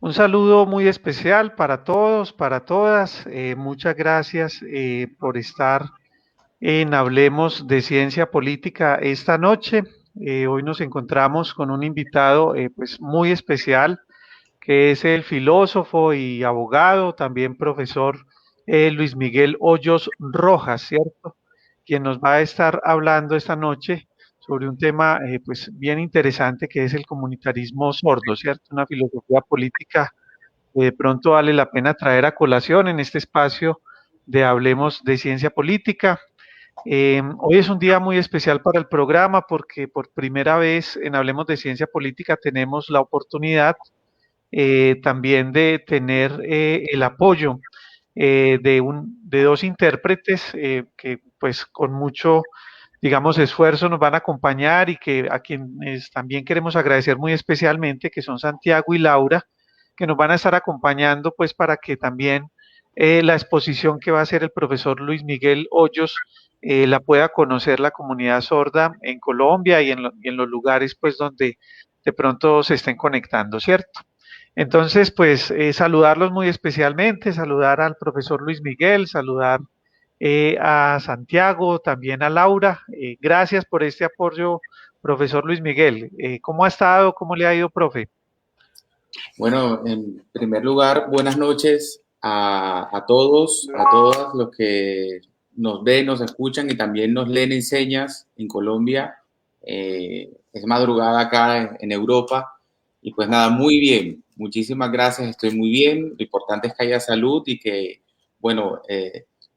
Un saludo muy especial para todos, para todas. Muchas gracias por estar en Hablemos de Ciencia Política esta noche. Hoy nos encontramos con un invitado pues muy especial, que es el filósofo y abogado, también profesor Luis Miguel Hoyos Rojas, ¿cierto? Quien nos va a estar hablando esta noche sobre un tema pues bien interesante, que es el comunitarismo sordo, ¿cierto? Una filosofía política de pronto vale la pena traer a colación en este espacio de Hablemos de Ciencia Política. Hoy es un día muy especial para el programa porque por primera vez en Hablemos de Ciencia Política tenemos la oportunidad también de tener el apoyo de dos intérpretes que pues con mucho, digamos, esfuerzo nos van a acompañar y que a quienes también queremos agradecer muy especialmente, que son Santiago y Laura, que nos van a estar acompañando pues para que también la exposición que va a hacer el profesor Luis Miguel Hoyos la pueda conocer la comunidad sorda en Colombia y en los lugares pues donde de pronto se estén conectando, ¿cierto? Entonces, pues saludarlos muy especialmente, saludar al profesor Luis Miguel, saludar a Santiago, también a Laura. Gracias por este apoyo, profesor Luis Miguel. ¿Cómo ha estado? ¿Cómo le ha ido, profe? Bueno, en primer lugar, buenas noches a todos, a todas los que nos ven, nos escuchan y también nos leen en señas en Colombia. Es madrugada acá en Europa y pues nada, muy bien. Muchísimas gracias, estoy muy bien. Lo importante es que haya salud y que, bueno,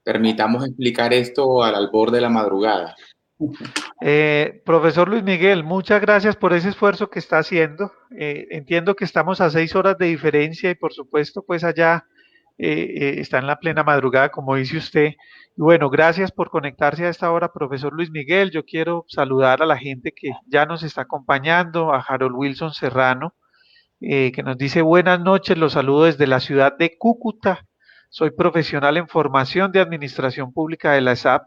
permitamos explicar esto al albor de la madrugada. Profesor Luis Miguel, muchas gracias por ese esfuerzo que está haciendo. Entiendo que estamos a 6 horas de diferencia y por supuesto pues allá está en la plena madrugada, como dice usted. Y bueno, gracias por conectarse a esta hora, profesor Luis Miguel. Yo quiero saludar a la gente que ya nos está acompañando, a Harold Wilson Serrano, que nos dice buenas noches, los saludo desde la ciudad de Cúcuta. Soy profesional en formación de administración pública de la SAP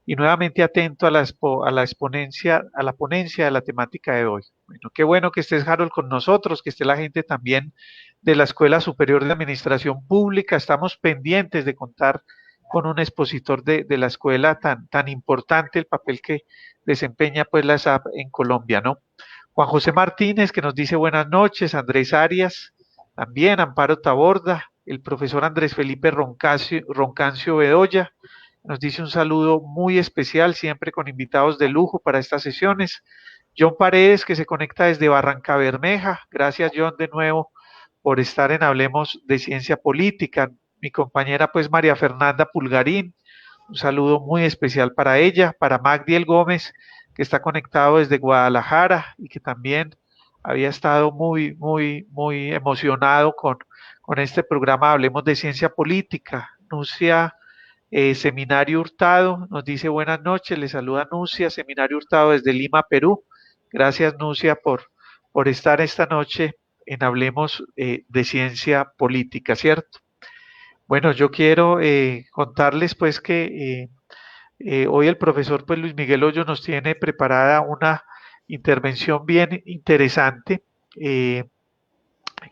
y nuevamente atento a a la exponencia, a la ponencia de la temática de hoy. Bueno, qué bueno que estés, Harold, con nosotros, que esté la gente también de la Escuela Superior de Administración Pública. Estamos pendientes de contar con un expositor de la escuela tan importante, el papel que desempeña pues la SAP en Colombia, ¿no? Juan José Martínez, que nos dice buenas noches, Andrés Arias, también Amparo Taborda, el profesor Andrés Felipe Roncancio Bedoya, nos dice un saludo muy especial, siempre con invitados de lujo para estas sesiones. John Paredes, que se conecta desde Barranca Bermeja. Gracias, John, de nuevo por estar en Hablemos de Ciencia Política. Mi compañera, pues, María Fernanda Pulgarín. Un saludo muy especial para ella, para Magdiel Gómez, que está conectado desde Guadalajara y que también había estado muy emocionado con este programa Hablemos de Ciencia Política. Nucia Seminario Hurtado nos dice buenas noches, le saluda Nucia Seminario Hurtado desde Lima, Perú. Gracias, Nucia, por estar esta noche en Hablemos de Ciencia Política, ¿cierto? Bueno, yo quiero contarles pues que hoy el profesor pues, Luis Miguel Hoyo nos tiene preparada una intervención bien interesante eh,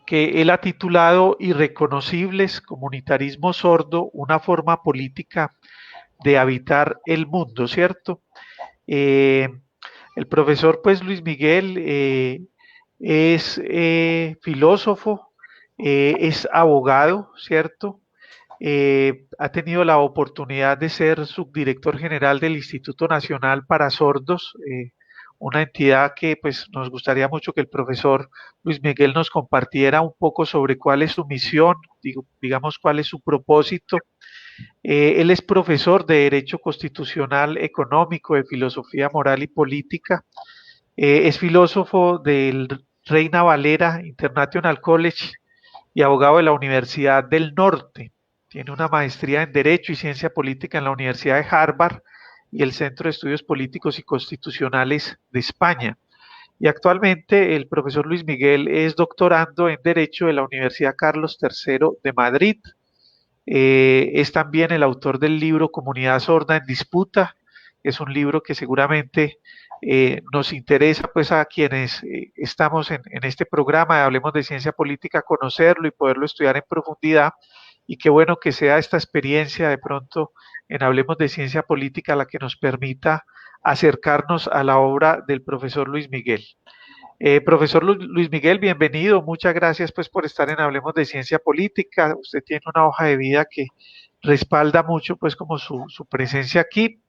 que él ha titulado Irreconocibles, comunitarismo sordo, una forma política de habitar el mundo, ¿cierto? Eh, el profesor pues Luis Miguel es filósofo, es abogado, ¿cierto? Ha tenido la oportunidad de ser subdirector general del Instituto Nacional para Sordos, una entidad que pues nos gustaría mucho que el profesor Luis Miguel nos compartiera un poco sobre cuál es su misión, digamos cuál es su propósito. Él es profesor de Derecho Constitucional Económico, de Filosofía Moral y Política, es filósofo del Reina Valera International College y abogado de la Universidad del Norte. Tiene una maestría en Derecho y Ciencia Política en la Universidad de Harvard y el Centro de Estudios Políticos y Constitucionales de España. Y actualmente el profesor Luis Miguel es doctorando en Derecho de la Universidad Carlos III de Madrid. Es también el autor del libro Comunidad Sorda en Disputa. Es un libro que seguramente nos interesa pues a quienes estamos en este programa de Hablemos de Ciencia Política conocerlo y poderlo estudiar en profundidad y qué bueno que sea esta experiencia de pronto en Hablemos de Ciencia Política la que nos permita acercarnos a la obra del profesor Luis Miguel. Profesor Luis Miguel, bienvenido. Muchas gracias pues por estar en Hablemos de Ciencia Política. Usted tiene una hoja de vida que respalda mucho pues como su presencia aquí.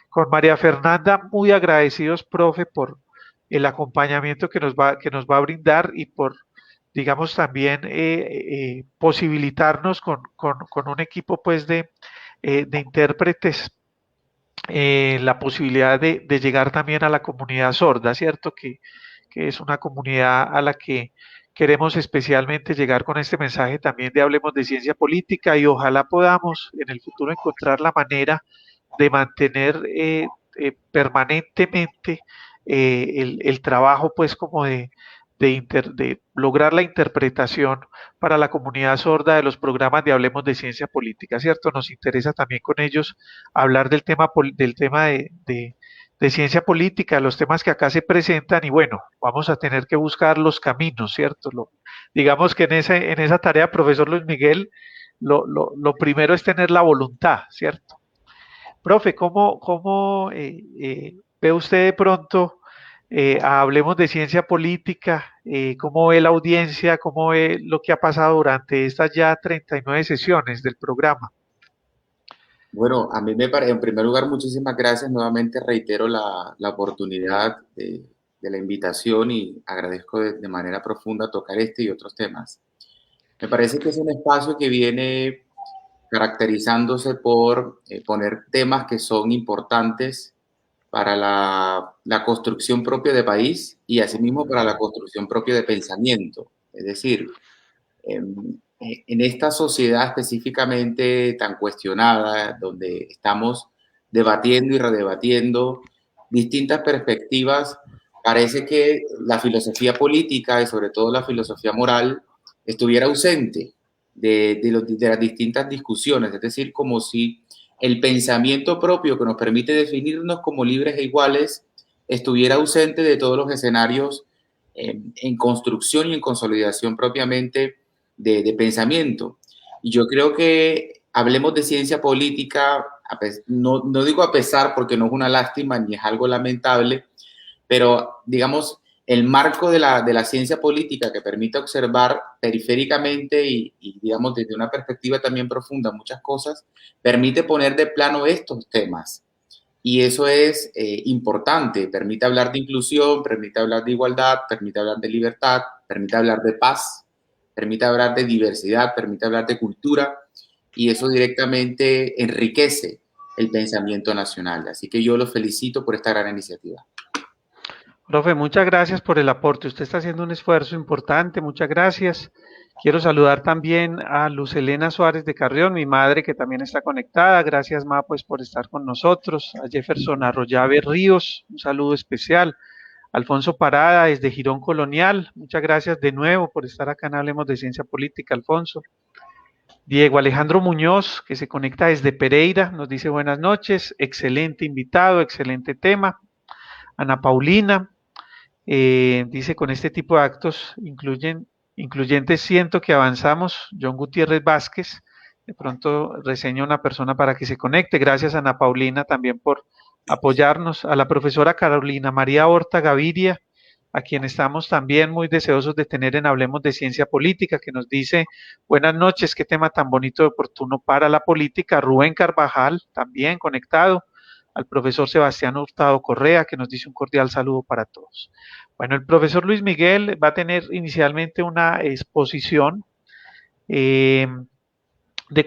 Con María Fernanda, muy agradecidos, profe, por el acompañamiento que nos va a brindar y por, digamos, también posibilitarnos con un equipo pues de intérpretes la posibilidad de llegar también a la comunidad sorda, ¿cierto? Que es una comunidad a la que queremos especialmente llegar con este mensaje también de Hablemos de Ciencia Política y ojalá podamos en el futuro encontrar la manera de mantener permanentemente el trabajo pues como de lograr la interpretación para la comunidad sorda de los programas de Hablemos de Ciencia Política, ¿cierto? Nos interesa también con ellos hablar del tema de ciencia política, los temas que acá se presentan y bueno, vamos a tener que buscar los caminos, ¿cierto? Digamos que en esa tarea, profesor Luis Miguel, lo primero es tener la voluntad, ¿cierto? Profe, ¿cómo ve usted de pronto, hablemos de ciencia política, cómo ve la audiencia, cómo ve lo que ha pasado durante estas ya 39 sesiones del programa? Bueno, a mí me parece, en primer lugar, muchísimas gracias. Nuevamente reitero la oportunidad de la invitación y agradezco de manera profunda tocar este y otros temas. Me parece que es un espacio que viene caracterizándose por poner temas que son importantes para la construcción propia de país y asimismo para la construcción propia de pensamiento. Es decir, en esta sociedad específicamente tan cuestionada, donde estamos debatiendo y redebatiendo distintas perspectivas, parece que la filosofía política y sobre todo la filosofía moral estuviera ausente de las distintas discusiones, es decir, como si el pensamiento propio que nos permite definirnos como libres e iguales estuviera ausente de todos los escenarios en construcción y en consolidación propiamente de pensamiento. Y yo creo que hablemos de ciencia política, no digo a pesar porque no es una lástima ni es algo lamentable, pero digamos, el marco de la ciencia política que permite observar periféricamente digamos, desde una perspectiva también profunda muchas cosas, permite poner de plano estos temas. Y eso es importante, permite hablar de inclusión, permite hablar de igualdad, permite hablar de libertad, permite hablar de paz, permite hablar de diversidad, permite hablar de cultura, y eso directamente enriquece el pensamiento nacional. Así que yo los felicito por esta gran iniciativa. Profe, muchas gracias por el aporte. Usted está haciendo un esfuerzo importante, muchas gracias. Quiero saludar también a Luz Elena Suárez de Carrión, mi madre que también está conectada. Gracias, Ma, pues por estar con nosotros. A Jefferson Arroyave Ríos, un saludo especial. Alfonso Parada desde Girón Colonial, muchas gracias de nuevo por estar acá en Hablemos de Ciencia Política, Alfonso. Diego Alejandro Muñoz, que se conecta desde Pereira, nos dice buenas noches, excelente invitado, excelente tema. Ana Paulina, dice, con este tipo de actos incluyentes siento que avanzamos. John Gutiérrez Vázquez, de pronto reseña una persona para que se conecte. Gracias Ana Paulina también por apoyarnos. A la profesora Carolina María Horta Gaviria, a quien estamos también muy deseosos de tener en Hablemos de Ciencia Política, que nos dice, buenas noches, qué tema tan bonito y oportuno para la política. Rubén Carvajal, también conectado. Al profesor Sebastián Hurtado Correa, que nos dice un cordial saludo para todos. Bueno, el profesor Luis Miguel va a tener inicialmente una exposición. ¿De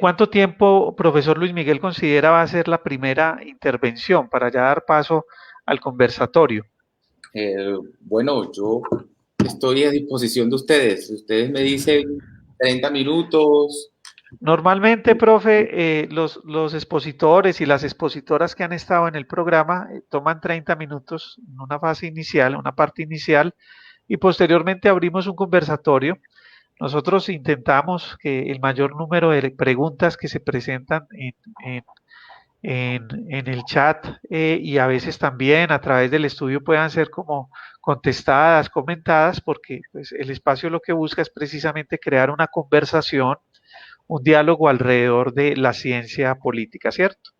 cuánto tiempo, profesor Luis Miguel, considera va a ser la primera intervención para ya dar paso al conversatorio? Bueno, yo estoy a disposición de ustedes. Ustedes me dicen 30 minutos. Normalmente, profe, los expositores y las expositoras que han estado en el programa toman 30 minutos en una fase inicial, una parte inicial, y posteriormente abrimos un conversatorio. Nosotros intentamos que el mayor número de preguntas que se presentan en el chat y a veces también a través del estudio puedan ser como contestadas, comentadas, porque pues, el espacio lo que busca es precisamente crear una conversación, un diálogo alrededor de la ciencia política, ¿cierto?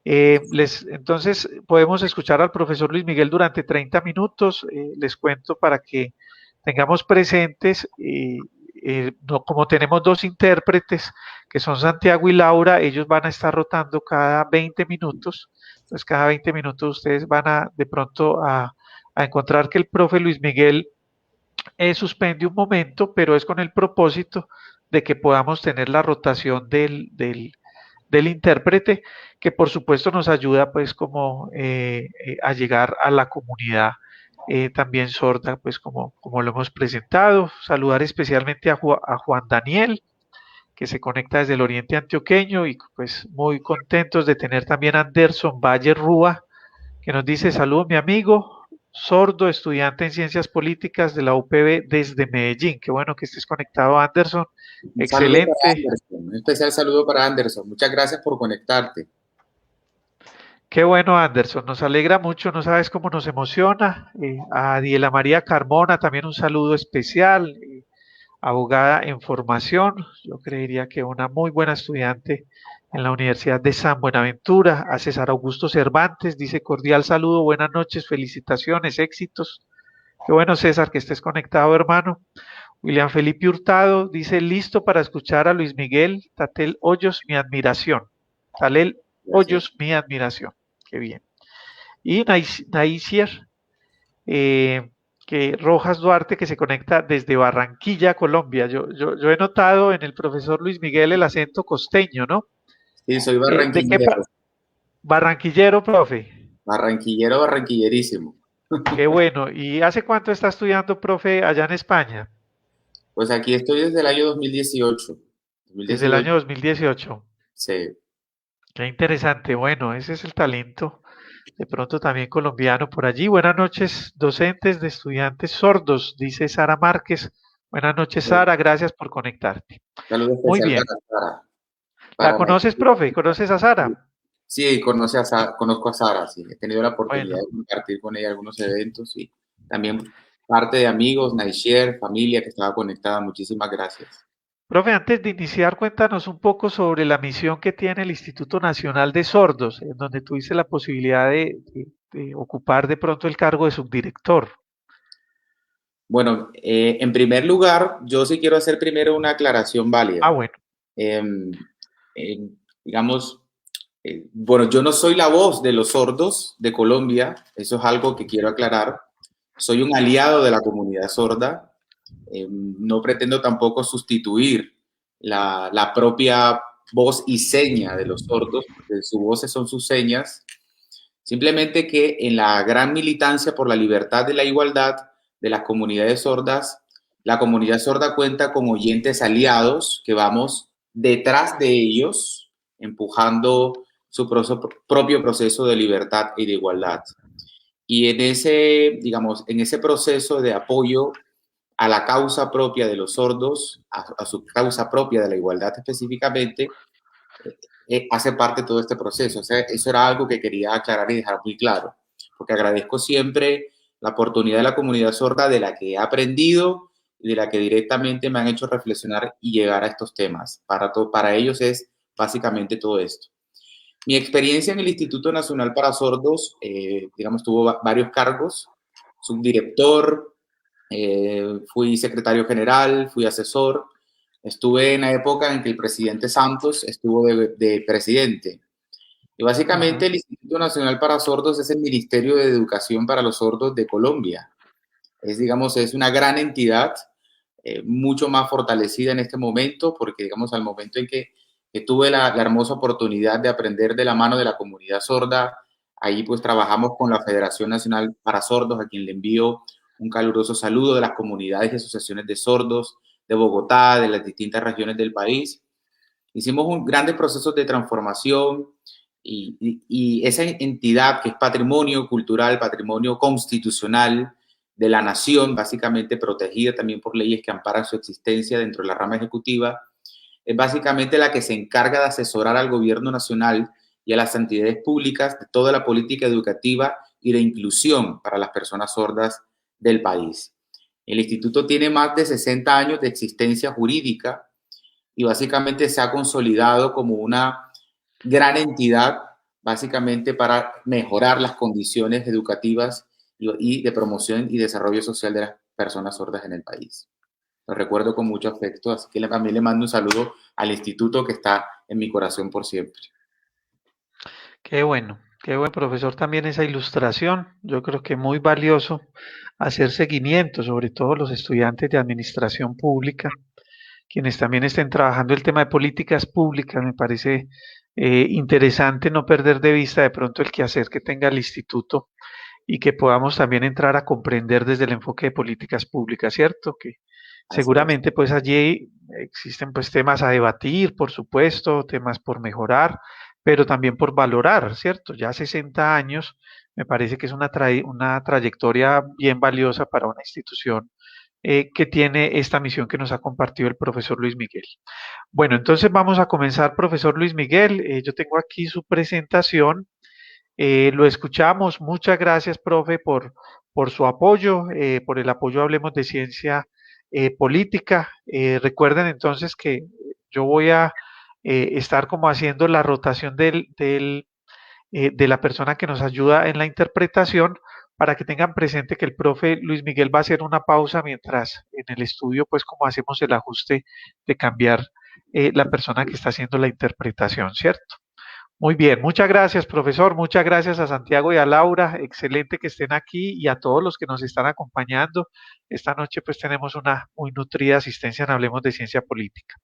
Entonces podemos escuchar al profesor Luis Miguel durante 30 minutos. Les cuento para que tengamos presentes, no, como tenemos dos intérpretes que son Santiago y Laura, ellos van a estar rotando cada 20 minutos. Entonces cada 20 minutos ustedes van a de pronto a encontrar que el profe Luis Miguel suspende un momento, pero es con el propósito de que podamos tener la rotación del intérprete, que por supuesto nos ayuda pues como a llegar a la comunidad también sorda, pues como lo hemos presentado. Saludar especialmente a Juan Daniel, que se conecta desde el oriente antioqueño y pues muy contentos de tener también a Anderson Valle Rúa, que nos dice saludos mi amigo, sordo, estudiante en ciencias políticas de la UPB desde Medellín. Qué bueno que estés conectado, Anderson. Un saludo para Excelente. Anderson, un especial saludo para Anderson. Muchas gracias por conectarte. Qué bueno, Anderson, nos alegra mucho, no sabes cómo nos emociona. A Diela María Carmona también un saludo especial, abogada en formación, yo creería que una muy buena estudiante en la Universidad de San Buenaventura. A César Augusto Cervantes dice cordial saludo, buenas noches, felicitaciones, éxitos. Qué bueno, César, que estés conectado, hermano. William Felipe Hurtado dice listo para escuchar a Luis Miguel Tatel Hoyos, mi admiración. Tatel Gracias. Hoyos, mi admiración. Qué bien. Y Naisier, que Rojas Duarte, que se conecta desde Barranquilla, Colombia. Yo he notado en el profesor Luis Miguel el acento costeño, ¿no? Sí, soy ¿De qué barranquillero, barranquillero, profe? barranquillero, barranquillerísimo. Qué bueno. ¿Y hace cuánto está estudiando, profe, allá en España? Pues aquí estoy desde el año 2018. Desde el 2018, año 2018. sí. Qué interesante. Bueno, ese es el talento de pronto también colombiano por allí. Buenas noches, docentes de estudiantes sordos, dice Sara Márquez. Buenas noches, Sara. Gracias por conectarte. Saludo Muy especial bien. para Sara. ¿La Para conoces, profe? ¿Conoces a Sara? Sí, conozco a Sara, sí. He tenido la oportunidad Bueno, de compartir con ella algunos eventos y también parte de amigos, Naisher, familia que estaba conectada. Muchísimas gracias. profe, antes de iniciar, cuéntanos un poco sobre la misión que tiene el Instituto Nacional de Sordos, en donde tuviste la posibilidad de ocupar de pronto el cargo de subdirector. Bueno, en primer lugar, yo sí quiero hacer primero una aclaración Ah, válida. bueno. Em, digamos, bueno, yo no soy la voz de los sordos de Colombia, eso es algo que quiero aclarar. Soy un aliado de la comunidad sorda. No pretendo tampoco sustituir la propia voz y seña de los sordos, porque sus voces son sus señas. Simplemente que en la gran militancia por la libertad de la igualdad de las comunidades sordas, la comunidad sorda cuenta con oyentes aliados que vamos detrás de ellos, empujando su propio proceso de libertad y de igualdad. Y en ese, digamos, en ese proceso de apoyo a la causa propia de los sordos, a su causa propia de la igualdad específicamente, hace parte de todo este proceso. O sea, eso era algo que quería aclarar y dejar muy claro, porque agradezco siempre la oportunidad de la comunidad sorda de la que he aprendido y de la que directamente me han hecho reflexionar y llegar a estos temas. Para ellos es básicamente todo esto. Mi experiencia en el Instituto Nacional para Sordos, digamos, tuvo varios cargos, subdirector, fui secretario general, fui asesor, estuve en la época en que el presidente Santos estuvo de presidente. Y básicamente Ajá. el Instituto Nacional para Sordos es el Ministerio de Educación para los Sordos de Colombia. Es, digamos, es una gran entidad, mucho más fortalecida en este momento, porque, digamos, al momento en que tuve la hermosa oportunidad de aprender de la mano de la comunidad sorda, ahí pues trabajamos con la Federación Nacional para Sordos, a quien le envío un caluroso saludo de las comunidades y asociaciones de sordos de Bogotá, de las distintas regiones del país. Hicimos grandes procesos de transformación y esa entidad que es patrimonio cultural, patrimonio constitucional de la nación, básicamente protegida también por leyes que amparan su existencia dentro de la rama ejecutiva, es básicamente la que se encarga de asesorar al gobierno nacional y a las entidades públicas de toda la política educativa y de inclusión para las personas sordas del país. El instituto tiene más de 60 años de existencia jurídica y básicamente se ha consolidado como una gran entidad básicamente para mejorar las condiciones educativas y de promoción y desarrollo social de las personas sordas en el país. Lo recuerdo con mucho afecto, así que también le mando un saludo al instituto que está en mi corazón por siempre. Qué bueno, profesor, también esa ilustración. Yo creo que muy valioso hacer seguimiento, sobre todo los estudiantes de administración pública, quienes también estén trabajando el tema de políticas públicas. Me parece interesante no perder de vista de pronto el quehacer que tenga el instituto y que podamos también entrar a comprender desde el enfoque de políticas públicas, ¿cierto? Que Así es. seguramente pues allí existen pues temas a debatir, por supuesto, temas por mejorar, pero también por valorar, ¿cierto? Ya 60 años me parece que es una trayectoria bien valiosa para una institución que tiene esta misión que nos ha compartido el profesor Luis Miguel. Bueno, entonces vamos a comenzar, profesor Luis Miguel. Yo tengo aquí su presentación. Lo escuchamos. Muchas gracias, profe, por su apoyo, por el apoyo a Hablemos de Ciencia Política. Recuerden entonces que yo voy a estar como haciendo la rotación de la persona que nos ayuda en la interpretación para que tengan presente que el profe Luis Miguel va a hacer una pausa mientras en el estudio, pues como hacemos el ajuste de cambiar la persona que está haciendo la interpretación, ¿cierto? Muy bien, muchas gracias, profesor. Muchas gracias a Santiago y a Laura. Excelente que estén aquí y a todos los que nos están acompañando. Esta noche pues tenemos una muy nutrida asistencia en Hablemos de Ciencia Política.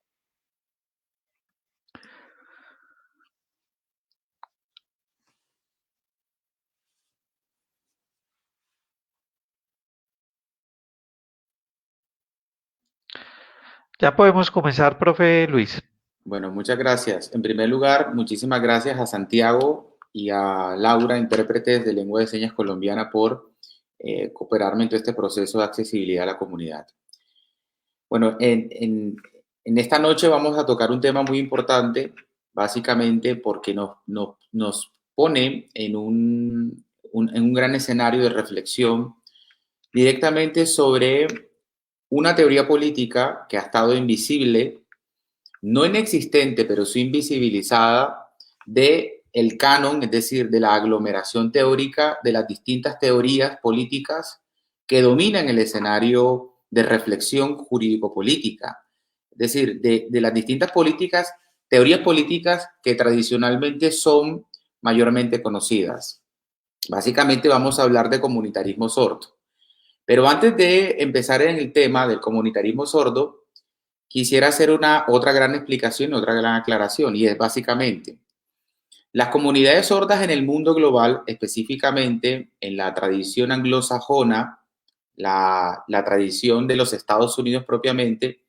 Ya podemos comenzar, profe Luis. Bueno, muchas gracias. En primer lugar, muchísimas gracias a Santiago y a Laura, intérpretes de lengua de señas colombiana, por cooperarme en todo este proceso de accesibilidad a la comunidad. Bueno, en esta noche vamos a tocar un tema muy importante, básicamente porque nos pone en en un gran escenario de reflexión directamente sobre una teoría política que ha estado invisible, no inexistente, pero sí invisibilizada, de el canon, es decir, de la aglomeración teórica de las distintas teorías políticas que dominan el escenario de reflexión jurídico-política. Es decir, de las distintas teorías políticas que tradicionalmente son mayormente conocidas. Básicamente vamos a hablar de comunitarismo sordo. Pero antes de empezar en el tema del comunitarismo sordo, quisiera hacer otra gran explicación, otra gran aclaración, y es básicamente, las comunidades sordas en el mundo global, específicamente en la tradición anglosajona, la tradición de los Estados Unidos propiamente,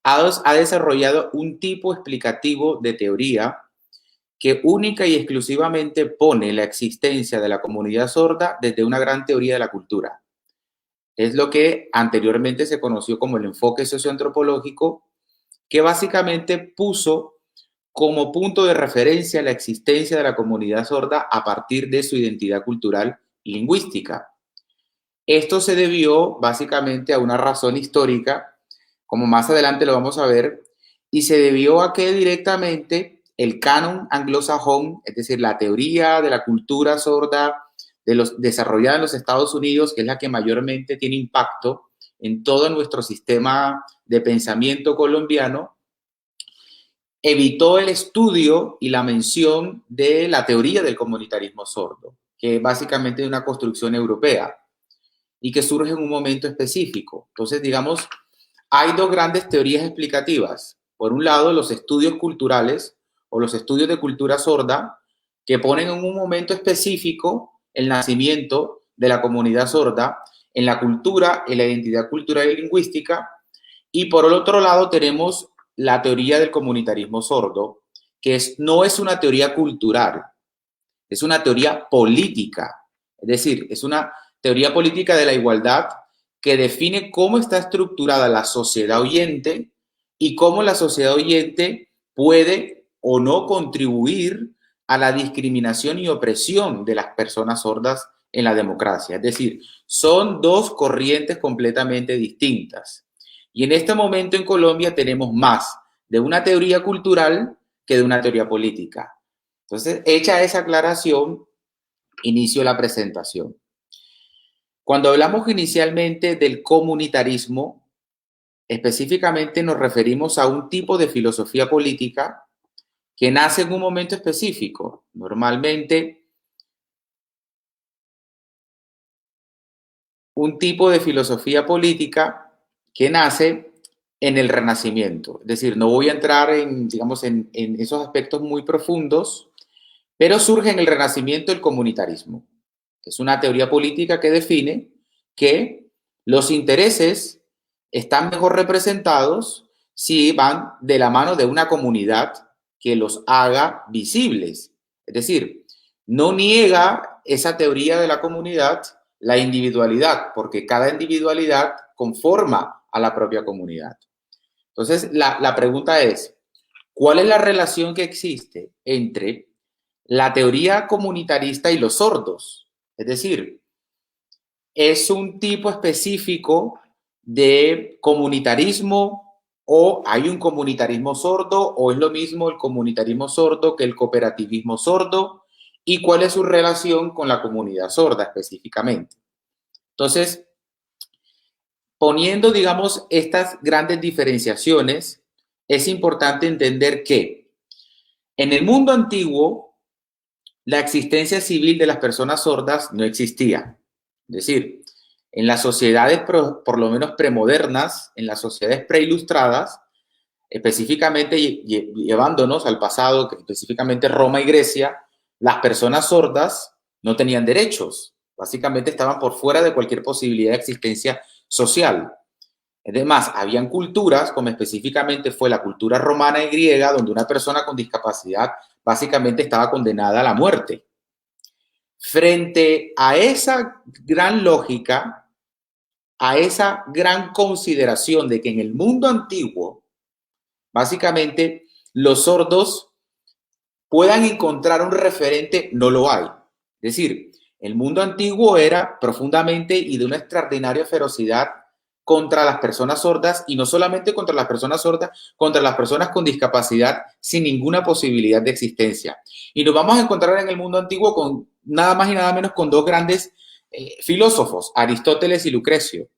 ha desarrollado un tipo explicativo de teoría que única y exclusivamente pone la existencia de la comunidad sorda desde una gran teoría de la cultura. Es lo que anteriormente se conoció como el enfoque socioantropológico, que básicamente puso como punto de referencia la existencia de la comunidad sorda a partir de su identidad cultural y lingüística. Esto se debió básicamente a una razón histórica, como más adelante lo vamos a ver, y se debió a que directamente el canon anglosajón, es decir, la teoría de la cultura sorda desarrollada en los Estados Unidos, que es la que mayormente tiene impacto en todo nuestro sistema de pensamiento colombiano, evitó el estudio y la mención de la teoría del comunitarismo sordo, que es básicamente una construcción europea y que surge en un momento específico. Entonces, digamos, hay dos grandes teorías explicativas. Por un lado, los estudios culturales o los estudios de cultura sorda, que ponen en un momento específico el nacimiento de la comunidad sorda en la cultura, en la identidad cultural y lingüística. Y por el otro lado tenemos la teoría del comunitarismo sordo, que no es una teoría cultural, es una teoría política. Es decir, es una teoría política de la igualdad que define cómo está estructurada la sociedad oyente y cómo la sociedad oyente puede o no contribuir a la discriminación y opresión de las personas sordas en la democracia. Es decir, son dos corrientes completamente distintas. Y en este momento en Colombia tenemos más de una teoría cultural que de una teoría política. Entonces, hecha esa aclaración, inicio la presentación. Cuando hablamos inicialmente del comunitarismo, específicamente nos referimos a un tipo de filosofía política que nace en un momento específico. Normalmente, un tipo de filosofía política que nace en el Renacimiento. Es decir, no voy a entrar en, digamos, en esos aspectos muy profundos, pero surge en el Renacimiento el comunitarismo. Es una teoría política que define que los intereses están mejor representados si van de la mano de una comunidad que los haga visibles. Es decir, no niega esa teoría de la comunidad la individualidad, porque cada individualidad conforma a la propia comunidad. Entonces, la pregunta es, ¿cuál es la relación que existe entre la teoría comunitarista y los sordos? Es decir, ¿es un tipo específico de comunitarismo o hay un comunitarismo sordo o es lo mismo el comunitarismo sordo que el cooperativismo sordo? ¿Y cuál es su relación con la comunidad sorda específicamente? Entonces, poniendo, digamos, estas grandes diferenciaciones, es importante entender que en el mundo antiguo, la existencia civil de las personas sordas no existía. Es decir, en las sociedades por lo menos premodernas, en las sociedades preilustradas, específicamente llevándonos al pasado, que específicamente Roma y Grecia, las personas sordas no tenían derechos. Básicamente estaban por fuera de cualquier posibilidad de existencia social. Además, habían culturas, como específicamente fue la cultura romana y griega, donde una persona con discapacidad básicamente estaba condenada a la muerte. Frente a esa gran lógica, a esa gran consideración de que en el mundo antiguo, básicamente, los sordos puedan encontrar un referente, no lo hay. Es decir, el mundo antiguo era profundamente y de una extraordinaria ferocidad contra las personas sordas, y no solamente contra las personas sordas, contra las personas con discapacidad sin ninguna posibilidad de existencia. Y nos vamos a encontrar en el mundo antiguo con nada más y nada menos con dos grandes filósofos, Aristóteles y Lucrecio.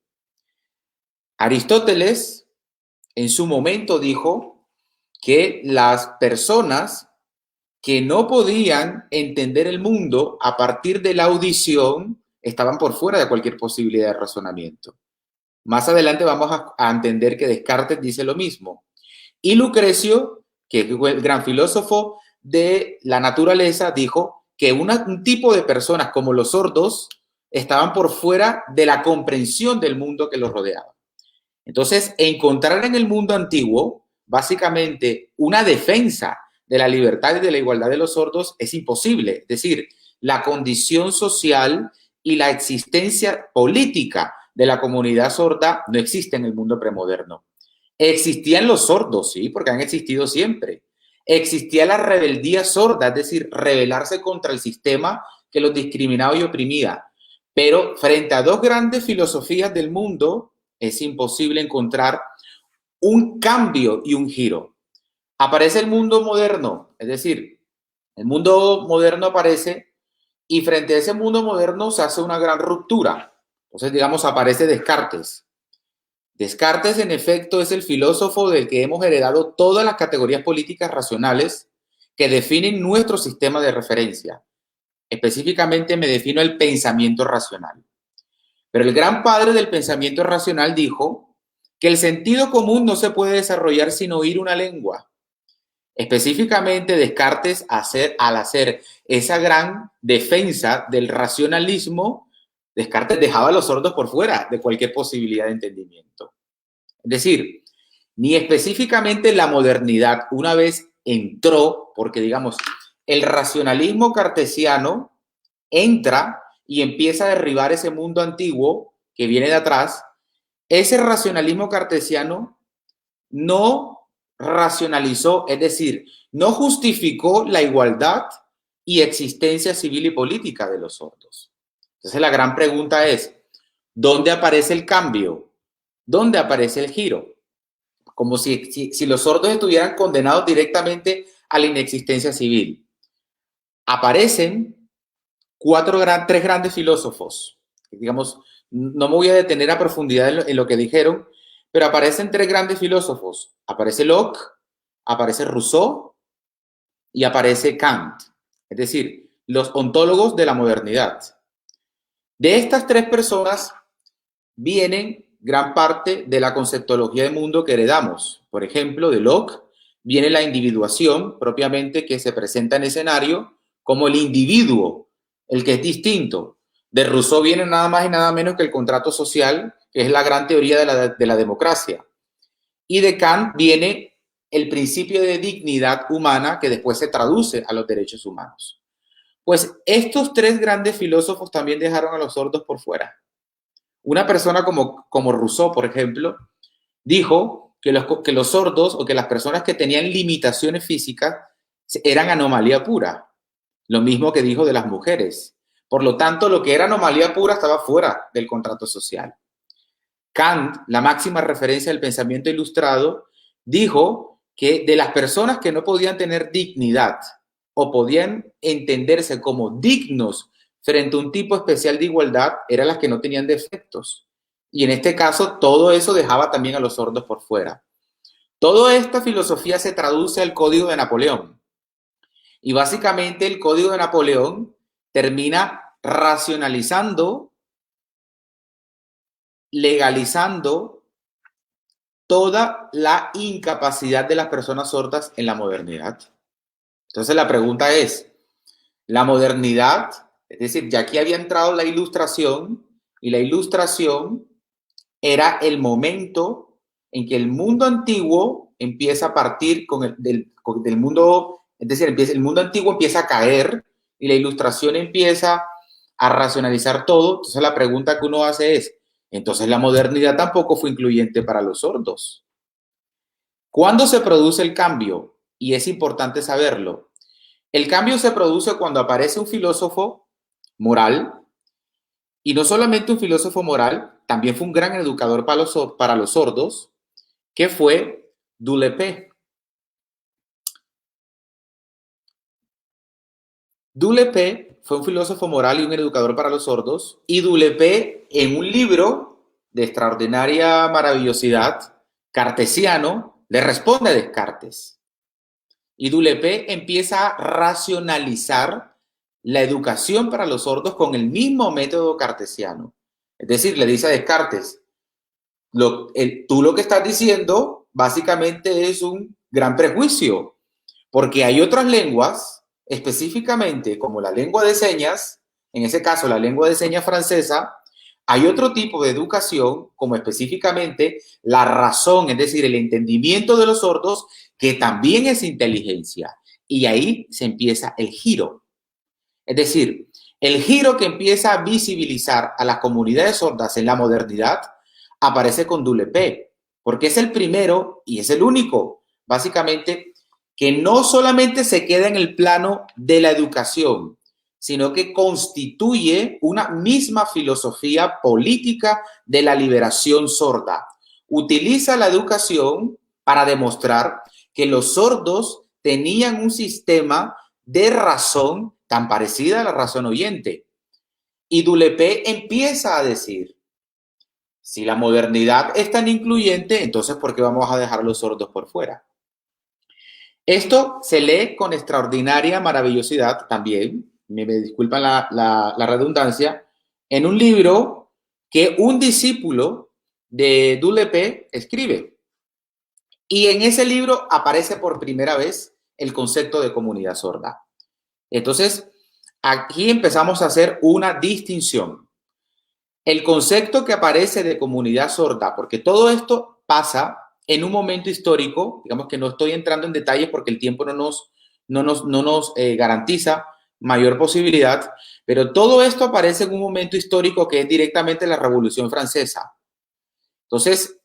Aristóteles en su momento dijo que las personas que no podían entender el mundo a partir de la audición estaban por fuera de cualquier posibilidad de razonamiento. Más adelante vamos a entender que Descartes dice lo mismo. Y Lucrecio, que fue el gran filósofo de la naturaleza, dijo que un tipo de personas como los sordos estaban por fuera de la comprensión del mundo que los rodeaba. Entonces, encontrar en el mundo antiguo, básicamente, una defensa de la libertad y de la igualdad de los sordos es imposible. Es decir, la condición social y la existencia política de la comunidad sorda no existe en el mundo premoderno. Existían los sordos, sí, porque han existido siempre. Existía la rebeldía sorda, es decir, rebelarse contra el sistema que los discriminaba y oprimía. Pero frente a dos grandes filosofías del mundo, es imposible encontrar un cambio y un giro. Aparece el mundo moderno, es decir, el mundo moderno aparece y frente a ese mundo moderno se hace una gran ruptura. Entonces, digamos, aparece Descartes. Descartes, en efecto, es el filósofo del que hemos heredado todas las categorías políticas racionales que definen nuestro sistema de referencia. Específicamente me defino el pensamiento racional. Pero el gran padre del pensamiento racional dijo que el sentido común no se puede desarrollar sin oír una lengua. Específicamente, Descartes, al hacer esa gran defensa del racionalismo, Descartes dejaba a los sordos por fuera de cualquier posibilidad de entendimiento. Es decir, ni específicamente la modernidad, una vez entró, porque digamos, el racionalismo cartesiano entra y empieza a derribar ese mundo antiguo que viene de atrás. Ese racionalismo cartesiano no racionalizó, es decir, no justificó la igualdad y existencia civil y política de los sordos. Entonces la gran pregunta es, ¿dónde aparece el cambio? ¿Dónde aparece el giro? Como si los sordos estuvieran condenados directamente a la inexistencia civil. Aparecen tres grandes filósofos. Digamos, no me voy a detener a profundidad en lo que dijeron, pero aparecen tres grandes filósofos. Aparece Locke, aparece Rousseau y aparece Kant. Es decir, los ontólogos de la modernidad. De estas tres personas vienen gran parte de la conceptología de mundo que heredamos. Por ejemplo, de Locke viene la individuación propiamente, que se presenta en escenario como el individuo, el que es distinto. De Rousseau viene nada más y nada menos que el contrato social, que es la gran teoría de la democracia. Y de Kant viene el principio de dignidad humana, que después se traduce a los derechos humanos. Pues estos tres grandes filósofos también dejaron a los sordos por fuera. Una persona como Rousseau, por ejemplo, dijo que los sordos o que las personas que tenían limitaciones físicas eran anomalía pura. Lo mismo que dijo de las mujeres. Por lo tanto, lo que era anomalía pura estaba fuera del contrato social. Kant, la máxima referencia del pensamiento ilustrado, dijo que de las personas que no podían tener dignidad o podían entenderse como dignos frente a un tipo especial de igualdad, eran las que no tenían defectos. Y en este caso, todo eso dejaba también a los sordos por fuera. Toda esta filosofía se traduce al Código de Napoleón. Y básicamente el Código de Napoleón termina racionalizando, legalizando toda la incapacidad de las personas sordas en la modernidad. Entonces la pregunta es, la modernidad, es decir, ya aquí había entrado la ilustración, y la ilustración era el momento en que el mundo antiguo empieza a partir del mundo, es decir, el mundo antiguo empieza a caer y la ilustración empieza a racionalizar todo. Entonces la pregunta que uno hace es, entonces la modernidad tampoco fue incluyente para los sordos. ¿Cuándo se produce el cambio? Y es importante saberlo. El cambio se produce cuando aparece un filósofo moral, y no solamente un filósofo moral, también fue un gran educador para los sordos, que fue Dulepé. Dulepé fue un filósofo moral y un educador para los sordos, y Dulepé, en un libro de extraordinaria maravillosidad, cartesiano, le responde a Descartes. Y Dulepé empieza a racionalizar la educación para los sordos con el mismo método cartesiano. Es decir, le dice a Descartes, tú lo que estás diciendo básicamente es un gran prejuicio, porque hay otras lenguas, específicamente como la lengua de señas, en ese caso la lengua de señas francesa, hay otro tipo de educación, como específicamente la razón, es decir, el entendimiento de los sordos, que también es inteligencia. Y ahí se empieza el giro. Es decir, el giro que empieza a visibilizar a las comunidades sordas en la modernidad aparece con Dulepé, porque es el primero y es el único, básicamente, que no solamente se queda en el plano de la educación, sino que constituye una misma filosofía política de la liberación sorda. Utiliza la educación para demostrar que los sordos tenían un sistema de razón tan parecida a la razón oyente. Y Dulepé empieza a decir, si la modernidad es tan incluyente, entonces ¿por qué vamos a dejar a los sordos por fuera? Esto se lee con extraordinaria maravillosidad también, me disculpan la redundancia, en un libro que un discípulo de Dulepé escribe. Y en ese libro aparece por primera vez el concepto de comunidad sorda. Entonces, aquí empezamos a hacer una distinción. El concepto que aparece de comunidad sorda, porque todo esto pasa en un momento histórico, digamos que no estoy entrando en detalles porque el tiempo no nos garantiza mayor posibilidad, pero todo esto aparece en un momento histórico que es directamente la Revolución Francesa. Entonces,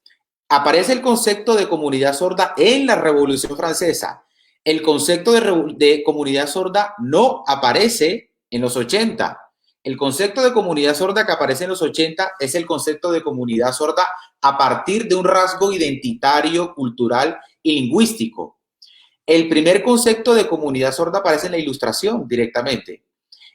aparece el concepto de comunidad sorda en la Revolución Francesa. El concepto de comunidad sorda no aparece en los 80. El concepto de comunidad sorda que aparece en los 80 es el concepto de comunidad sorda a partir de un rasgo identitario, cultural y lingüístico. El primer concepto de comunidad sorda aparece en la Ilustración directamente.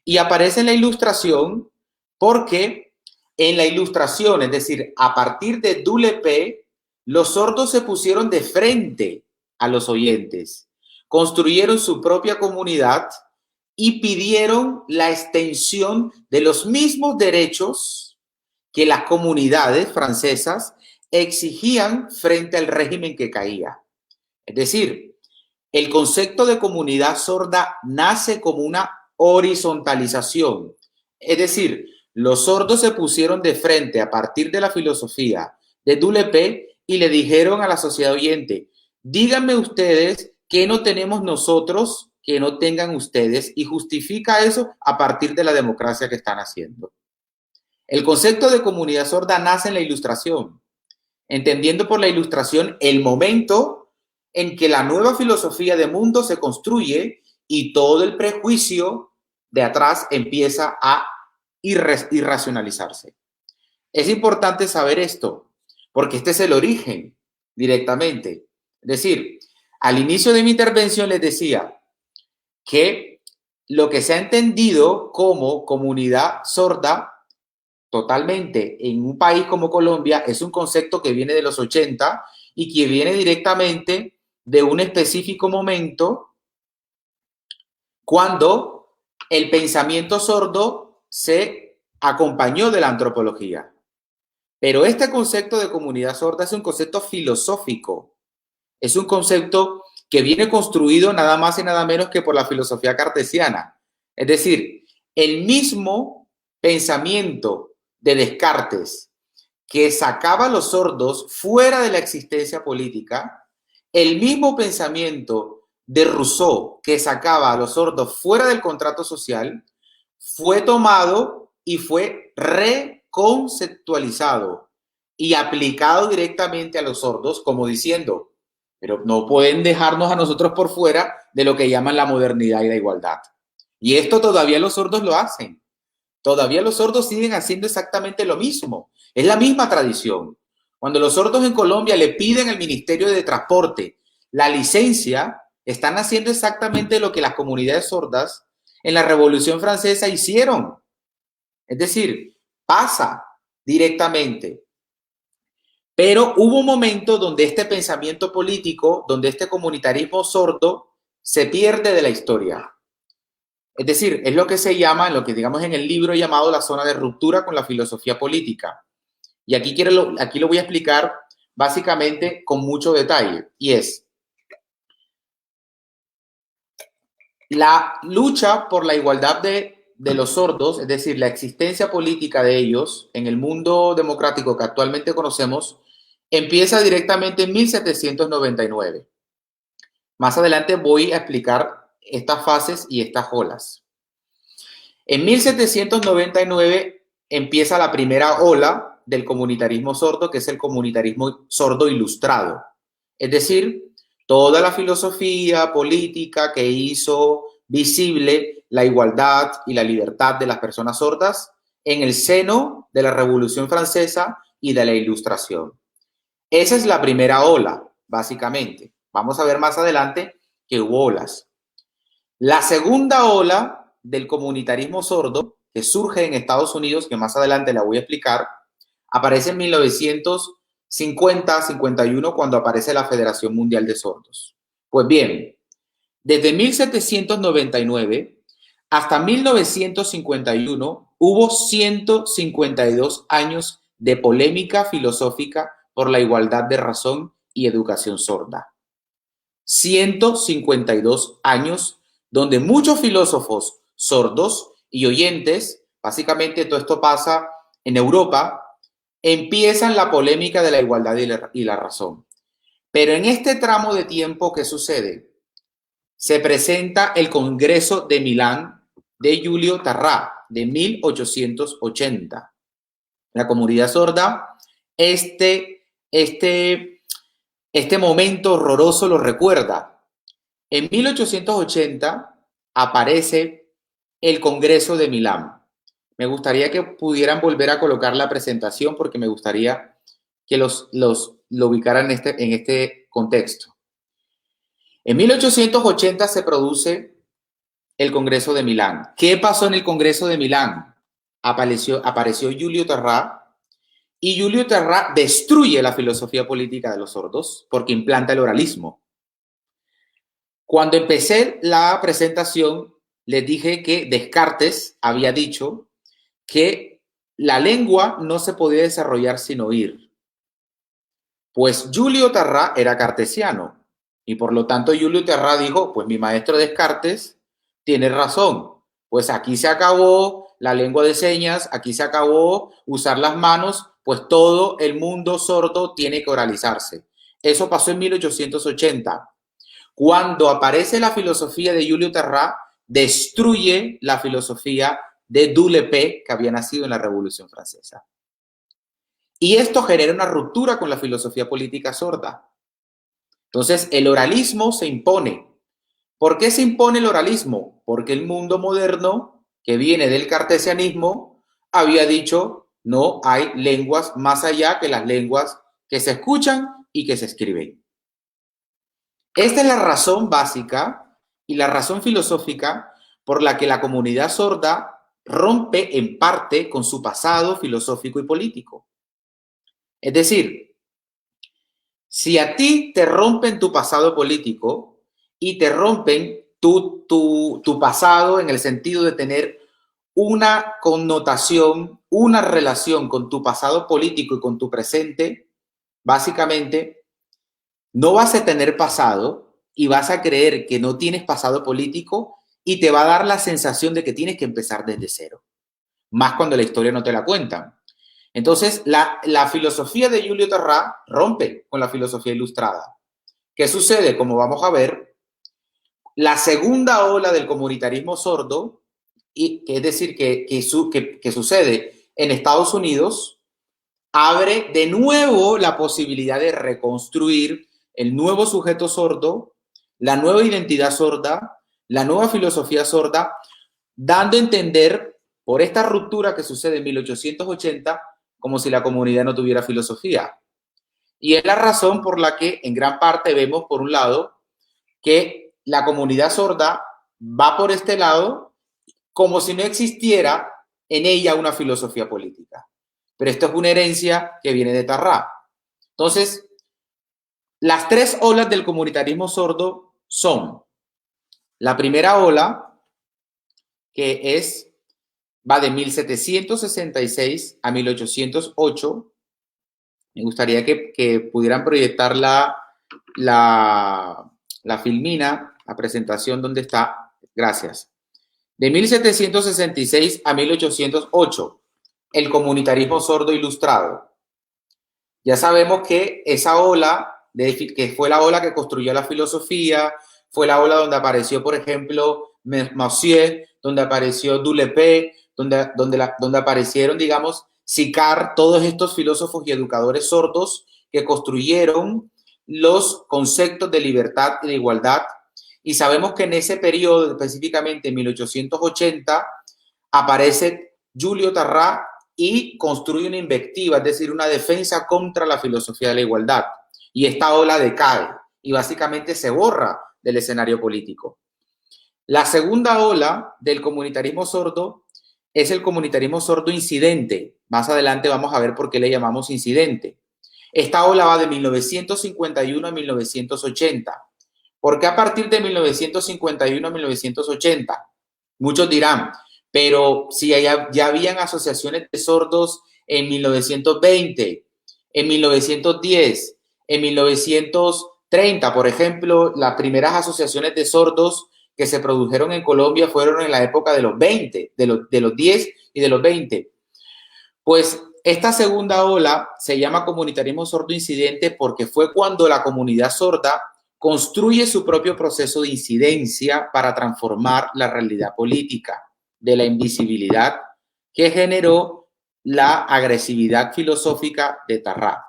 Y aparece en la Ilustración porque en la Ilustración, es decir, a partir de Dulepé, los sordos se pusieron de frente a los oyentes, construyeron su propia comunidad y pidieron la extensión de los mismos derechos que las comunidades francesas exigían frente al régimen que caía. Es decir, el concepto de comunidad sorda nace como una horizontalización. Es decir, los sordos se pusieron de frente a partir de la filosofía de Dulepé y le dijeron a la sociedad oyente, díganme ustedes qué no tenemos nosotros que no tengan ustedes, y justifica eso a partir de la democracia que están haciendo. El concepto de comunidad sorda nace en la Ilustración, entendiendo por la Ilustración el momento en que la nueva filosofía de mundo se construye y todo el prejuicio de atrás empieza a irracionalizarse. Es importante saber esto, porque este es el origen directamente. Es decir, al inicio de mi intervención les decía que lo que se ha entendido como comunidad sorda totalmente en un país como Colombia es un concepto que viene de los 80 y que viene directamente de un específico momento cuando el pensamiento sordo se acompañó de la antropología. Pero este concepto de comunidad sorda es un concepto filosófico, es un concepto que viene construido nada más y nada menos que por la filosofía cartesiana. Es decir, el mismo pensamiento de Descartes que sacaba a los sordos fuera de la existencia política, el mismo pensamiento de Rousseau que sacaba a los sordos fuera del contrato social, fue tomado y fue reconceptualizado y aplicado directamente a los sordos como diciendo, pero no pueden dejarnos a nosotros por fuera de lo que llaman la modernidad y la igualdad. Y esto todavía los sordos lo hacen. Todavía los sordos siguen haciendo exactamente lo mismo. Es la misma tradición. Cuando los sordos en Colombia le piden al Ministerio de Transporte la licencia, están haciendo exactamente lo que las comunidades sordas en la Revolución Francesa hicieron. Es decir, pasa directamente. Pero hubo un momento donde este pensamiento político, donde este comunitarismo sordo se pierde de la historia. Es decir, es lo que se llama, lo que digamos en el libro llamado la zona de ruptura con la filosofía política. Y aquí lo voy a explicar básicamente con mucho detalle. Y es la lucha por la igualdad de los sordos, es decir, la existencia política de ellos en el mundo democrático que actualmente conocemos, empieza directamente en 1799. Más adelante voy a explicar estas fases y estas olas. En 1799 empieza la primera ola del comunitarismo sordo, que es el comunitarismo sordo ilustrado. Es decir, toda la filosofía política que hizo visible la igualdad y la libertad de las personas sordas en el seno de la Revolución Francesa y de la Ilustración. Esa es la primera ola, básicamente. Vamos a ver más adelante que hubo olas. La segunda ola del comunitarismo sordo, que surge en Estados Unidos, que más adelante la voy a explicar, aparece en 1950-51 cuando aparece la Federación Mundial de Sordos. Pues bien, desde 1799 hasta 1951 hubo 152 años de polémica filosófica por la igualdad de razón y educación sorda. 152 años donde muchos filósofos sordos y oyentes, básicamente todo esto pasa en Europa, empiezan la polémica de la igualdad y la razón. Pero en este tramo de tiempo, ¿qué sucede? Se presenta el Congreso de Milán de Giulio Tarrà de 1880. La comunidad sorda, este momento horroroso lo recuerda. En 1880 aparece el Congreso de Milán. Me gustaría que pudieran volver a colocar la presentación porque me gustaría que lo ubicaran en este contexto. En 1880 se produce el Congreso de Milán. ¿Qué pasó en el Congreso de Milán? Apareció Giulio Terrá y Giulio Terrá destruye la filosofía política de los sordos porque implanta el oralismo. Cuando empecé la presentación, les dije que Descartes había dicho que la lengua no se podía desarrollar sin oír. Pues Giulio Terrá era cartesiano y por lo tanto Giulio Terrá dijo, pues mi maestro Descartes tiene razón, pues aquí se acabó la lengua de señas, aquí se acabó usar las manos, pues todo el mundo sordo tiene que oralizarse. Eso pasó en 1880. Cuando aparece la filosofía de Giulio Terrá, destruye la filosofía de Dulepé, que había nacido en la Revolución Francesa. Y esto genera una ruptura con la filosofía política sorda. Entonces, el oralismo se impone. ¿Por qué se impone el oralismo? Porque el mundo moderno, que viene del cartesianismo, había dicho no hay lenguas más allá que las lenguas que se escuchan y que se escriben. Esta es la razón básica y la razón filosófica por la que la comunidad sorda rompe en parte con su pasado filosófico y político. Es decir, si a ti te rompen tu pasado político y te rompen tu pasado en el sentido de tener una connotación, una relación con tu pasado político y con tu presente, básicamente no vas a tener pasado y vas a creer que no tienes pasado político y te va a dar la sensación de que tienes que empezar desde cero, más cuando la historia no te la cuentan. Entonces, la filosofía de Giulio Terrá rompe con la filosofía ilustrada. ¿Qué sucede? Como vamos a ver, la segunda ola del comunitarismo sordo, y, es decir, que sucede en Estados Unidos, abre de nuevo la posibilidad de reconstruir el nuevo sujeto sordo, la nueva identidad sorda, la nueva filosofía sorda, dando a entender por esta ruptura que sucede en 1880 como si la comunidad no tuviera filosofía. Y es la razón por la que en gran parte vemos, por un lado, que la comunidad sorda va por este lado como si no existiera en ella una filosofía política. Pero esto es una herencia que viene de Terrá. Entonces, las tres olas del comunitarismo sordo son la primera ola, que va de 1766 a 1808. Me gustaría que pudieran proyectar la filmina, la presentación donde está. Gracias. De 1766 a 1808, el comunitarismo sordo ilustrado. Ya sabemos que esa ola, que fue la ola que construyó la filosofía, fue la ola donde apareció, por ejemplo, Messier, donde apareció Dulepé, donde aparecieron, digamos, Sicard, todos estos filósofos y educadores sordos que construyeron los conceptos de libertad y de igualdad. Y sabemos que en ese periodo, específicamente en 1880, aparece Giulio Terrá y construye una invectiva, es decir, una defensa contra la filosofía de la igualdad. Y esta ola decae y básicamente se borra del escenario político. La segunda ola del comunitarismo sordo es el comunitarismo sordo incidente. Más adelante vamos a ver por qué le llamamos incidente. Esta ola va de 1951 a 1980. ¿Por qué a partir de 1951 a 1980? Muchos dirán, pero si ya habían asociaciones de sordos en 1920, en 1910, en 1930, por ejemplo, las primeras asociaciones de sordos que se produjeron en Colombia fueron en la época de los 20, de los 10 y de los 20. Pues esta segunda ola se llama comunitarismo sordo incidente porque fue cuando la comunidad sorda construye su propio proceso de incidencia para transformar la realidad política de la invisibilidad que generó la agresividad filosófica de Terrá.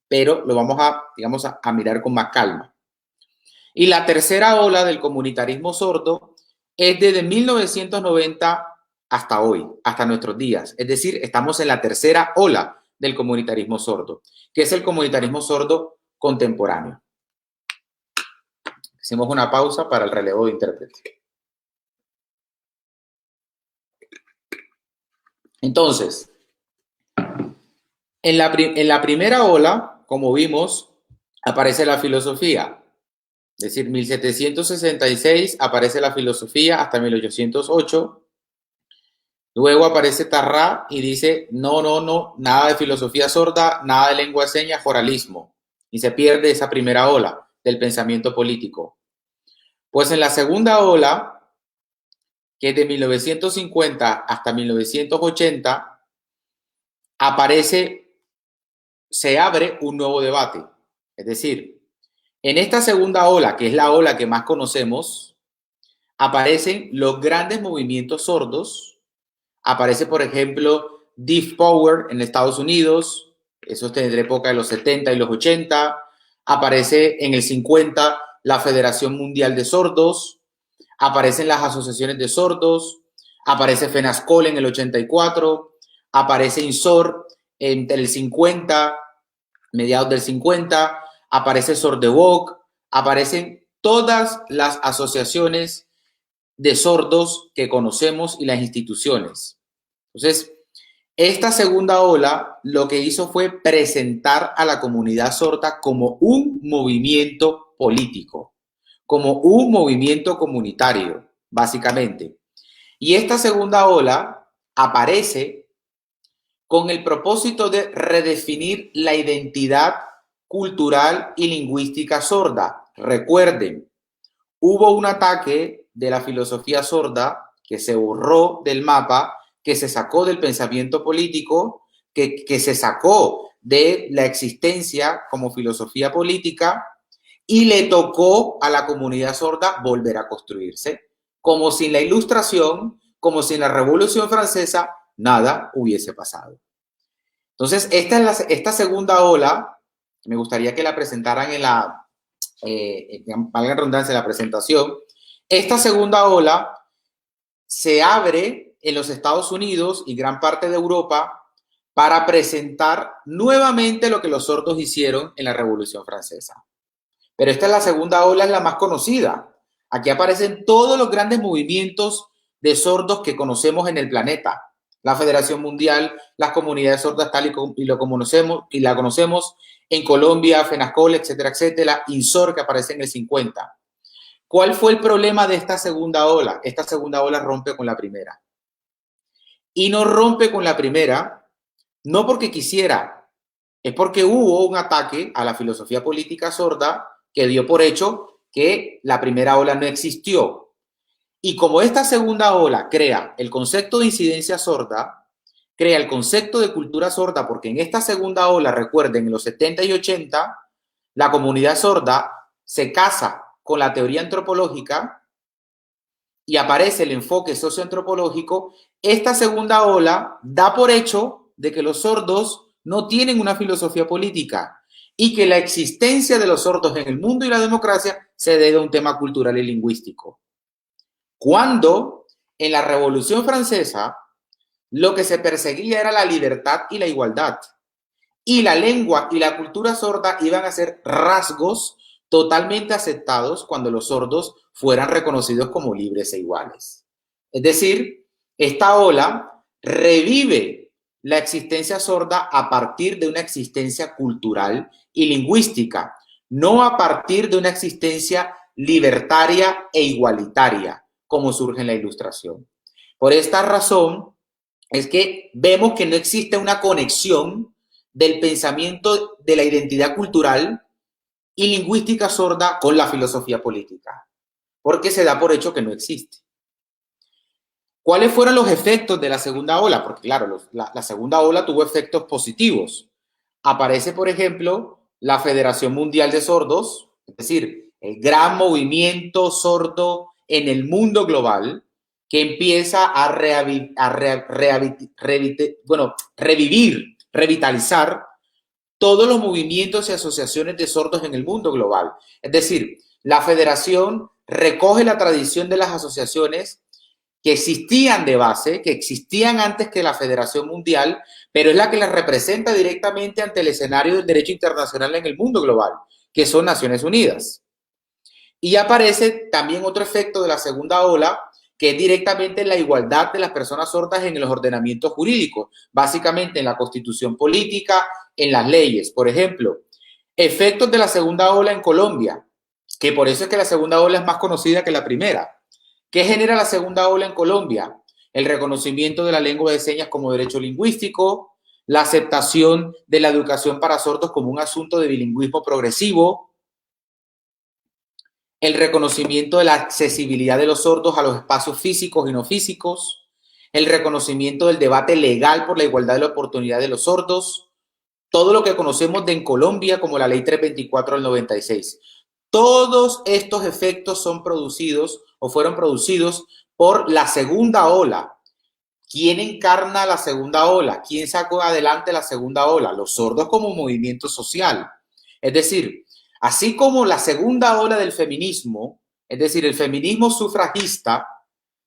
Pero lo vamos a mirar con más calma. Y la tercera ola del comunitarismo sordo es desde 1990 hasta hoy, hasta nuestros días. Es decir, estamos en la tercera ola del comunitarismo sordo, que es el comunitarismo sordo contemporáneo. Hicimos una pausa para el relevo de intérprete. Entonces, en la primera ola, como vimos, aparece la filosofía. Es decir, 1766 aparece la filosofía hasta 1808. Luego aparece Tarrá y dice, no, nada de filosofía sorda, nada de lengua de señas, foralismo. Y se pierde esa primera ola del pensamiento político. Pues en la segunda ola, que es de 1950 hasta 1980, se abre un nuevo debate. Es decir, en esta segunda ola, que es la ola que más conocemos, aparecen los grandes movimientos sordos. Aparece, por ejemplo, Deaf Power en Estados Unidos, eso es de la época de los 70 y los 80. Aparece en el 50 la Federación Mundial de Sordos, aparecen las asociaciones de sordos, aparece FENASCOL en el 84, aparece INSOR entre el 50, mediados del 50, aparece Sordevoc, aparecen todas las asociaciones de sordos que conocemos y las instituciones. Entonces, esta segunda ola lo que hizo fue presentar a la comunidad sorda como un movimiento político, como un movimiento comunitario, básicamente. Y esta segunda ola aparece con el propósito de redefinir la identidad cultural y lingüística sorda. Recuerden, hubo un ataque de la filosofía sorda que se borró del mapa, que se sacó del pensamiento político, que se sacó de la existencia como filosofía política y le tocó a la comunidad sorda volver a construirse. Como sin la Ilustración, como sin la Revolución Francesa, nada hubiese pasado. Entonces, esta segunda ola, me gustaría que la presentaran en la, valga la redundancia, la presentación. Esta segunda ola se abre en los Estados Unidos y gran parte de Europa para presentar nuevamente lo que los sordos hicieron en la Revolución Francesa. Pero esta es la segunda ola, es la más conocida. Aquí aparecen todos los grandes movimientos de sordos que conocemos en el planeta. La Federación Mundial, las comunidades sordas tal y la conocemos en Colombia, FENASCOL, etcétera, etcétera, INSOR que aparece en el 50. ¿Cuál fue el problema de esta segunda ola? Esta segunda ola rompe con la primera. Y no rompe con la primera, no porque quisiera, es porque hubo un ataque a la filosofía política sorda que dio por hecho que la primera ola no existió. Y como esta segunda ola crea el concepto de incidencia sorda, crea el concepto de cultura sorda, porque en esta segunda ola, recuerden, en los 70 y 80, la comunidad sorda se casa con la teoría antropológica y aparece el enfoque socioantropológico. Esta segunda ola da por hecho de que los sordos no tienen una filosofía política y que la existencia de los sordos en el mundo y la democracia se debe a un tema cultural y lingüístico. Cuando en la Revolución Francesa lo que se perseguía era la libertad y la igualdad. Y la lengua y la cultura sorda iban a ser rasgos totalmente aceptados cuando los sordos fueran reconocidos como libres e iguales. Es decir, esta ola revive la existencia sorda a partir de una existencia cultural y lingüística, no a partir de una existencia libertaria e igualitaria, como surge en la Ilustración. Por esta razón es que vemos que no existe una conexión del pensamiento de la identidad cultural y lingüística sorda con la filosofía política, porque se da por hecho que no existe. ¿Cuáles fueron los efectos de la segunda ola? Porque claro, la segunda ola tuvo efectos positivos. Aparece, por ejemplo, la Federación Mundial de Sordos, es decir, el gran movimiento sordo en el mundo global, que empieza a revitalizar todos los movimientos y asociaciones de sordos en el mundo global. Es decir, La federación recoge la tradición de las asociaciones que existían de base, que existían antes que la Federación Mundial, pero es la que las representa directamente ante el escenario del derecho internacional en el mundo global, que son Naciones Unidas. Y aparece también otro efecto de la segunda ola, que es directamente la igualdad de las personas sordas en los ordenamientos jurídicos, básicamente en la constitución política, en las leyes. Por ejemplo, efectos de la segunda ola en Colombia, que por eso es que la segunda ola es más conocida que la primera. ¿Qué genera la segunda ola en Colombia? El reconocimiento de la lengua de señas como derecho lingüístico, la aceptación de la educación para sordos como un asunto de bilingüismo progresivo, el reconocimiento de la accesibilidad de los sordos a los espacios físicos y no físicos, el reconocimiento del debate legal por la igualdad de la oportunidad de los sordos, todo lo que conocemos de en Colombia como la Ley 324 del 96. Todos estos efectos son producidos o fueron producidos por la segunda ola. ¿Quién encarna la segunda ola? ¿Quién sacó adelante la segunda ola? Los sordos como movimiento social. Es decir, así como la segunda ola del feminismo, es decir, el feminismo sufragista,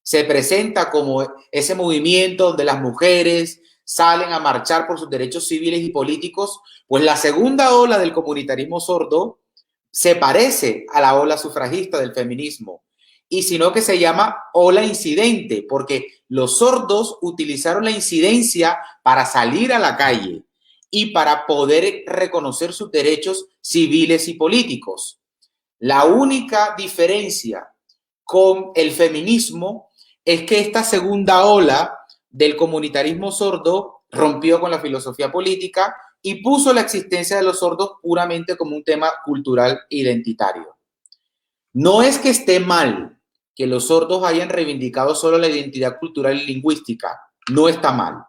se presenta como ese movimiento donde las mujeres salen a marchar por sus derechos civiles y políticos, pues la segunda ola del comunitarismo sordo se parece a la ola sufragista del feminismo, y sino que se llama ola incidente, porque los sordos utilizaron la incidencia para salir a la calle y para poder reconocer sus derechos civiles y políticos. La única diferencia con el feminismo es que esta segunda ola del comunitarismo sordo rompió con la filosofía política y puso la existencia de los sordos puramente como un tema cultural identitario. No es que esté mal que los sordos hayan reivindicado solo la identidad cultural y lingüística, no está mal.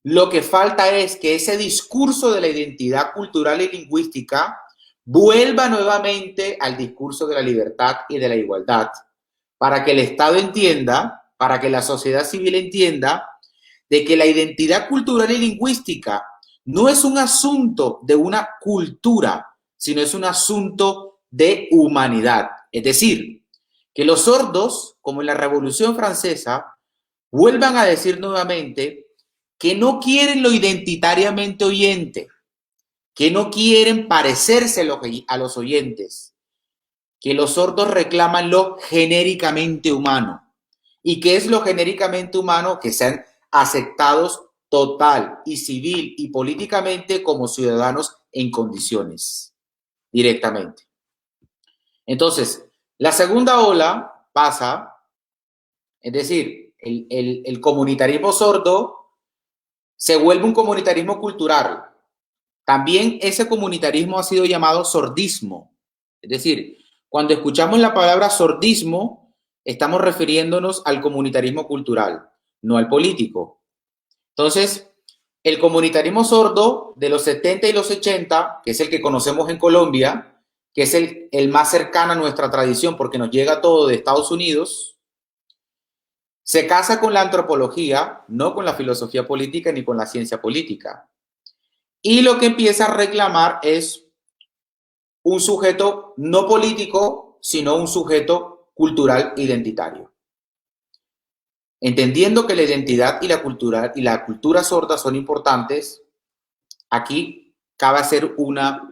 Lo que falta es que ese discurso de la identidad cultural y lingüística vuelva nuevamente al discurso de la libertad y de la igualdad, para que el Estado entienda, para que la sociedad civil entienda, de que la identidad cultural y lingüística no es un asunto de una cultura, sino es un asunto de humanidad. Es decir, que los sordos, como en la Revolución Francesa, vuelvan a decir nuevamente que no quieren lo identitariamente oyente, que no quieren parecerse a los oyentes, que los sordos reclaman lo genéricamente humano. ¿Y qué es lo genéricamente humano? Que sean aceptados total y civil y políticamente como ciudadanos en condiciones, directamente. Entonces, la segunda ola pasa, es decir, el comunitarismo sordo se vuelve un comunitarismo cultural. También ese comunitarismo ha sido llamado sordismo. Es decir, cuando escuchamos la palabra sordismo, estamos refiriéndonos al comunitarismo cultural, no al político. Entonces, el comunitarismo sordo de los 70 y los 80, que es el que conocemos en Colombia, que es el más cercano a nuestra tradición porque nos llega todo de Estados Unidos, se casa con la antropología, no con la filosofía política ni con la ciencia política. Y lo que empieza a reclamar es un sujeto no político, sino un sujeto cultural identitario. Entendiendo que la identidad y la cultura sorda son importantes, aquí cabe hacer una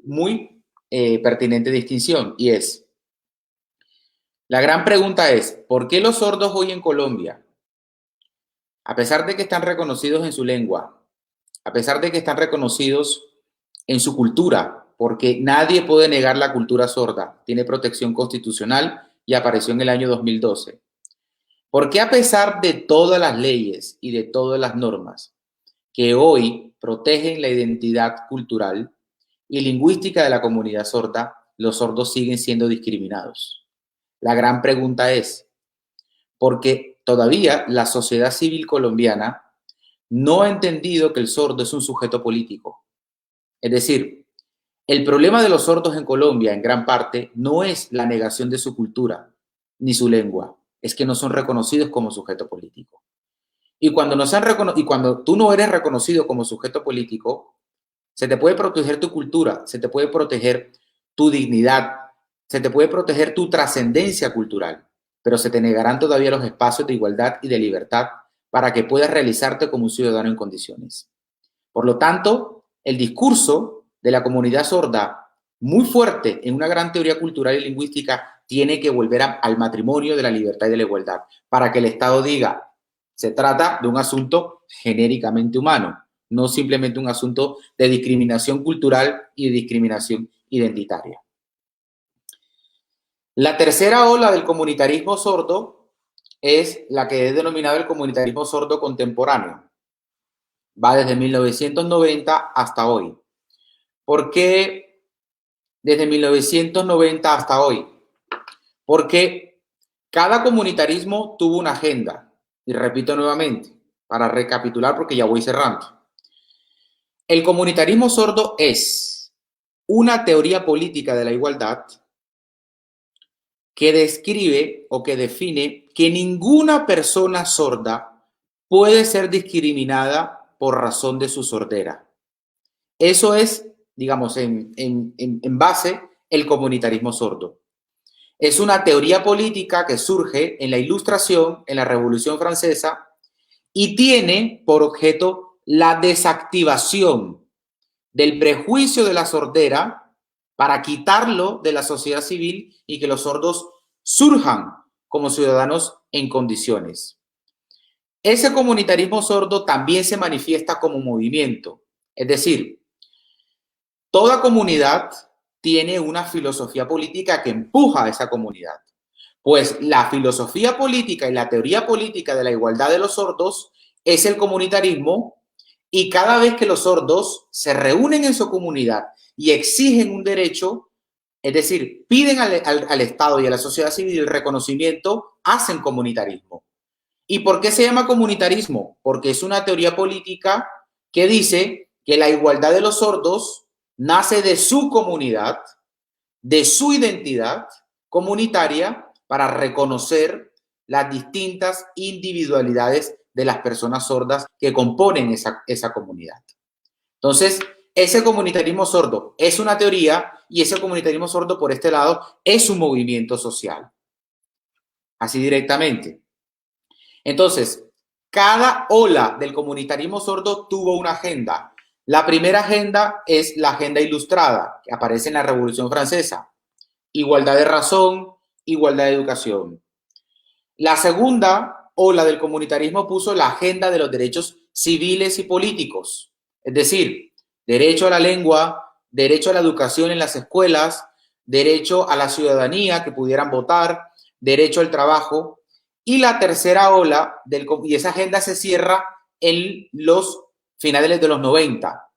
muy pertinente distinción, y es, la gran pregunta es, ¿por qué los sordos hoy en Colombia, a pesar de que están reconocidos en su lengua, a pesar de que están reconocidos en su cultura, porque nadie puede negar la cultura sorda, tiene protección constitucional y apareció en el año 2012? ¿Por qué a pesar de todas las leyes y de todas las normas que hoy protegen la identidad cultural y lingüística de la comunidad sorda, los sordos siguen siendo discriminados? La gran pregunta es, ¿por qué todavía la sociedad civil colombiana no ha entendido que el sordo es un sujeto político? Es decir, el problema de los sordos en Colombia, en gran parte, no es la negación de su cultura ni su lengua, es que no son reconocidos como sujeto político. Y cuando, y cuando tú no eres reconocido como sujeto político, se te puede proteger tu cultura, se te puede proteger tu dignidad, se te puede proteger tu trascendencia cultural, pero se te negarán todavía los espacios de igualdad y de libertad para que puedas realizarte como un ciudadano en condiciones. Por lo tanto, el discurso de la comunidad sorda, muy fuerte en una gran teoría cultural y lingüística, tiene que volver al matrimonio de la libertad y de la igualdad, para que el Estado diga, se trata de un asunto genéricamente humano, no simplemente un asunto de discriminación cultural y de discriminación identitaria. La tercera ola del comunitarismo sordo es la que es denominada el comunitarismo sordo contemporáneo. Va desde 1990 hasta hoy. ¿Por qué desde 1990 hasta hoy? Porque cada comunitarismo tuvo una agenda. Y repito nuevamente, para recapitular porque ya voy cerrando. El comunitarismo sordo es una teoría política de la igualdad que describe o que define que ninguna persona sorda puede ser discriminada por razón de su sordera. Eso es, digamos, en base, el comunitarismo sordo. Es una teoría política que surge en la Ilustración, en la Revolución Francesa, y tiene por objeto la desactivación del prejuicio de la sordera para quitarlo de la sociedad civil y que los sordos surjan como ciudadanos en condiciones. Ese comunitarismo sordo también se manifiesta como movimiento, es decir, toda comunidad tiene una filosofía política que empuja a esa comunidad. Pues la filosofía política y la teoría política de la igualdad de los sordos es el comunitarismo, y cada vez que los sordos se reúnen en su comunidad y exigen un derecho, es decir, piden al Estado y a la sociedad civil el reconocimiento, hacen comunitarismo. ¿Y por qué se llama comunitarismo? Porque es una teoría política que dice que la igualdad de los sordos nace de su comunidad, de su identidad comunitaria, para reconocer las distintas individualidades de las personas sordas que componen esa comunidad. Entonces, ese comunitarismo sordo es una teoría, y ese comunitarismo sordo, por este lado, es un movimiento social. Así directamente. Entonces, cada ola del comunitarismo sordo tuvo una agenda. La primera agenda es la agenda ilustrada, que aparece en la Revolución Francesa. Igualdad de razón, igualdad de educación. La segunda ola del comunitarismo puso la agenda de los derechos civiles y políticos, es decir, derecho a la lengua, derecho a la educación en las escuelas, derecho a la ciudadanía, que pudieran votar, derecho al trabajo. Y la tercera ola, y esa agenda se cierra en los finales de los 90.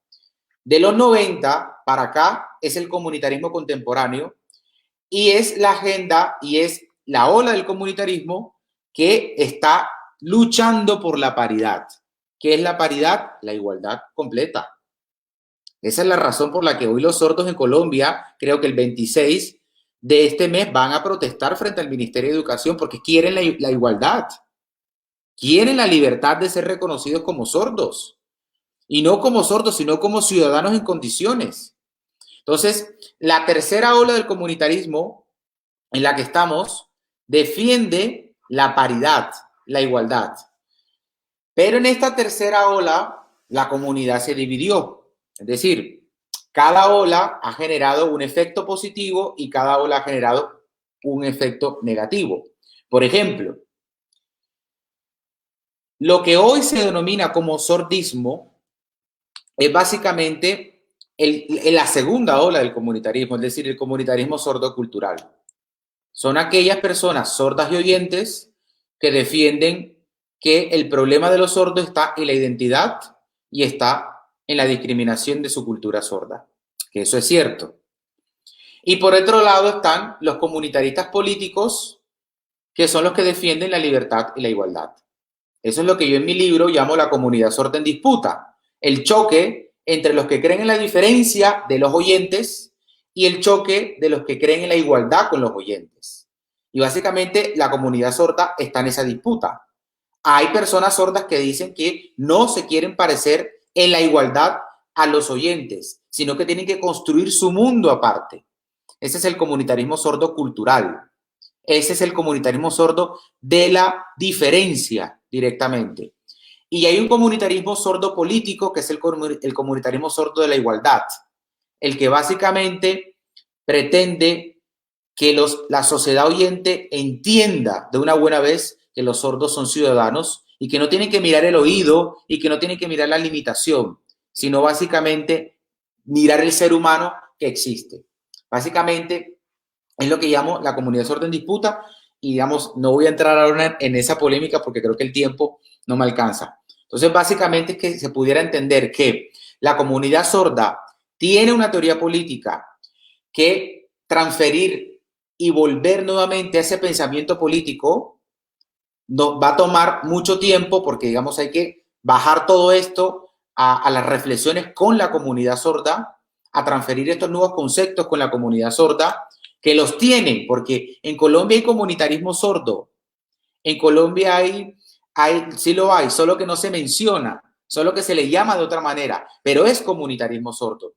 De los 90 para acá es el comunitarismo contemporáneo, y es la agenda y es la ola del comunitarismo que está luchando por la paridad. ¿Qué es la paridad? La igualdad completa. Esa es la razón por la que hoy los sordos en Colombia, creo que el 26 de este mes, van a protestar frente al Ministerio de Educación, porque quieren la igualdad. Quieren la libertad de ser reconocidos como sordos. Y no como sordos, sino como ciudadanos en condiciones. Entonces, la tercera ola del comunitarismo en la que estamos defiende la paridad, la igualdad. Pero en esta tercera ola, la comunidad se dividió. Es decir, cada ola ha generado un efecto positivo y cada ola ha generado un efecto negativo. Por ejemplo, lo que hoy se denomina como sordismo es básicamente la segunda ola del comunitarismo, es decir, el comunitarismo sordo-cultural. Son aquellas personas sordas y oyentes que defienden que el problema de los sordos está en la identidad y está en la discriminación de su cultura sorda, que eso es cierto. Y por otro lado están los comunitaristas políticos, que son los que defienden la libertad y la igualdad. Eso es lo que yo en mi libro llamo la comunidad sorda en disputa, el choque entre los que creen en la diferencia de los oyentes y el choque de los que creen en la igualdad con los oyentes. Y básicamente la comunidad sorda está en esa disputa. Hay personas sordas que dicen que no se quieren parecer en la igualdad a los oyentes, sino que tienen que construir su mundo aparte. Ese es el comunitarismo sordo cultural. Ese es el comunitarismo sordo de la diferencia directamente. Y hay un comunitarismo sordo político, que es el comunitarismo sordo de la igualdad, el que básicamente pretende que la sociedad oyente entienda de una buena vez que los sordos son ciudadanos y que no tienen que mirar el oído y que no tienen que mirar la limitación, sino básicamente mirar el ser humano que existe. Básicamente es lo que llamo la comunidad sorda en disputa y digamos, no voy a entrar ahora en esa polémica porque creo que el tiempo no me alcanza. Entonces, básicamente es que se pudiera entender que la comunidad sorda tiene una teoría política que transferir y volver nuevamente a ese pensamiento político no, va a tomar mucho tiempo porque, digamos, hay que bajar todo esto a las reflexiones con la comunidad sorda, a transferir estos nuevos conceptos con la comunidad sorda, que los tienen, porque en Colombia hay comunitarismo sordo, en Colombia sí lo hay, solo que no se menciona, solo que se le llama de otra manera, pero es comunitarismo sordo.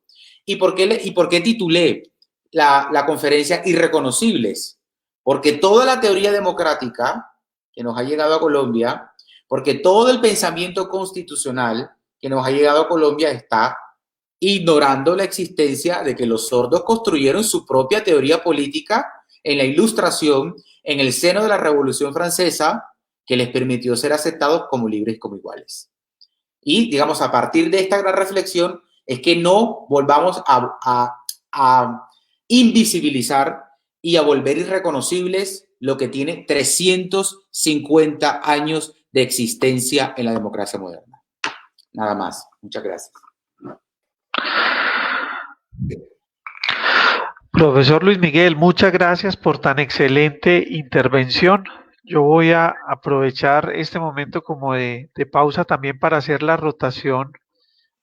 ¿Y por qué titulé la conferencia Irreconocibles? Porque toda la teoría democrática que nos ha llegado a Colombia, porque todo el pensamiento constitucional que nos ha llegado a Colombia está ignorando la existencia de que los sordos construyeron su propia teoría política en la Ilustración, en el seno de la Revolución Francesa, que les permitió ser aceptados como libres y como iguales. Y, digamos, a partir de esta gran reflexión, es que no volvamos a invisibilizar y a volver irreconocibles lo que tiene 350 años de existencia en la democracia moderna. Nada más. Muchas gracias. Profesor Luis Miguel, muchas gracias por tan excelente intervención. Yo voy a aprovechar este momento como de pausa también para hacer la rotación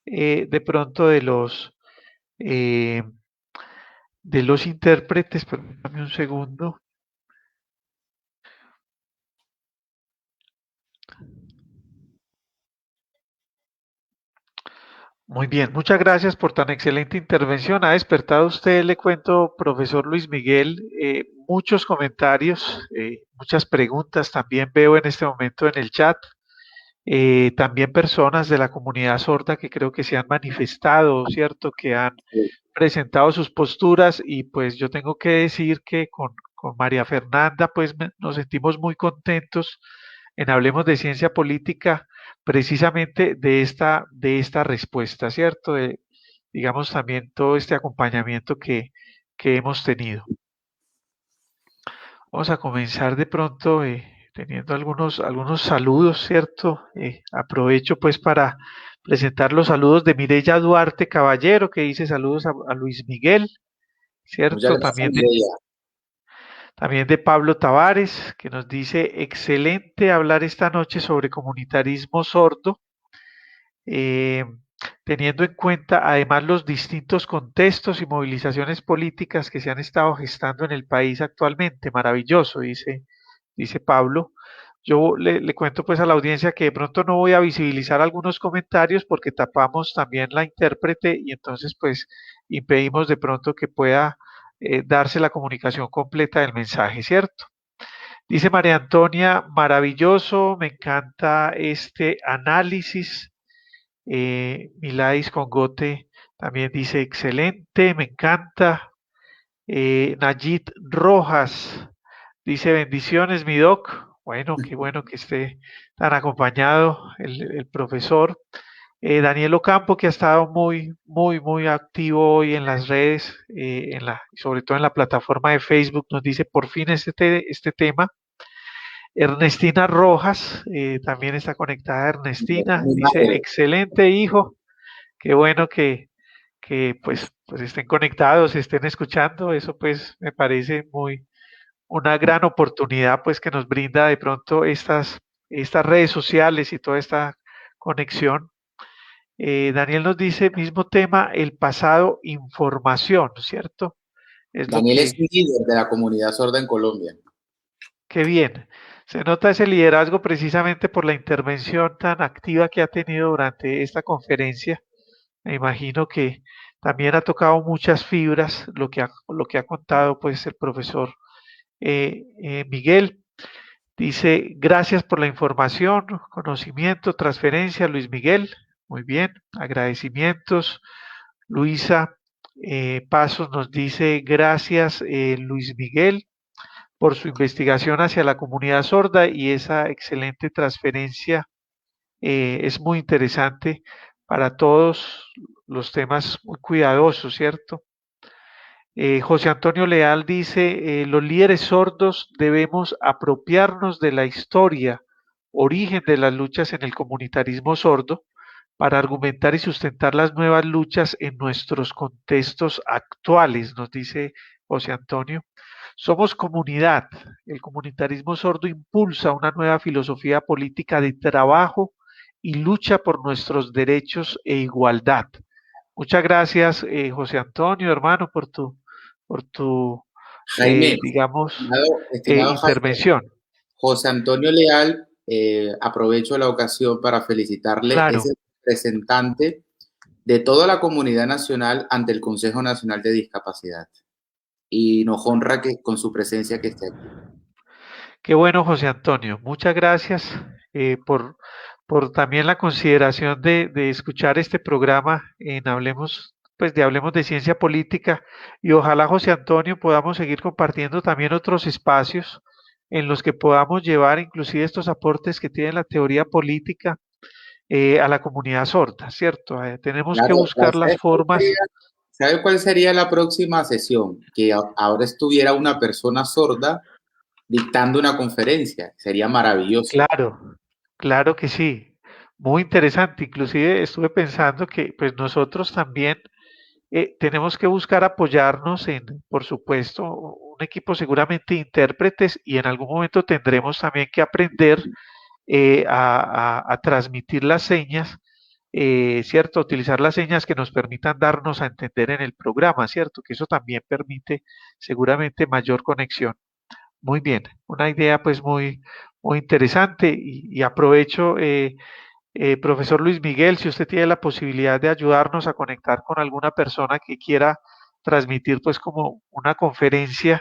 de pronto eh, de los intérpretes. Permítame un segundo. Muy bien, muchas gracias por tan excelente intervención. Ha despertado usted, le cuento, profesor Luis Miguel, muchos comentarios, muchas preguntas. También veo en este momento en el chat, también personas de la comunidad sorda que creo que se han manifestado, ¿cierto? Que han presentado sus posturas y pues yo tengo que decir que con María Fernanda pues nos sentimos muy contentos en Hablemos de Ciencia Política precisamente de esta respuesta, ¿cierto? De, digamos también todo este acompañamiento que hemos tenido. Vamos a comenzar de pronto teniendo algunos saludos, ¿cierto? Aprovecho pues para presentar los saludos de Mireya Duarte Caballero, que dice saludos a Luis Miguel, ¿cierto? Gracias, Mireya. También de Pablo Tavares, que nos dice, excelente hablar esta noche sobre comunitarismo sordo, eh, teniendo en cuenta además los distintos contextos y movilizaciones políticas que se han estado gestando en el país actualmente. Maravilloso, dice Pablo. Yo le cuento pues a la audiencia que de pronto no voy a visibilizar algunos comentarios porque tapamos también la intérprete y entonces pues impedimos de pronto que pueda darse la comunicación completa del mensaje, ¿cierto? Dice María Antonia, maravilloso, me encanta este análisis. Milais Congote también dice excelente, me encanta. Nayit Rojas dice bendiciones, mi doc. Bueno, qué bueno que esté tan acompañado el profesor. Daniel Ocampo, que ha estado muy activo hoy en las redes, sobre todo en la plataforma de Facebook, nos dice por fin este tema. Ernestina Rojas, también está conectada Ernestina, dice excelente hijo, qué bueno que pues estén conectados, estén escuchando, eso pues me parece una gran oportunidad pues que nos brinda de pronto estas redes sociales y toda esta conexión. Daniel nos dice, mismo tema, el pasado, información, ¿cierto? Daniel es un líder de la comunidad sorda en Colombia. Qué bien. Se nota ese liderazgo precisamente por la intervención tan activa que ha tenido durante esta conferencia. Me imagino que también ha tocado muchas fibras, lo que ha contado pues el profesor Miguel. Dice, gracias por la información, conocimiento, transferencia, Luis Miguel. Muy bien, agradecimientos. Luisa Pasos nos dice, gracias Luis Miguel por su investigación hacia la comunidad sorda y esa excelente transferencia es muy interesante para todos los temas muy cuidadosos, ¿cierto? José Antonio Leal dice, los líderes sordos debemos apropiarnos de la historia, origen de las luchas en el comunitarismo sordo, para argumentar y sustentar las nuevas luchas en nuestros contextos actuales, nos dice José Antonio. Somos comunidad. El comunitarismo sordo impulsa una nueva filosofía política de trabajo y lucha por nuestros derechos e igualdad. Muchas gracias, José Antonio, hermano, por tu Jaime, digamos, estimado Jaime, intervención. José Antonio Leal, aprovecho la ocasión para felicitarle. Es Claro, el representante de toda la comunidad nacional ante el Consejo Nacional de Discapacidad y nos honra que, con su presencia que esté aquí. qué bueno, José Antonio. Muchas gracias por también la consideración de escuchar este programa en Hablemos, pues de Hablemos de Ciencia Política y ojalá, José Antonio, podamos seguir compartiendo también otros espacios en los que podamos llevar inclusive estos aportes que tiene la teoría política a la comunidad sorda, ¿cierto? Tenemos que Claro, buscar las formas. ¿sabe cuál sería la próxima sesión? Que ahora estuviera una persona sorda dictando una conferencia. Sería maravilloso. Claro, claro que sí. Muy interesante. Inclusive estuve pensando que pues nosotros también tenemos que buscar apoyarnos en, por supuesto, un equipo seguramente de intérpretes y en algún momento tendremos también que aprender a transmitir las señas, ¿cierto? Utilizar las señas que nos permitan darnos a entender en el programa, ¿cierto? Que eso también permite seguramente mayor conexión. Muy bien, una idea pues muy interesante y aprovecho, profesor Luis Miguel, si usted tiene la posibilidad de ayudarnos a conectar con alguna persona que quiera transmitir pues como una conferencia,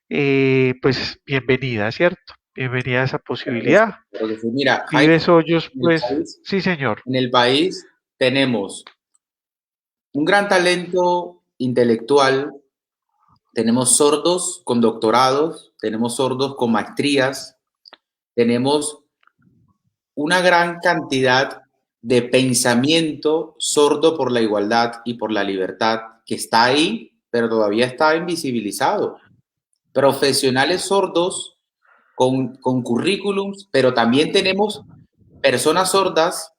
pues bienvenida, ¿cierto? Bienvenida a esa posibilidad. Claro que sí. Mira, Jaime, Vives Hoyos, en el pues país, sí, señor. en el país tenemos un gran talento intelectual, tenemos sordos con doctorados, tenemos sordos con maestrías, tenemos una gran cantidad de pensamiento sordo por la igualdad y por la libertad que está ahí, pero todavía está invisibilizado. Profesionales sordos con currículums, pero también tenemos personas sordas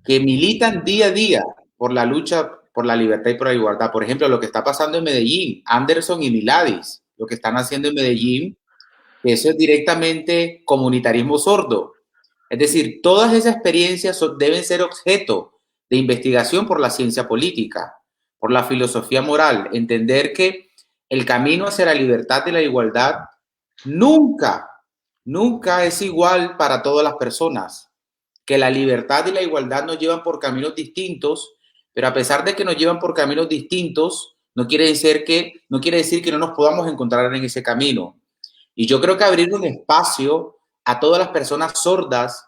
que militan día a día por la lucha por la libertad y por la igualdad. Por ejemplo, lo que está pasando en Medellín, Anderson y Miladis, lo que están haciendo en Medellín, eso es directamente comunitarismo sordo. Es decir, todas esas experiencias deben ser objeto de investigación por la ciencia política, por la filosofía moral, entender que el camino hacia la libertad y la igualdad nunca, nunca es igual para todas las personas, que la libertad y la igualdad nos llevan por caminos distintos, pero a pesar de que nos llevan por caminos distintos, no quiere decir que no nos podamos encontrar en ese camino. Y yo creo que abrir un espacio a todas las personas sordas,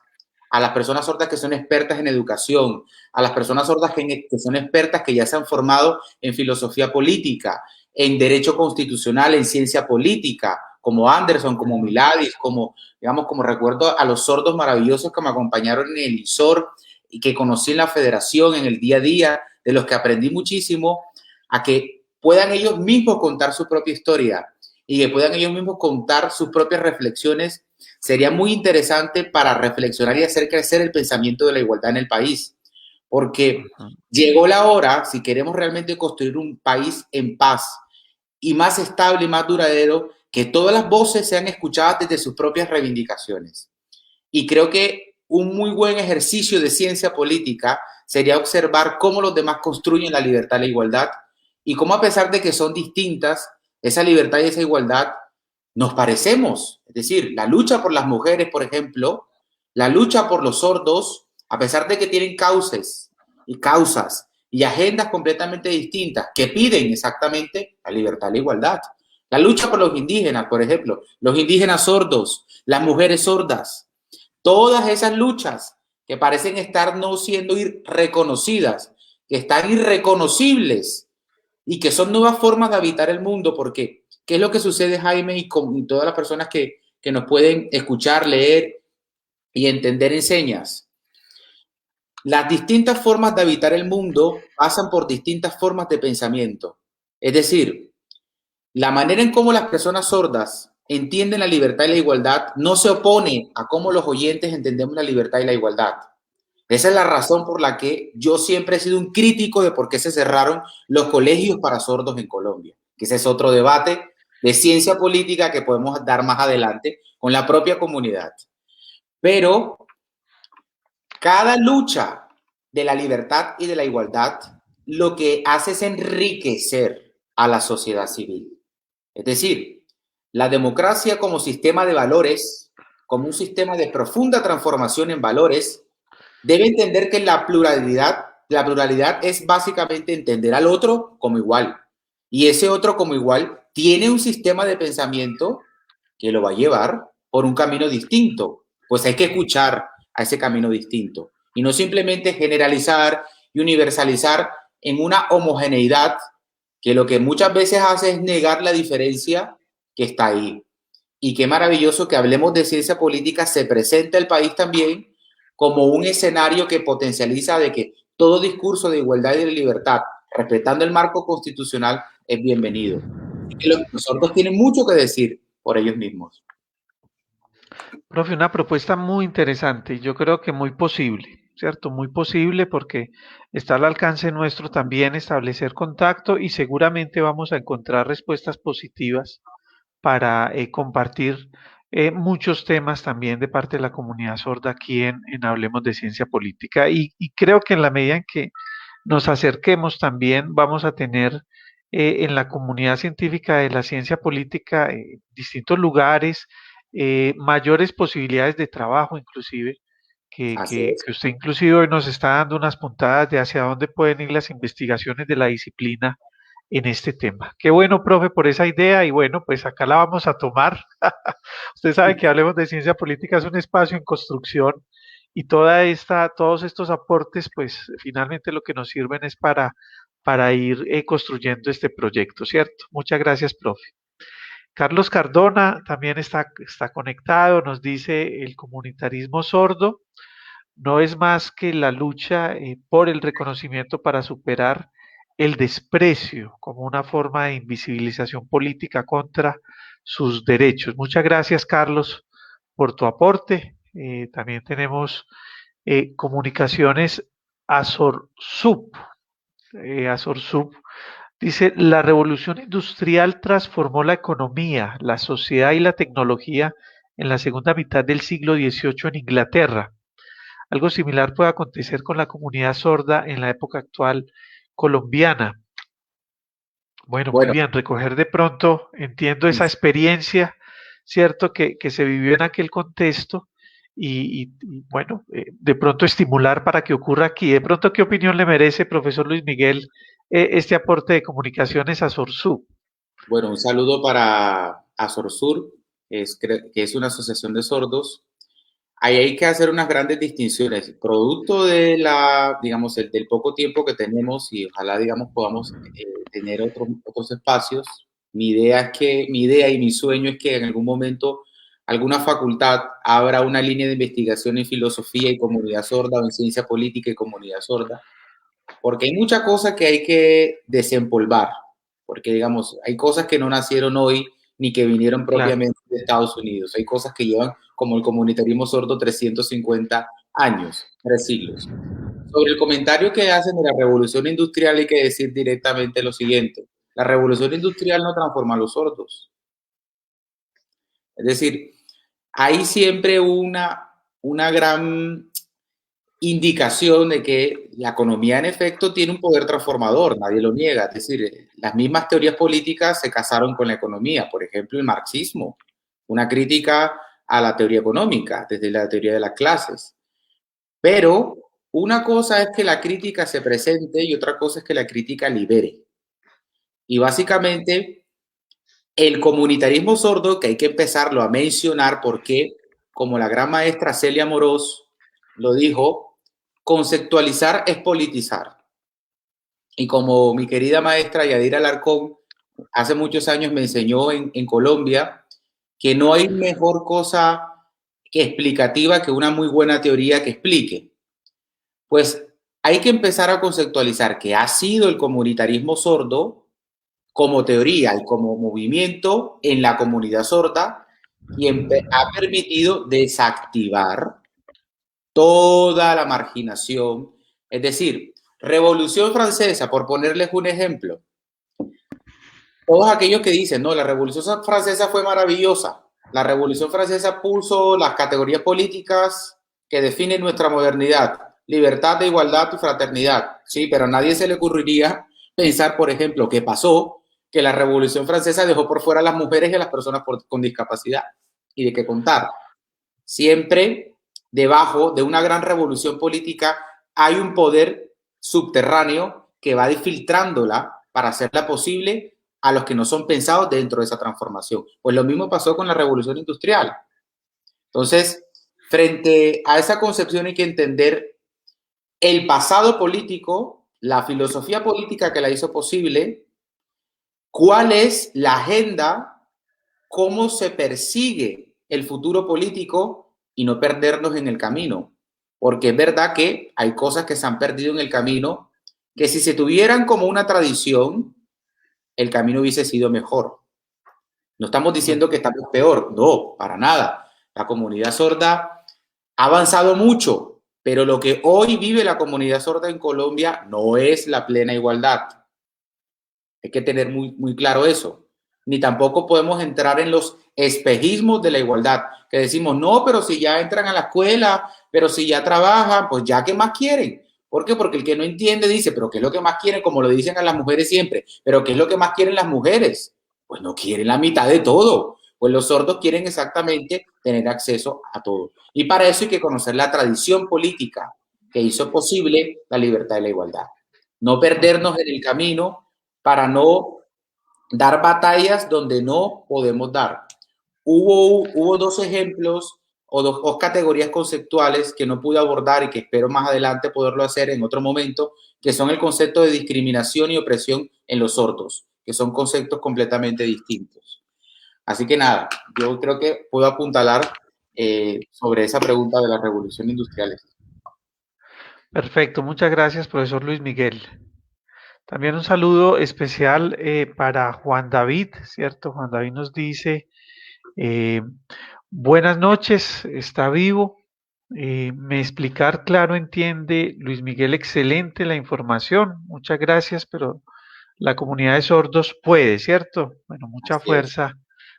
a las personas sordas que son expertas en educación, a las personas sordas que son expertas que ya se han formado en filosofía política, en derecho constitucional, en ciencia política, como Anderson, como Miladis, como, digamos, como recuerdo a los sordos maravillosos que me acompañaron en el ISOR y que conocí en la federación, en el día a día, de los que aprendí muchísimo, a que puedan ellos mismos contar su propia historia y que puedan ellos mismos contar sus propias reflexiones, sería muy interesante para reflexionar y hacer crecer el pensamiento de la igualdad en el país. Porque llegó la hora, si queremos realmente construir un país en paz y más estable y más duradero, que todas las voces sean escuchadas desde sus propias reivindicaciones. Y creo que un muy buen ejercicio de ciencia política sería observar cómo los demás construyen la libertad y la igualdad y cómo a pesar de que son distintas, esa libertad y esa igualdad nos parecemos. Es decir, la lucha por las mujeres, por ejemplo, la lucha por los sordos, a pesar de que tienen causas y agendas completamente distintas que piden exactamente la libertad y la igualdad. La lucha por los indígenas, por ejemplo, los indígenas sordos, las mujeres sordas, todas esas luchas que parecen estar no siendo reconocidas, que están irreconocibles y que son nuevas formas de habitar el mundo, porque ¿qué es lo que sucede, Jaime, y con todas las personas que nos pueden escuchar, leer y entender en señas? Las distintas formas de habitar el mundo pasan por distintas formas de pensamiento. Es decir, la manera en cómo las personas sordas entienden la libertad y la igualdad no se opone a cómo los oyentes entendemos la libertad y la igualdad. Esa es la razón por la que yo siempre he sido un crítico de por qué se cerraron los colegios para sordos en Colombia. Que ese es otro debate de ciencia política que podemos dar más adelante con la propia comunidad. Pero cada lucha de la libertad y de la igualdad lo que hace es enriquecer a la sociedad civil. Es decir, la democracia como sistema de valores, como un sistema de profunda transformación en valores, debe entender que la pluralidad es básicamente entender al otro como igual. Y ese otro como igual tiene un sistema de pensamiento que lo va a llevar por un camino distinto. Pues hay que escuchar a ese camino distinto y no simplemente generalizar y universalizar en una homogeneidad que lo que muchas veces hace es negar la diferencia que está ahí. Y qué maravilloso que hablemos de ciencia política, se presenta el país también como un escenario que potencializa de que todo discurso de igualdad y de libertad, respetando el marco constitucional, es bienvenido. Y que los sordos tienen mucho que decir por ellos mismos. Profe, una propuesta muy interesante y yo creo que muy posible, ¿cierto? Muy posible porque está al alcance nuestro también establecer contacto y seguramente vamos a encontrar respuestas positivas para compartir muchos temas también de parte de la comunidad sorda aquí en Hablemos de Ciencia Política y creo que en la medida en que nos acerquemos también vamos a tener en la comunidad científica de la ciencia política distintos lugares, mayores posibilidades de trabajo inclusive, Así es. que usted inclusive hoy nos está dando unas puntadas de hacia dónde pueden ir las investigaciones de la disciplina en este tema. Qué bueno, profe, por esa idea y bueno, pues acá la vamos a tomar. Usted sabe que Hablemos de Ciencia Política es un espacio en construcción y todos estos aportes, pues finalmente lo que nos sirven es para ir construyendo este proyecto, ¿cierto? Muchas gracias, profe. Carlos Cardona también está conectado, nos dice el comunitarismo sordo no es más que la lucha por el reconocimiento para superar el desprecio como una forma de invisibilización política contra sus derechos. Muchas gracias, Carlos, por tu aporte. También tenemos comunicaciones Azorsub. Azorsub dice, la revolución industrial transformó la economía, la sociedad y la tecnología en la segunda mitad del siglo XVIII en Inglaterra. Algo similar puede acontecer con la comunidad sorda en la época actual colombiana. Bueno, muy Bueno, bien, recoger de pronto, entiendo esa experiencia, ¿cierto? Que se vivió en aquel contexto y bueno, de pronto estimular para que ocurra aquí. De pronto, ¿qué opinión le merece, profesor Luis Miguel, este aporte de comunicaciones a Sorsú? bueno, un saludo para Azorsur, que es una asociación de sordos. Ahí hay que hacer unas grandes distinciones. Producto de digamos, del poco tiempo que tenemos y ojalá, digamos, podamos tener otros espacios. Mi idea y mi sueño es que en algún momento alguna facultad abra una línea de investigación en filosofía y comunidad sorda o en ciencia política y comunidad sorda, porque hay muchas cosas que hay que desempolvar, porque digamos, hay cosas que no nacieron hoy ni que vinieron Claro. propiamente de Estados Unidos, hay cosas que llevan, como el comunitarismo sordo, 350 años, 3 siglos. Sobre el comentario que hacen de la revolución industrial hay que decir directamente lo siguiente, la revolución industrial no transforma a los sordos, es decir, hay siempre una gran indicación de que la economía en efecto tiene un poder transformador, nadie lo niega. Es decir, las mismas teorías políticas se casaron con la economía. Por ejemplo, el marxismo, una crítica a la teoría económica desde la teoría de las clases. Pero Una cosa es que la crítica se presente y otra cosa es que la crítica libere. Y básicamente el comunitarismo sordo, que hay que empezarlo a mencionar porque, como la gran maestra Celia Morós lo dijo, conceptualizar es politizar. Y como mi querida maestra Yadira Alarcón hace muchos años me enseñó en Colombia, que no hay mejor cosa que explicativa que una muy buena teoría que explique. Pues hay que empezar a conceptualizar qué ha sido el comunitarismo sordo como teoría y como movimiento en la comunidad sorda y ha permitido desactivar toda la marginación. Es decir, Revolución Francesa, por ponerles un ejemplo, todos aquellos que dicen, no, la Revolución Francesa fue maravillosa, la Revolución Francesa puso las categorías políticas que definen nuestra modernidad, libertad, igualdad y fraternidad. Sí, pero a nadie se le ocurriría pensar, por ejemplo, qué pasó, que la Revolución Francesa dejó por fuera a las mujeres y a las personas con discapacidad. Y de qué contar. Siempre debajo de una gran revolución política hay un poder subterráneo que va filtrándola para hacerla posible a los que no son pensados dentro de esa transformación. Pues lo mismo pasó con la revolución industrial. Entonces, frente a esa concepción hay que entender el pasado político, la filosofía política que la hizo posible, cuál es la agenda, cómo se persigue el futuro político y no perdernos en el camino. Porque es verdad que hay cosas que se han perdido en el camino que si se tuvieran como una tradición, el camino hubiese sido mejor. No estamos diciendo que estamos peor, no, para nada. La comunidad sorda ha avanzado mucho, pero lo que hoy vive la comunidad sorda en Colombia no es la plena igualdad. Hay que tener muy claro eso. Ni tampoco podemos entrar en los espejismos de la igualdad, que decimos, no, pero si ya entran a la escuela, pero si ya trabajan, pues ya, ¿qué más quieren? ¿Por qué? Porque el que no entiende dice, pero ¿qué es lo que más quieren? Como lo dicen a las mujeres siempre, pero ¿qué es lo que más quieren las mujeres? Pues no quieren la mitad de todo. Pues los sordos quieren exactamente tener acceso a todo. Y para eso hay que conocer la tradición política que hizo posible la libertad y la igualdad. No perdernos en el camino para no dar batallas donde no podemos dar. Hubo dos ejemplos o dos categorías conceptuales que no pude abordar y que espero más adelante poderlo hacer en otro momento, que son el concepto de discriminación y opresión en los sordos, que son conceptos completamente distintos. Así que nada, yo creo que puedo apuntalar sobre esa pregunta de la revolución industrial. Perfecto, muchas gracias, profesor Luis Miguel. También un saludo especial para Juan David, ¿cierto? Juan David nos dice, eh, buenas noches, está vivo. Me explicar claro entiende Luis Miguel, excelente la información, muchas gracias, pero la comunidad de sordos puede, ¿cierto? Bueno, mucha Así es. fuerza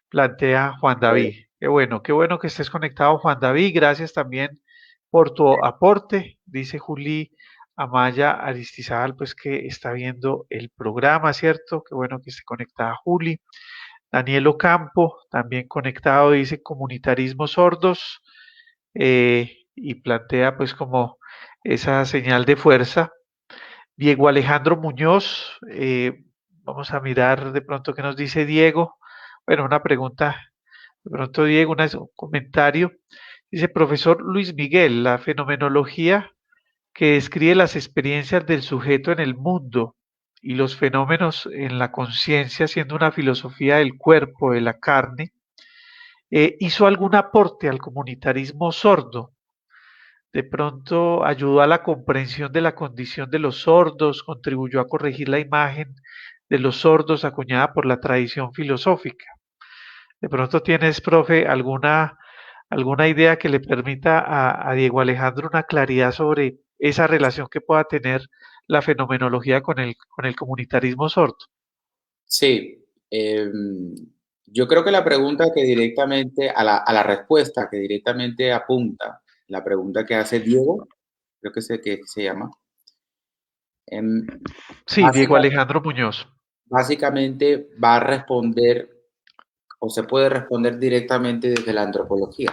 plantea Juan David. Qué bueno que estés conectado, Juan David. Gracias también por tu aporte, dice Juli Amaya Aristizábal, pues que está viendo el programa, ¿cierto? Qué bueno que esté conectada Juli. Daniel Ocampo, también conectado, dice comunitarismo sordos, y plantea pues como esa señal de fuerza. Diego Alejandro Muñoz, vamos a mirar de pronto qué nos dice Diego. Bueno, una pregunta, de pronto Diego, un comentario. Dice, profesor Luis Miguel, la fenomenología que describe las experiencias del sujeto en el mundo y los fenómenos en la conciencia, siendo una filosofía del cuerpo, de la carne, hizo algún aporte al comunitarismo sordo. De pronto ayudó a la comprensión de la condición de los sordos, contribuyó a corregir la imagen de los sordos acuñada por la tradición filosófica. De pronto tienes, profe, alguna idea que le permita a Diego Alejandro una claridad sobre esa relación que pueda tener la fenomenología con el comunitarismo sordo. Sí, yo creo que la pregunta que directamente, a la respuesta que directamente apunta, la pregunta que hace Diego, creo que se llama, em, Sí, Diego básica- Alejandro Muñoz. básicamente va a responder o se puede responder directamente desde la antropología,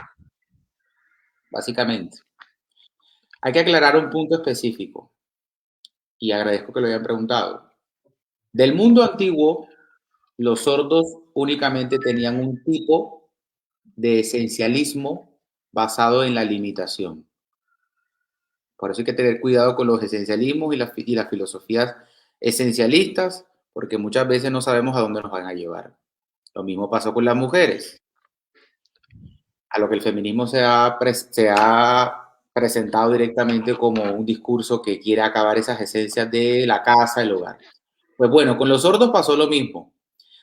básicamente. Hay que aclarar un punto específico y agradezco que lo hayan preguntado. Del mundo antiguo, los sordos únicamente tenían un tipo de esencialismo basado en la limitación. Por eso hay que tener cuidado con los esencialismos y las filosofías esencialistas, porque muchas veces no sabemos a dónde nos van a llevar. Lo mismo pasó con las mujeres, a lo que el feminismo se ha presentado directamente como un discurso que quiere acabar esas esencias de la casa, el hogar. Pues bueno, con los sordos pasó lo mismo.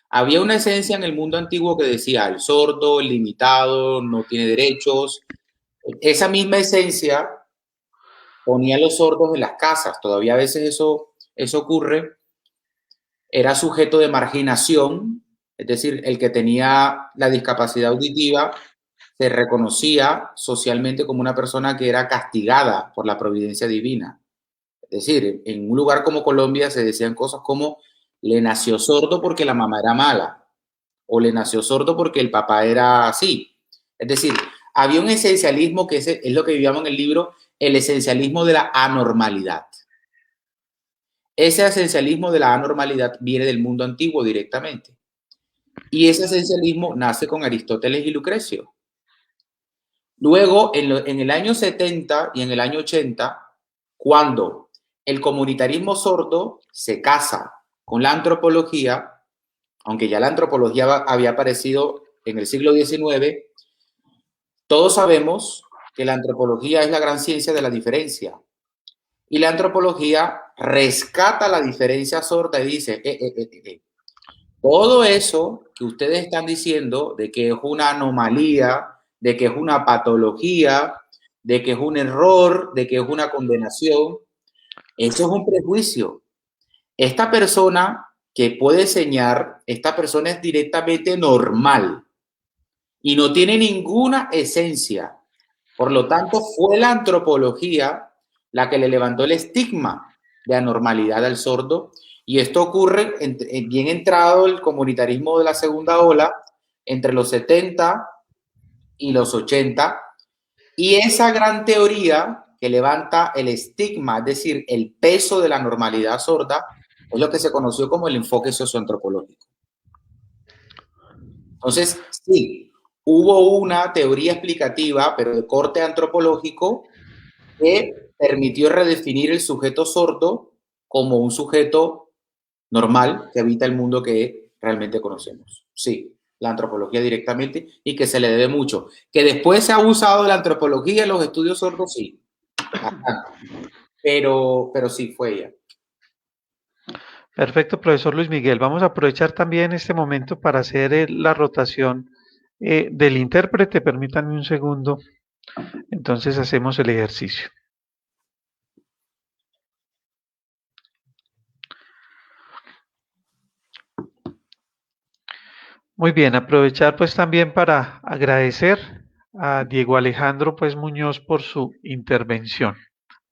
Había una esencia en el mundo antiguo que decía el sordo, el limitado, no tiene derechos. Esa misma esencia ponía a los sordos en las casas. Todavía a veces eso ocurre. Era sujeto de marginación, es decir, el que tenía la discapacidad auditiva se reconocía socialmente como una persona que era castigada por la providencia divina. Es decir, en un lugar como Colombia se decían cosas como le nació sordo porque la mamá era mala o le nació sordo porque el papá era así. Es decir, había un esencialismo que es lo que vivíamos en el libro, el esencialismo de la anormalidad. Ese esencialismo de la anormalidad viene del mundo antiguo directamente. Y ese esencialismo nace con Aristóteles y Lucrecio. Luego, en el año 70 y en el año 80, cuando el comunitarismo sordo se casa con la antropología, aunque ya la antropología había aparecido en el siglo XIX, todos sabemos que la antropología es la gran ciencia de la diferencia. Y la antropología rescata la diferencia sorda y dice, todo eso que ustedes están diciendo de que es una anomalía, de que es una patología, de que es un error, de que es una condenación, eso es un prejuicio. Esta persona que puede enseñar, esta persona es directamente normal y no tiene ninguna esencia. Por lo tanto, fue la antropología la que le levantó el estigma de anormalidad al sordo. Y esto ocurre bien entrado el comunitarismo de la segunda ola, entre los 70 y los 80. Y esa gran teoría que levanta el estigma, es decir, el peso de la normalidad sorda, es lo que se conoció como el enfoque socioantropológico. Entonces, sí, hubo una teoría explicativa, pero de corte antropológico, que permitió redefinir el sujeto sordo como un sujeto normal que habita el mundo que realmente conocemos. Sí, la antropología directamente y que se le debe mucho. Que después se ha usado la antropología en los estudios sordos, sí. Pero sí fue ella. Perfecto, profesor Luis Miguel. Vamos a aprovechar también este momento para hacer la rotación del intérprete. Permítanme un segundo. Entonces hacemos el ejercicio. Muy bien, aprovechar pues también para agradecer a Diego Alejandro pues Muñoz por su intervención.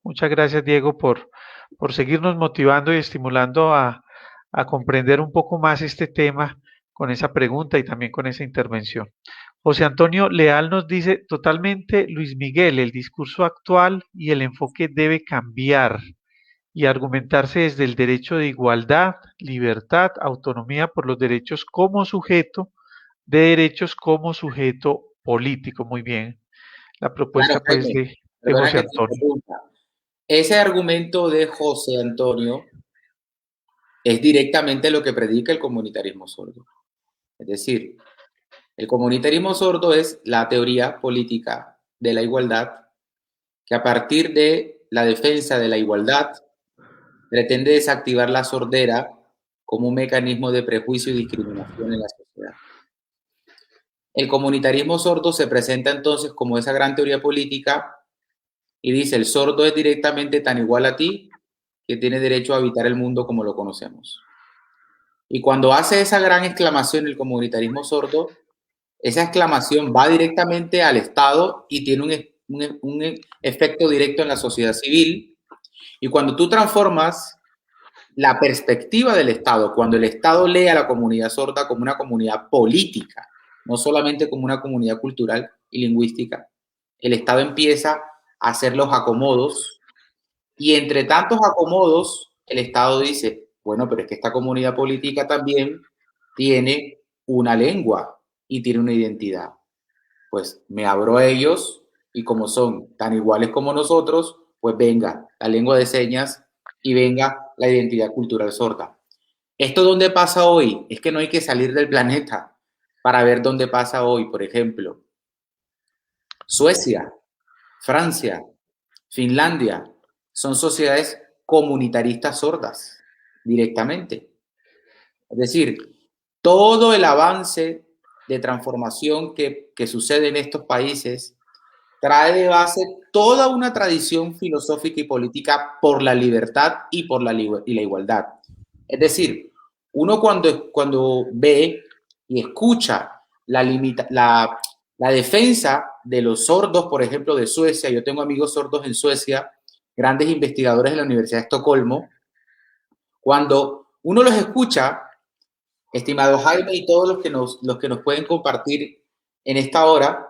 Muchas gracias, Diego, por seguirnos motivando y estimulando a comprender un poco más este tema con esa pregunta y también con esa intervención. José Antonio Leal nos dice totalmente, Luis Miguel, el discurso actual y el enfoque debe cambiar y argumentarse desde el derecho de igualdad, libertad, autonomía por los derechos como sujeto, de derechos como sujeto político. Muy bien, la Claro, propuesta pues Jaime, de perdona José que te Antonio. interrumpa. Ese argumento de José Antonio es directamente lo que predica el comunitarismo sordo. Es decir, el comunitarismo sordo es la teoría política de la igualdad que a partir de la defensa de la igualdad pretende desactivar la sordera como un mecanismo de prejuicio y discriminación en la sociedad. El comunitarismo sordo se presenta entonces como esa gran teoría política y dice, el sordo es directamente tan igual a ti que tiene derecho a habitar el mundo como lo conocemos. Y cuando hace esa gran exclamación el comunitarismo sordo, esa exclamación va directamente al Estado y tiene un efecto directo en la sociedad civil. Y cuando tú transformas la perspectiva del Estado, cuando el Estado lee a la comunidad sorda como una comunidad política, no solamente como una comunidad cultural y lingüística, el Estado empieza hacer los acomodos, y entre tantos acomodos, el Estado dice, bueno, pero es que esta comunidad política también tiene una lengua y tiene una identidad. Pues me abro a ellos y como son tan iguales como nosotros, pues venga la lengua de señas y venga la identidad cultural sorda. ¿Esto dónde pasa hoy? Es que no hay que salir del planeta para ver dónde pasa hoy. Por ejemplo, Suecia, Francia, Finlandia, son sociedades comunitaristas sordas directamente. Es decir, todo el avance de transformación que sucede en estos países trae de base toda una tradición filosófica y política por la libertad y por la igualdad. Es decir, uno cuando ve y escucha la defensa de los sordos, por ejemplo, de Suecia, yo tengo amigos sordos en Suecia, grandes investigadores de la Universidad de Estocolmo, cuando uno los escucha, estimado Jaime y todos los que nos pueden compartir en esta hora,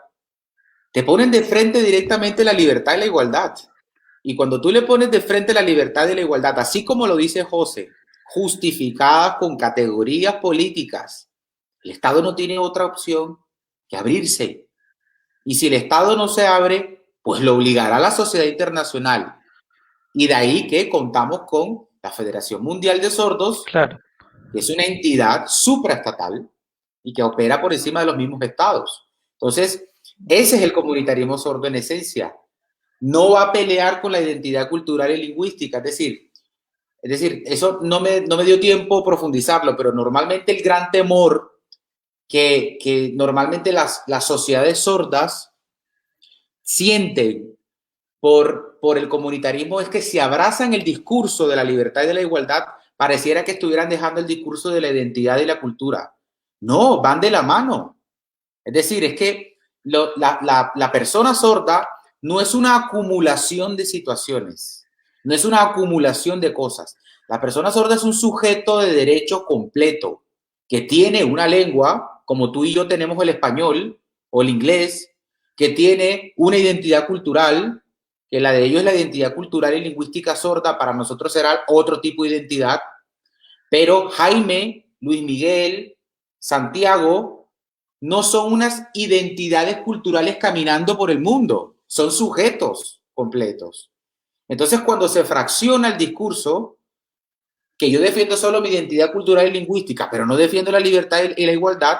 te ponen de frente directamente la libertad y la igualdad. Y cuando tú le pones de frente la libertad y la igualdad, así como lo dice José, justificadas con categorías políticas, el Estado no tiene otra opción que abrirse. Y si el Estado no se abre, pues lo obligará la sociedad internacional. Y de ahí que contamos con la Federación Mundial de Sordos, Claro. que es una entidad supraestatal y que opera por encima de los mismos estados. Entonces, ese es el comunitarismo sordo en esencia. No va a pelear con la identidad cultural y lingüística, es decir, eso no me dio tiempo profundizarlo, pero normalmente el gran temor que normalmente las sociedades sordas sienten por el comunitarismo es que si abrazan el discurso de la libertad y de la igualdad, pareciera que estuvieran dejando el discurso de la identidad y la cultura. No, van de la mano. Es decir, es que la persona sorda no es una acumulación de situaciones, no es una acumulación de cosas. La persona sorda es un sujeto de derecho completo, que tiene una lengua, como tú y yo tenemos el español o el inglés, que tiene una identidad cultural, que la de ellos es la identidad cultural y lingüística sorda, para nosotros será otro tipo de identidad, pero Jaime, Luis Miguel, Santiago, no son unas identidades culturales caminando por el mundo, son sujetos completos. Entonces, cuando se fracciona el discurso, que yo defiendo solo mi identidad cultural y lingüística, pero no defiendo la libertad y la igualdad,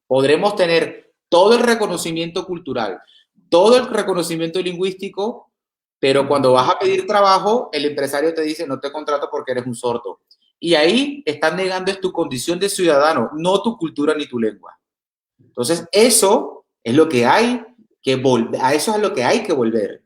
podremos tener todo el reconocimiento cultural, todo el reconocimiento lingüístico, pero cuando vas a pedir trabajo, el empresario te dice, no te contrato porque eres un sordo. Y ahí están negando es tu condición de ciudadano, no tu cultura ni tu lengua. Entonces, eso es lo que hay que volver, a eso es lo que hay que volver,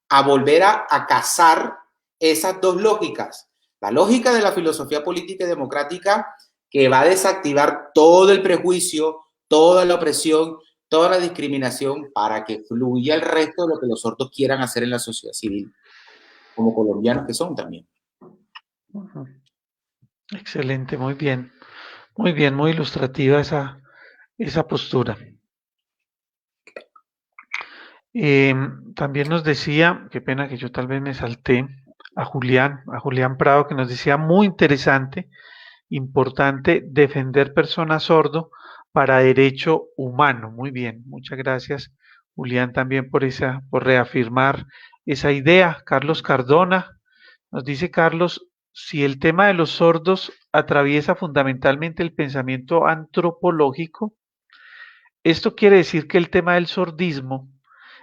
a volver a casar esas dos lógicas. La lógica de la filosofía política y democrática que va a desactivar todo el prejuicio, toda la opresión, toda la discriminación para que fluya el resto de lo que los sordos quieran hacer en la sociedad civil, como colombianos que son también. Excelente, muy bien. Muy bien, muy ilustrativa esa postura. También nos decía, qué pena que yo tal vez me salté, a Julián Prado, que nos decía muy interesante, importante defender personas sordo para derecho humano. Muy bien, muchas gracias, Julián, también por reafirmar esa idea. Carlos Cardona, nos dice Carlos, si el tema de los sordos atraviesa fundamentalmente el pensamiento antropológico, esto quiere decir que el tema del sordismo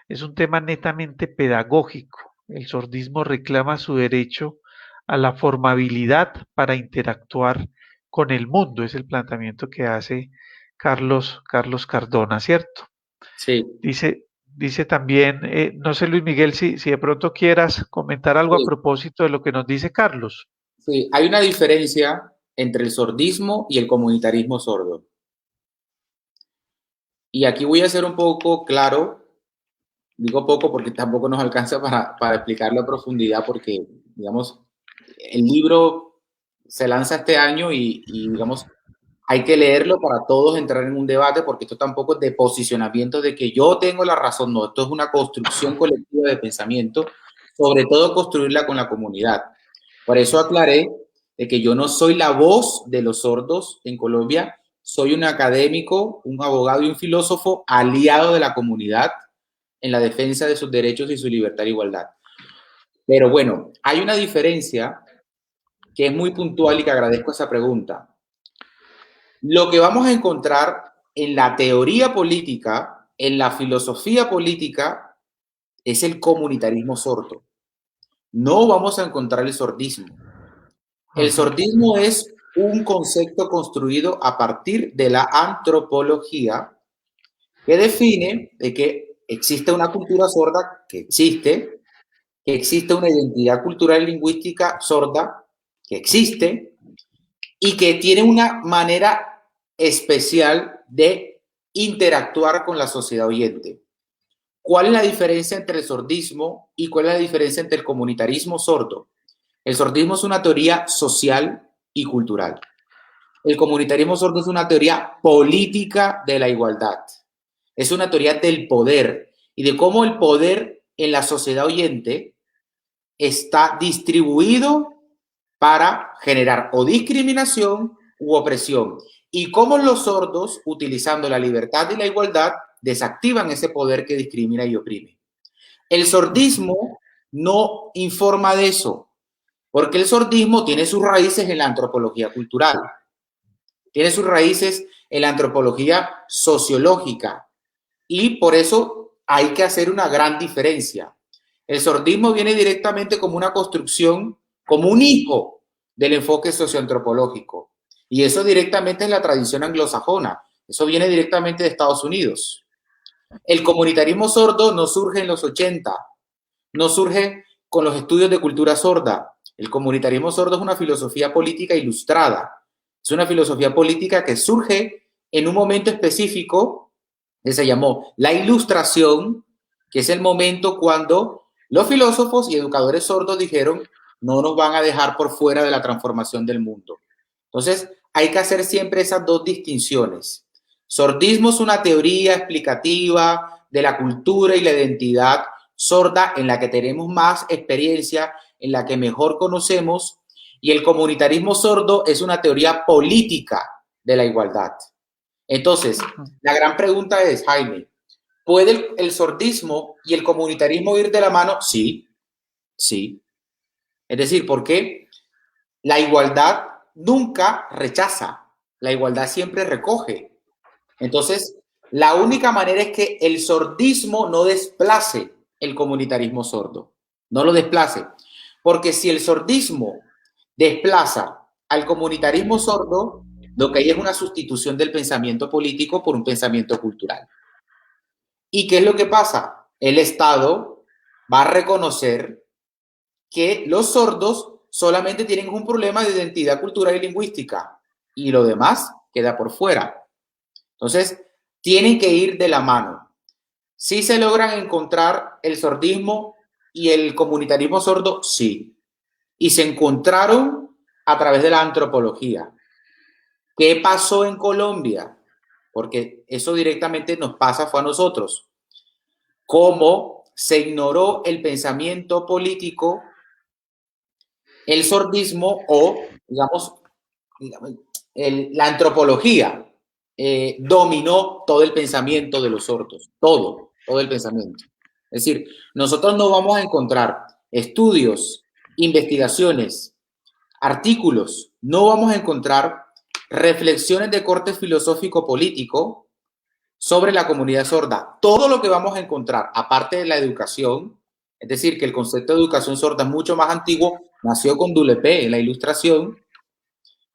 es un tema netamente pedagógico. El sordismo reclama su derecho a la formabilidad para interactuar con el mundo. Es el planteamiento que hace Carlos Cardona, ¿cierto? Sí. Dice también, no sé Luis Miguel, si de pronto quieras comentar algo a Sí, propósito de lo que nos dice Carlos. sí, hay una diferencia entre el sordismo y el comunitarismo sordo. Y aquí voy a ser un poco claro, digo poco porque tampoco nos alcanza para explicarlo a profundidad, porque, digamos, el libro se lanza este año y digamos, hay que leerlo para todos entrar en un debate, porque esto tampoco es de posicionamiento de que yo tengo la razón, no, esto es una construcción colectiva de pensamiento, sobre todo construirla con la comunidad. Por eso aclaré de que yo no soy la voz de los sordos en Colombia, soy un académico, un abogado y un filósofo aliado de la comunidad en la defensa de sus derechos y su libertad e igualdad. Pero bueno, hay una diferencia que es muy puntual y que agradezco esa pregunta. Lo que vamos a encontrar en la teoría política, en la filosofía política, es el comunitarismo sordo. No vamos a encontrar el sordismo. El sordismo es un concepto construido a partir de la antropología que define de que existe una cultura sorda, que existe una identidad cultural y lingüística sorda, que existe, y que tiene una manera especial de interactuar con la sociedad oyente. ¿Cuál es la diferencia entre el sordismo y cuál es la diferencia entre el comunitarismo sordo? El sordismo es una teoría social y cultural. El comunitarismo sordo es una teoría política de la igualdad. Es una teoría del poder y de cómo el poder en la sociedad oyente está distribuido para generar o discriminación u opresión. Y cómo los sordos, utilizando la libertad y la igualdad, desactivan ese poder que discrimina y oprime. El sordismo no informa de eso, porque el sordismo tiene sus raíces en la antropología cultural, tiene sus raíces en la antropología sociológica, y por eso hay que hacer una gran diferencia. El sordismo viene directamente como una construcción, como un hijo del enfoque socioantropológico. Y eso directamente es la tradición anglosajona. Eso viene directamente de Estados Unidos. El comunitarismo sordo no surge en los 80, no surge con los estudios de cultura sorda. El comunitarismo sordo es una filosofía política ilustrada. Es una filosofía política que surge en un momento específico que se llamó la Ilustración, que es el momento cuando los filósofos y educadores sordos dijeron no nos van a dejar por fuera de la transformación del mundo. Entonces, hay que hacer siempre esas dos distinciones. Sordismo es una teoría explicativa de la cultura y la identidad sorda en la que tenemos más experiencia, en la que mejor conocemos, y el comunitarismo sordo es una teoría política de la igualdad. Entonces, la gran pregunta es, Jaime, ¿puede el sordismo y el comunitarismo ir de la mano? Sí, sí. Es decir, porque la igualdad nunca rechaza, la igualdad siempre recoge. Entonces, la única manera es que el sordismo no desplace el comunitarismo sordo, no lo desplace. Porque si el sordismo desplaza al comunitarismo sordo, lo que hay es una sustitución del pensamiento político por un pensamiento cultural. ¿Y qué es lo que pasa? El Estado va a reconocer que los sordos solamente tienen un problema de identidad cultural y lingüística y lo demás queda por fuera. Entonces, tienen que ir de la mano. ¿Sí se logran encontrar el sordismo y el comunitarismo sordo? Sí. Y se encontraron a través de la antropología. ¿Qué pasó en Colombia? Porque eso directamente nos pasa, fue a nosotros. ¿Cómo se ignoró el pensamiento político, el sordismo o, digamos la antropología dominó todo el pensamiento de los sordos, todo el pensamiento. Es decir, nosotros no vamos a encontrar estudios, investigaciones, artículos, no vamos a encontrar reflexiones de corte filosófico-político sobre la comunidad sorda. Todo lo que vamos a encontrar, aparte de la educación, es decir, que el concepto de educación sorda es mucho más antiguo, nació con Dulepé en la Ilustración.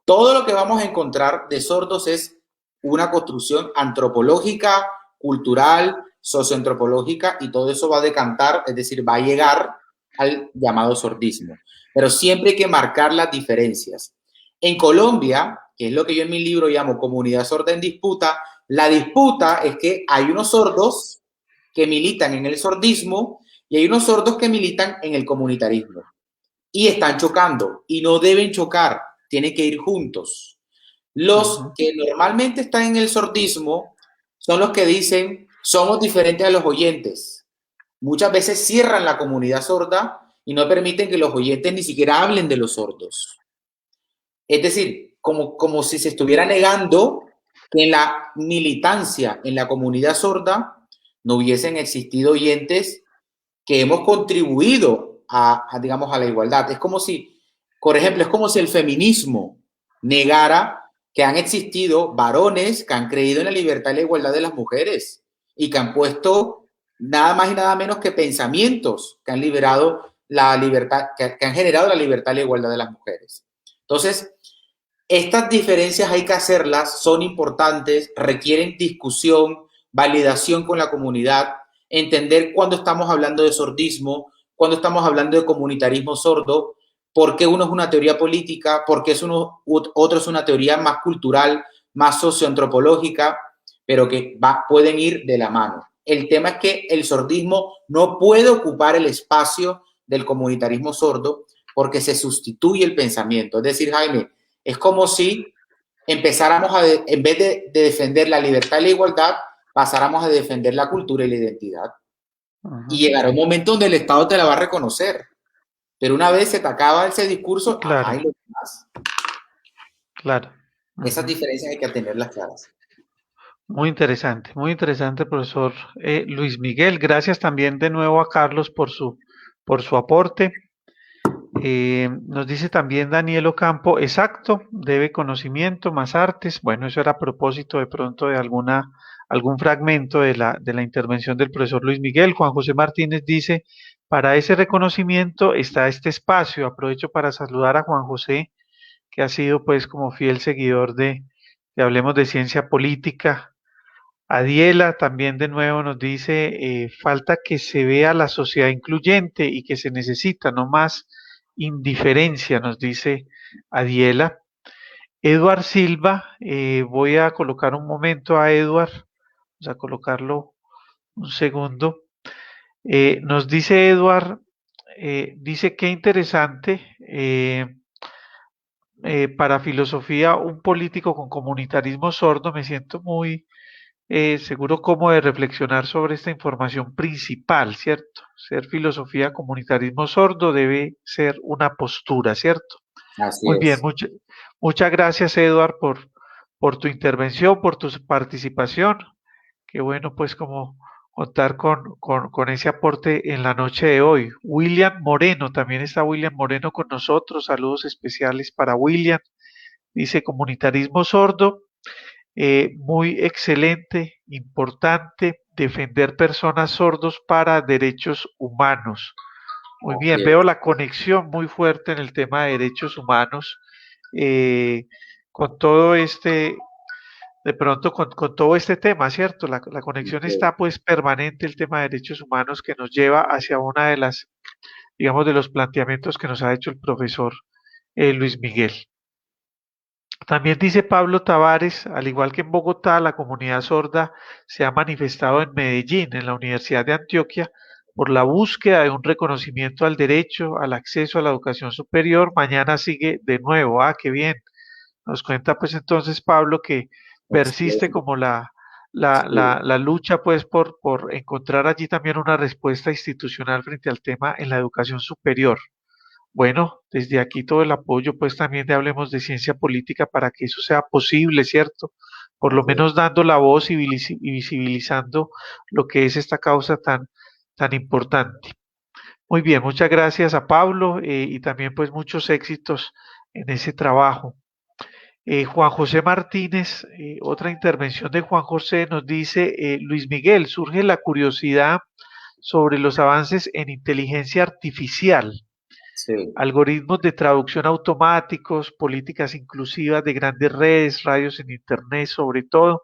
Todo lo que vamos a encontrar de sordos es una construcción antropológica, cultural, socioantropológica, y todo eso va a decantar, es decir, va a llegar al llamado sordismo. Pero siempre hay que marcar las diferencias. En Colombia, que es lo que yo en mi libro llamo comunidad sorda en disputa, la disputa es que hay unos sordos que militan en el sordismo y hay unos sordos que militan en el comunitarismo. Y están chocando y no deben chocar, tienen que ir juntos. Los Ujú. que normalmente están en el sordismo son los que dicen, somos diferentes a los oyentes. Muchas veces cierran la comunidad sorda y no permiten que los oyentes ni siquiera hablen de los sordos. Es decir, como si se estuviera negando que en la militancia, en la comunidad sorda, no hubiesen existido oyentes que hemos contribuido digamos, a la igualdad. Es como si, por ejemplo, es como si el feminismo negara que han existido varones que han creído en la libertad y la igualdad de las mujeres y que han puesto nada más y nada menos que pensamientos que han liberado la libertad, que han generado la libertad y la igualdad de las mujeres. Entonces, estas diferencias hay que hacerlas, son importantes, requieren discusión, validación con la comunidad, entender cuándo estamos hablando de sordismo, cuándo estamos hablando de comunitarismo sordo, por qué uno es una teoría política, por qué otro es una teoría más cultural, más socioantropológica, pero que pueden ir de la mano. El tema es que el sordismo no puede ocupar el espacio del comunitarismo sordo porque se sustituye el pensamiento. Es decir, Jaime, es como si empezáramos en vez de defender la libertad y la igualdad, pasáramos a defender la cultura y la identidad. Y Ujú. llegará un momento donde el Estado te la va a reconocer. Pero una vez se te acaba ese discurso, ajá, Claro, y lo demás. claro. Esas Ujú. diferencias hay que tenerlas claras. Muy interesante, profesor Luis Miguel. Gracias también de nuevo a Carlos por su aporte. Nos dice también Daniel Ocampo, exacto, debe conocimiento más artes. Bueno, eso era a propósito de pronto de algún fragmento de la intervención del profesor Luis Miguel. Juan José Martínez dice, para ese reconocimiento está este espacio. Aprovecho para saludar a Juan José, que ha sido pues como fiel seguidor de Hablemos de Ciencia Política. Adiela también de nuevo nos dice, falta que se vea la sociedad incluyente y que se necesita no más indiferencia, nos dice Adiela. Eduard Silva, voy a colocar un momento a Eduard, vamos a colocarlo un segundo. Nos dice Eduard, dice qué interesante, para filosofía, un político con comunitarismo sordo, me siento muy seguro como de reflexionar sobre esta información principal, ¿cierto? Ser filosofía, comunitarismo sordo debe ser una postura, ¿cierto? Así Muy bien, es. muchas gracias, Eduard, por tu intervención, por tu participación. Qué bueno, pues, como contar con ese aporte en la noche de hoy. William Moreno, también está William Moreno con nosotros. Saludos especiales para William. Dice comunitarismo sordo, muy excelente, importante, defender personas sordos para derechos humanos. Muy Así bien, veo es. la conexión muy fuerte en el tema de derechos humanos, eh, con todo este, de pronto con todo este tema, ¿cierto? La conexión Ok. está pues permanente, el tema de derechos humanos que nos lleva hacia una de las, digamos, de los planteamientos que nos ha hecho el profesor Luis Miguel. También dice Pablo Tavares, al igual que en Bogotá, la comunidad sorda se ha manifestado en Medellín, en la Universidad de Antioquia, por la búsqueda de un reconocimiento al derecho, al acceso a la educación superior. Mañana sigue de nuevo. Ah, qué bien. Nos cuenta pues entonces Pablo que persiste Excelente. como la lucha pues por encontrar allí también una respuesta institucional frente al tema en la educación superior. Bueno, desde aquí todo el apoyo, pues también de Hablemos de Ciencia Política para que eso sea posible, ¿cierto? Por lo Así es. menos dando la voz y visibilizando lo que es esta causa tan importante. Muy bien, muchas gracias a Pablo, y también pues muchos éxitos en ese trabajo. Juan José Martínez, otra intervención de Juan José nos dice, Luis Miguel, surge la curiosidad sobre los avances en inteligencia artificial, Sí. algoritmos de traducción automáticos, políticas inclusivas de grandes redes, radios en Internet sobre todo.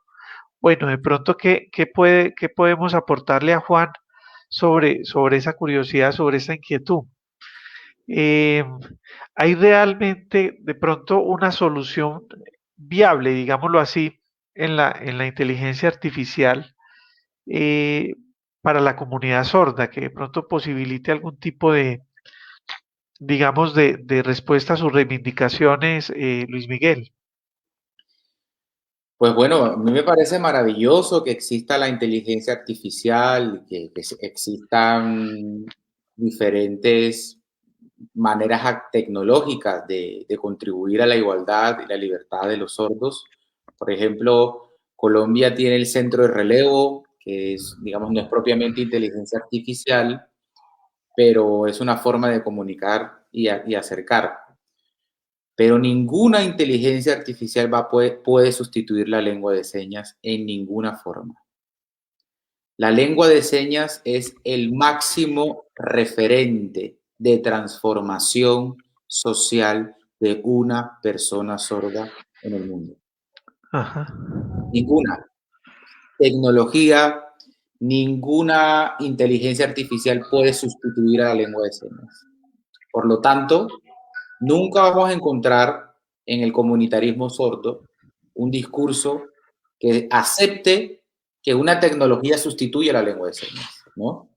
Bueno, de pronto, ¿qué podemos aportarle a Juan sobre esa curiosidad, sobre esa inquietud? Eh, ¿Hay realmente de pronto una solución viable, digámoslo así, en la inteligencia artificial, eh, para la comunidad sorda, que de pronto posibilite algún tipo de, digamos, de respuesta a sus reivindicaciones, Luis Miguel? Pues bueno, a mí me parece maravilloso que exista la inteligencia artificial, que existan diferentes maneras tecnológicas de contribuir a la igualdad y la libertad de los sordos. Por ejemplo, Colombia tiene el centro de relevo, que es, digamos, no es propiamente inteligencia artificial, pero es una forma de comunicar y acercar. Pero ninguna inteligencia artificial puede sustituir la lengua de señas en ninguna forma. La lengua de señas es el máximo referente de transformación social de una persona sorda en el mundo. Ajá. Ninguna tecnología, ninguna inteligencia artificial puede sustituir a la lengua de señas. Por lo tanto, nunca vamos a encontrar en el comunitarismo sordo un discurso que acepte que una tecnología sustituya la lengua de señas, ¿no?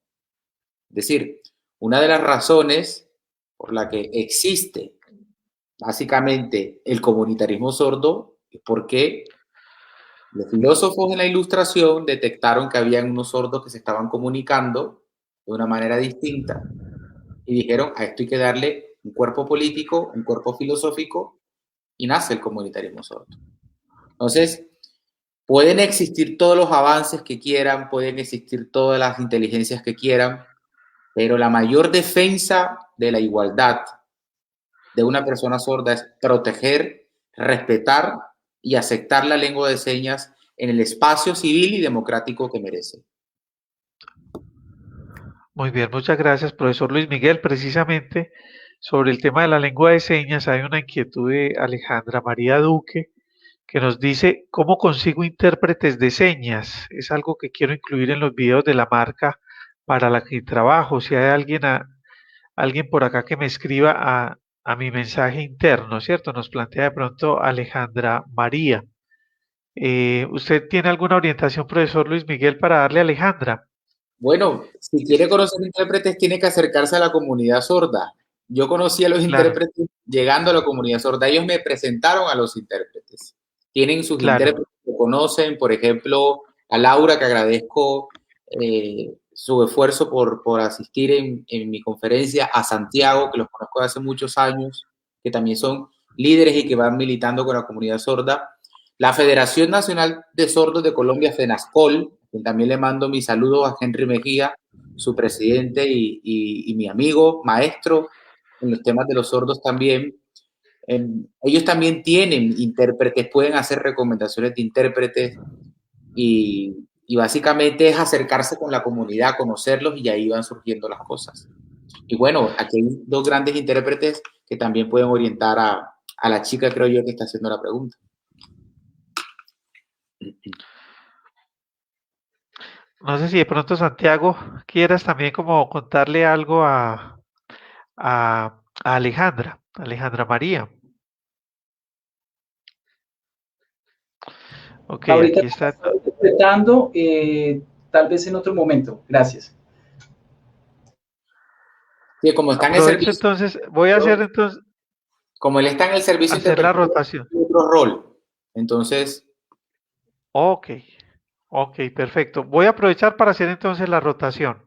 Es decir, una de las razones por la que existe básicamente el comunitarismo sordo es porque los filósofos en la Ilustración detectaron que había unos sordos que se estaban comunicando de una manera distinta y dijeron, a esto hay que darle un cuerpo político, un cuerpo filosófico, y nace el comunitarismo sordo. Entonces, pueden existir todos los avances que quieran, pueden existir todas las inteligencias que quieran, pero la mayor defensa de la igualdad de una persona sorda es proteger, respetar y aceptar la lengua de señas en el espacio civil y democrático que merece. Muy bien, muchas gracias, profesor Luis Miguel. Precisamente sobre el tema de la lengua de señas hay una inquietud de Alejandra María Duque que nos dice, ¿cómo consigo intérpretes de señas? Es algo que quiero incluir en los videos de la marca para la que trabajo. Si hay alguien por acá que me escriba a mi mensaje interno, ¿cierto? Nos plantea de pronto Alejandra María. ¿Usted tiene alguna orientación, profesor Luis Miguel, para darle a Alejandra? Bueno, si quiere conocer intérpretes, tiene que acercarse a la comunidad sorda. Yo conocí a los Claro, intérpretes llegando a la comunidad sorda. Ellos me presentaron a los intérpretes. Tienen sus claro. intérpretes que conocen, por ejemplo, a Laura, que agradezco su esfuerzo por asistir en mi conferencia, a Santiago, que los conozco de hace muchos años, que también son líderes y que van militando con la comunidad sorda. La Federación Nacional de Sordos de Colombia, FENASCOL, también le mando mis saludos a Henry Mejía, su presidente y mi amigo, maestro en los temas de los sordos también. Ellos también tienen intérpretes, pueden hacer recomendaciones de intérpretes y básicamente es acercarse con la comunidad, conocerlos y ahí van surgiendo las cosas. Y bueno, aquí hay dos grandes intérpretes que también pueden orientar a la chica, creo yo, que está haciendo la pregunta. No sé si de pronto Santiago quieras también como contarle algo a Alejandra, Alejandra María. Ok, Ahorita aquí está. estoy interpretando, tal vez en otro momento. Gracias. Sí, como está en el Aprovecho servicio, entonces, voy a hacer entonces, como él está en el servicio hacer la interpretativo, rotación. tiene otro rol. Entonces, Ok, ok, perfecto. Voy a aprovechar para hacer entonces la rotación.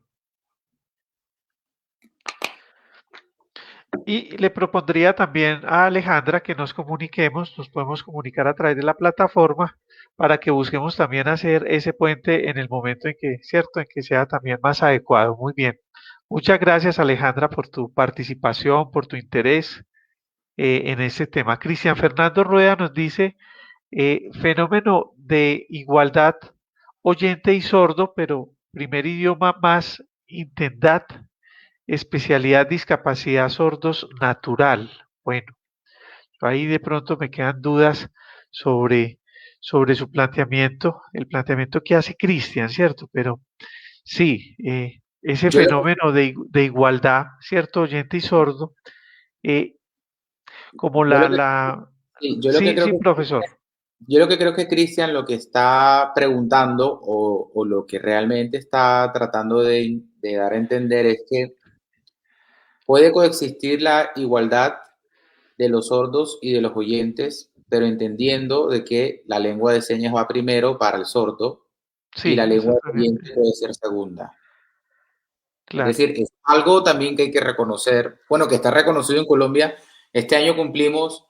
Y le propondría también a Alejandra que nos comuniquemos, nos podemos comunicar a través de la plataforma para que busquemos también hacer ese puente en el momento en que, cierto, en que sea también más adecuado. Muy bien. Muchas gracias Alejandra por tu participación, por tu interés en este tema. Cristian Fernando Rueda nos dice, fenómeno de igualdad oyente y sordo, pero primer idioma más intendat, especialidad discapacidad sordos natural. Bueno, ahí de pronto me quedan dudas sobre, sobre su planteamiento, el planteamiento que hace Cristian, ¿cierto? Pero sí, ese yo lo, fenómeno de igualdad, ¿cierto? Oyente y sordo, eh, como yo lo que, la... sí, Sí, sí, profesor. yo lo que creo que Cristian lo que está preguntando o lo que realmente está tratando de dar a entender es que puede coexistir la igualdad de los sordos y de los oyentes pero entendiendo de que la lengua de señas va primero para el sordo y la Sí, lengua de exactamente. oyente puede ser segunda. Es Claro. decir, es algo también que hay que reconocer, bueno, que está reconocido en Colombia. Este año cumplimos,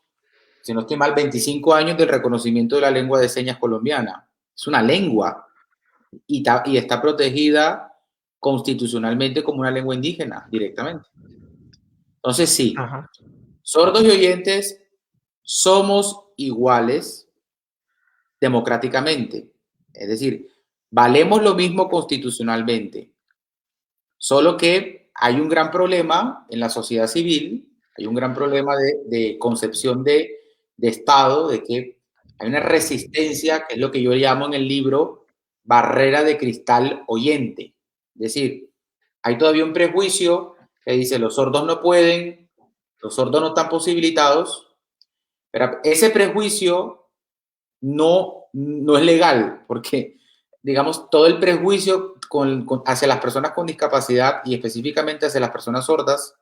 si no estoy mal, 25 años del reconocimiento de la lengua de señas colombiana. Es una lengua y está protegida constitucionalmente como una lengua indígena directamente. Entonces, sí, Ajá. sordos y oyentes somos iguales democráticamente. Es decir, valemos lo mismo constitucionalmente. Solo que hay un gran problema en la sociedad civil, hay un gran problema de concepción de Estado, de que hay una resistencia, que es lo que yo llamo en el libro barrera de cristal oyente. Es decir, hay todavía un prejuicio que dice los sordos no pueden, los sordos no están posibilitados, pero ese prejuicio no es legal, porque, digamos, todo el prejuicio hacia las personas con discapacidad y específicamente hacia las personas sordas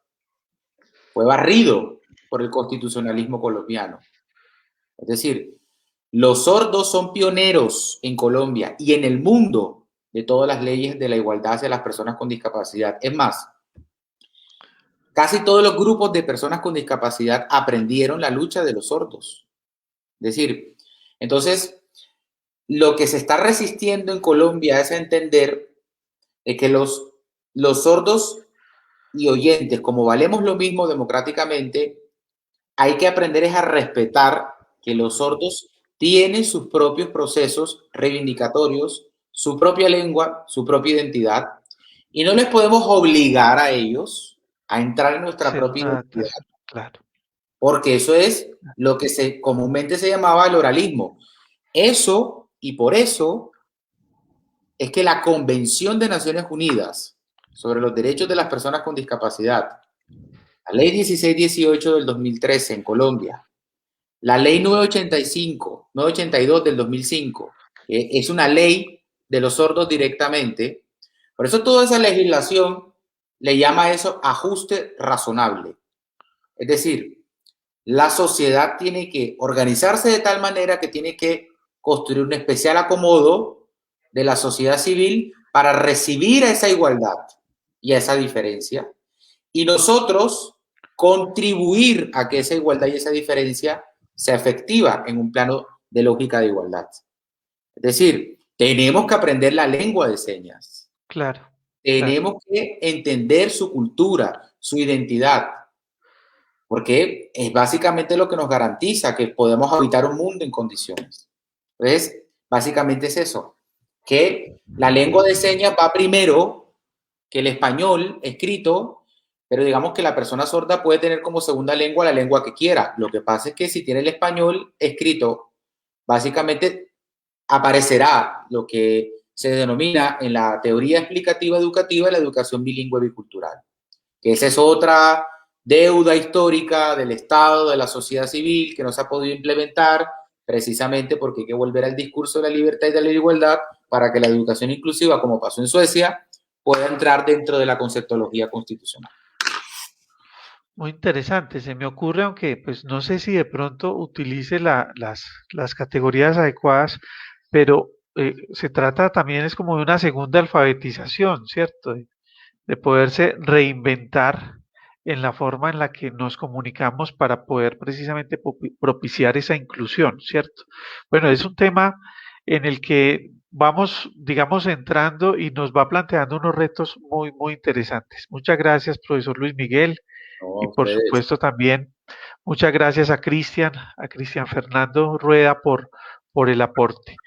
fue barrido por el constitucionalismo colombiano. Es decir, los sordos son pioneros en Colombia y en el mundo de todas las leyes de la igualdad hacia las personas con discapacidad. Es más, casi todos los grupos de personas con discapacidad aprendieron la lucha de los sordos. Es decir, entonces, lo que se está resistiendo en Colombia es a entender de que los sordos y oyentes, como valemos lo mismo democráticamente, hay que aprender es a respetar que los sordos tienen sus propios procesos reivindicatorios, su propia lengua, su propia identidad, y no les podemos obligar a ellos a entrar en nuestra Hacer propia una identidad, adaptación. Claro. porque eso es lo que comúnmente se llamaba el oralismo. Eso, y por eso, es que la Convención de Naciones Unidas sobre los Derechos de las Personas con Discapacidad, la Ley 1618 del 2013 en Colombia, la Ley 985, 982 del 2005, que es una ley de los sordos directamente, por eso toda esa legislación le llama a eso ajuste razonable. Es decir, la sociedad tiene que organizarse de tal manera que tiene que construir un especial acomodo de la sociedad civil para recibir a esa igualdad y a esa diferencia. Y nosotros contribuir a que esa igualdad y esa diferencia sea efectiva en un plano de lógica de igualdad. Es decir, tenemos que aprender la lengua de señas. Claro. Claro. Tenemos que entender su cultura, su identidad, porque es básicamente lo que nos garantiza que podemos habitar un mundo en condiciones. Entonces, básicamente es eso, que la lengua de señas va primero que el español escrito, pero digamos que la persona sorda puede tener como segunda lengua la lengua que quiera. Lo que pasa es que si tiene el español escrito, básicamente aparecerá lo que se denomina en la teoría explicativa educativa la educación bilingüe bicultural, que esa es otra deuda histórica del Estado, de la sociedad civil, que no se ha podido implementar precisamente porque hay que volver al discurso de la libertad y de la igualdad para que la educación inclusiva, como pasó en Suecia, pueda entrar dentro de la conceptología constitucional. Muy interesante. Se me ocurre, aunque pues no sé si de pronto utilice las categorías adecuadas, pero se trata también es como de una segunda alfabetización, ¿cierto? De poderse reinventar en la forma en la que nos comunicamos para poder precisamente propiciar esa inclusión, ¿cierto? Bueno, es un tema en el que vamos, digamos, entrando y nos va planteando unos retos muy, muy interesantes. Muchas gracias, profesor Luis Miguel, y No, por ustedes. supuesto también muchas gracias a Cristian Fernando Rueda por el aporte.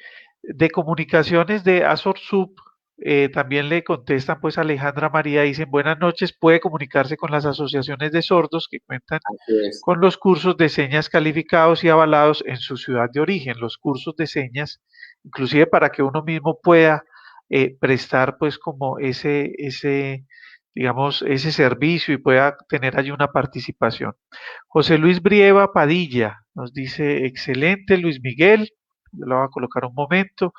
De comunicaciones de ASORSUB, también le contestan pues Alejandra María, dicen buenas noches, puede comunicarse con las asociaciones de sordos que cuentan Así es. con los cursos de señas calificados y avalados en su ciudad de origen, los cursos de señas, inclusive para que uno mismo pueda prestar pues como digamos, ese servicio y pueda tener allí una participación. José Luis Brieva Padilla nos dice, excelente Luis Miguel, yo lo voy a colocar un momento,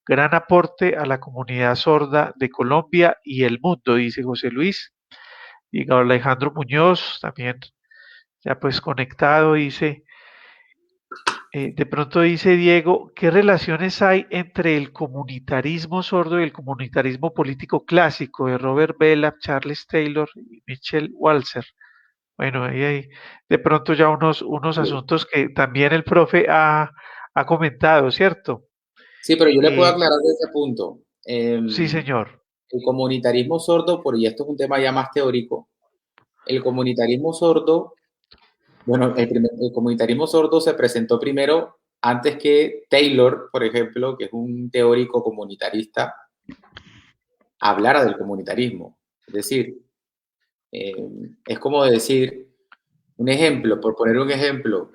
gran aporte a la comunidad sorda de Colombia y el mundo, dice José Luis. Y Alejandro Muñoz también ya pues conectado, dice, De pronto dice Diego, ¿qué relaciones hay entre el comunitarismo sordo y el comunitarismo político clásico de Robert Bellah, Charles Taylor y Michel Walzer? Bueno, ahí hay de pronto ya unos asuntos que también el profe ha comentado, ¿cierto? Sí, pero yo le puedo Eh, aclarar de ese punto. sí, señor. El comunitarismo sordo, y esto es un tema ya más teórico, el comunitarismo sordo, bueno, el comunitarismo sordo se presentó primero antes que Taylor, por ejemplo, que es un teórico comunitarista, hablara del comunitarismo. Es decir, es como decir, un ejemplo, por poner un ejemplo,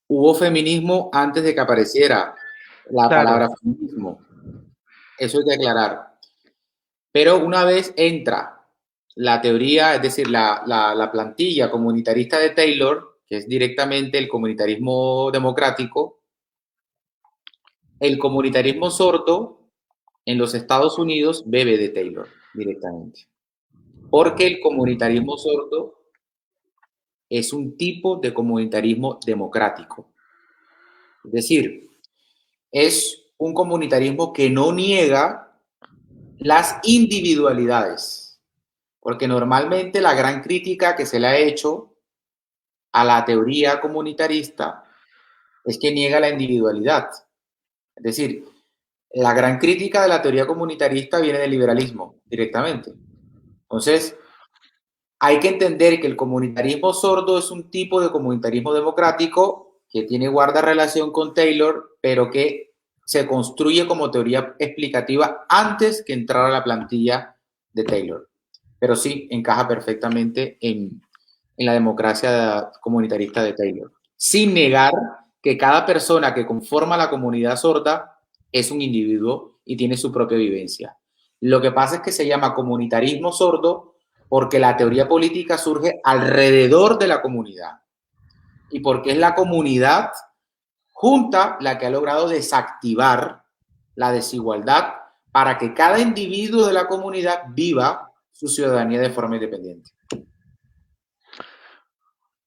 hubo feminismo antes de que apareciera la Claro, palabra feminismo. Eso hay que aclarar. Pero una vez entra la teoría, es decir, la plantilla comunitarista de Taylor, que es directamente el comunitarismo democrático, el comunitarismo sordo en los Estados Unidos bebe de Taylor directamente. Porque el comunitarismo sordo es un tipo de comunitarismo democrático. Es decir, es un comunitarismo que no niega las individualidades. Porque normalmente la gran crítica que se le ha hecho a la teoría comunitarista es que niega la individualidad. Es decir, la gran crítica de la teoría comunitarista viene del liberalismo directamente. Entonces, hay que entender que el comunitarismo sordo es un tipo de comunitarismo democrático que tiene guarda relación con Taylor, pero que se construye como teoría explicativa antes que entrar a la plantilla de Taylor. Pero sí encaja perfectamente en la democracia comunitarista de Taylor, sin negar que cada persona que conforma la comunidad sorda es un individuo y tiene su propia vivencia. Lo que pasa es que se llama comunitarismo sordo porque la teoría política surge alrededor de la comunidad y porque es la comunidad junta la que ha logrado desactivar la desigualdad para que cada individuo de la comunidad viva su ciudadanía de forma independiente.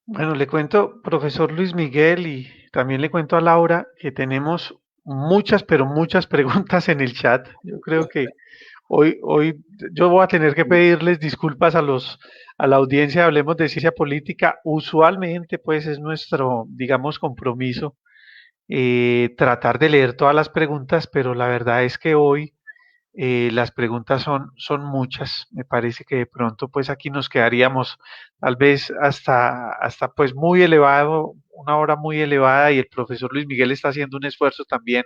Bueno, le cuento, profesor Luis Miguel, y también le cuento a Laura que tenemos muchas, pero muchas preguntas en el chat. Yo creo que hoy yo voy a tener que pedirles disculpas a la audiencia, hablemos de ciencia política. Usualmente, pues, es nuestro, digamos, compromiso tratar de leer todas las preguntas, pero la verdad es que hoy las preguntas son muchas. Me parece que de pronto pues aquí nos quedaríamos tal vez hasta pues muy elevado, una hora muy elevada y el profesor Luis Miguel está haciendo un esfuerzo también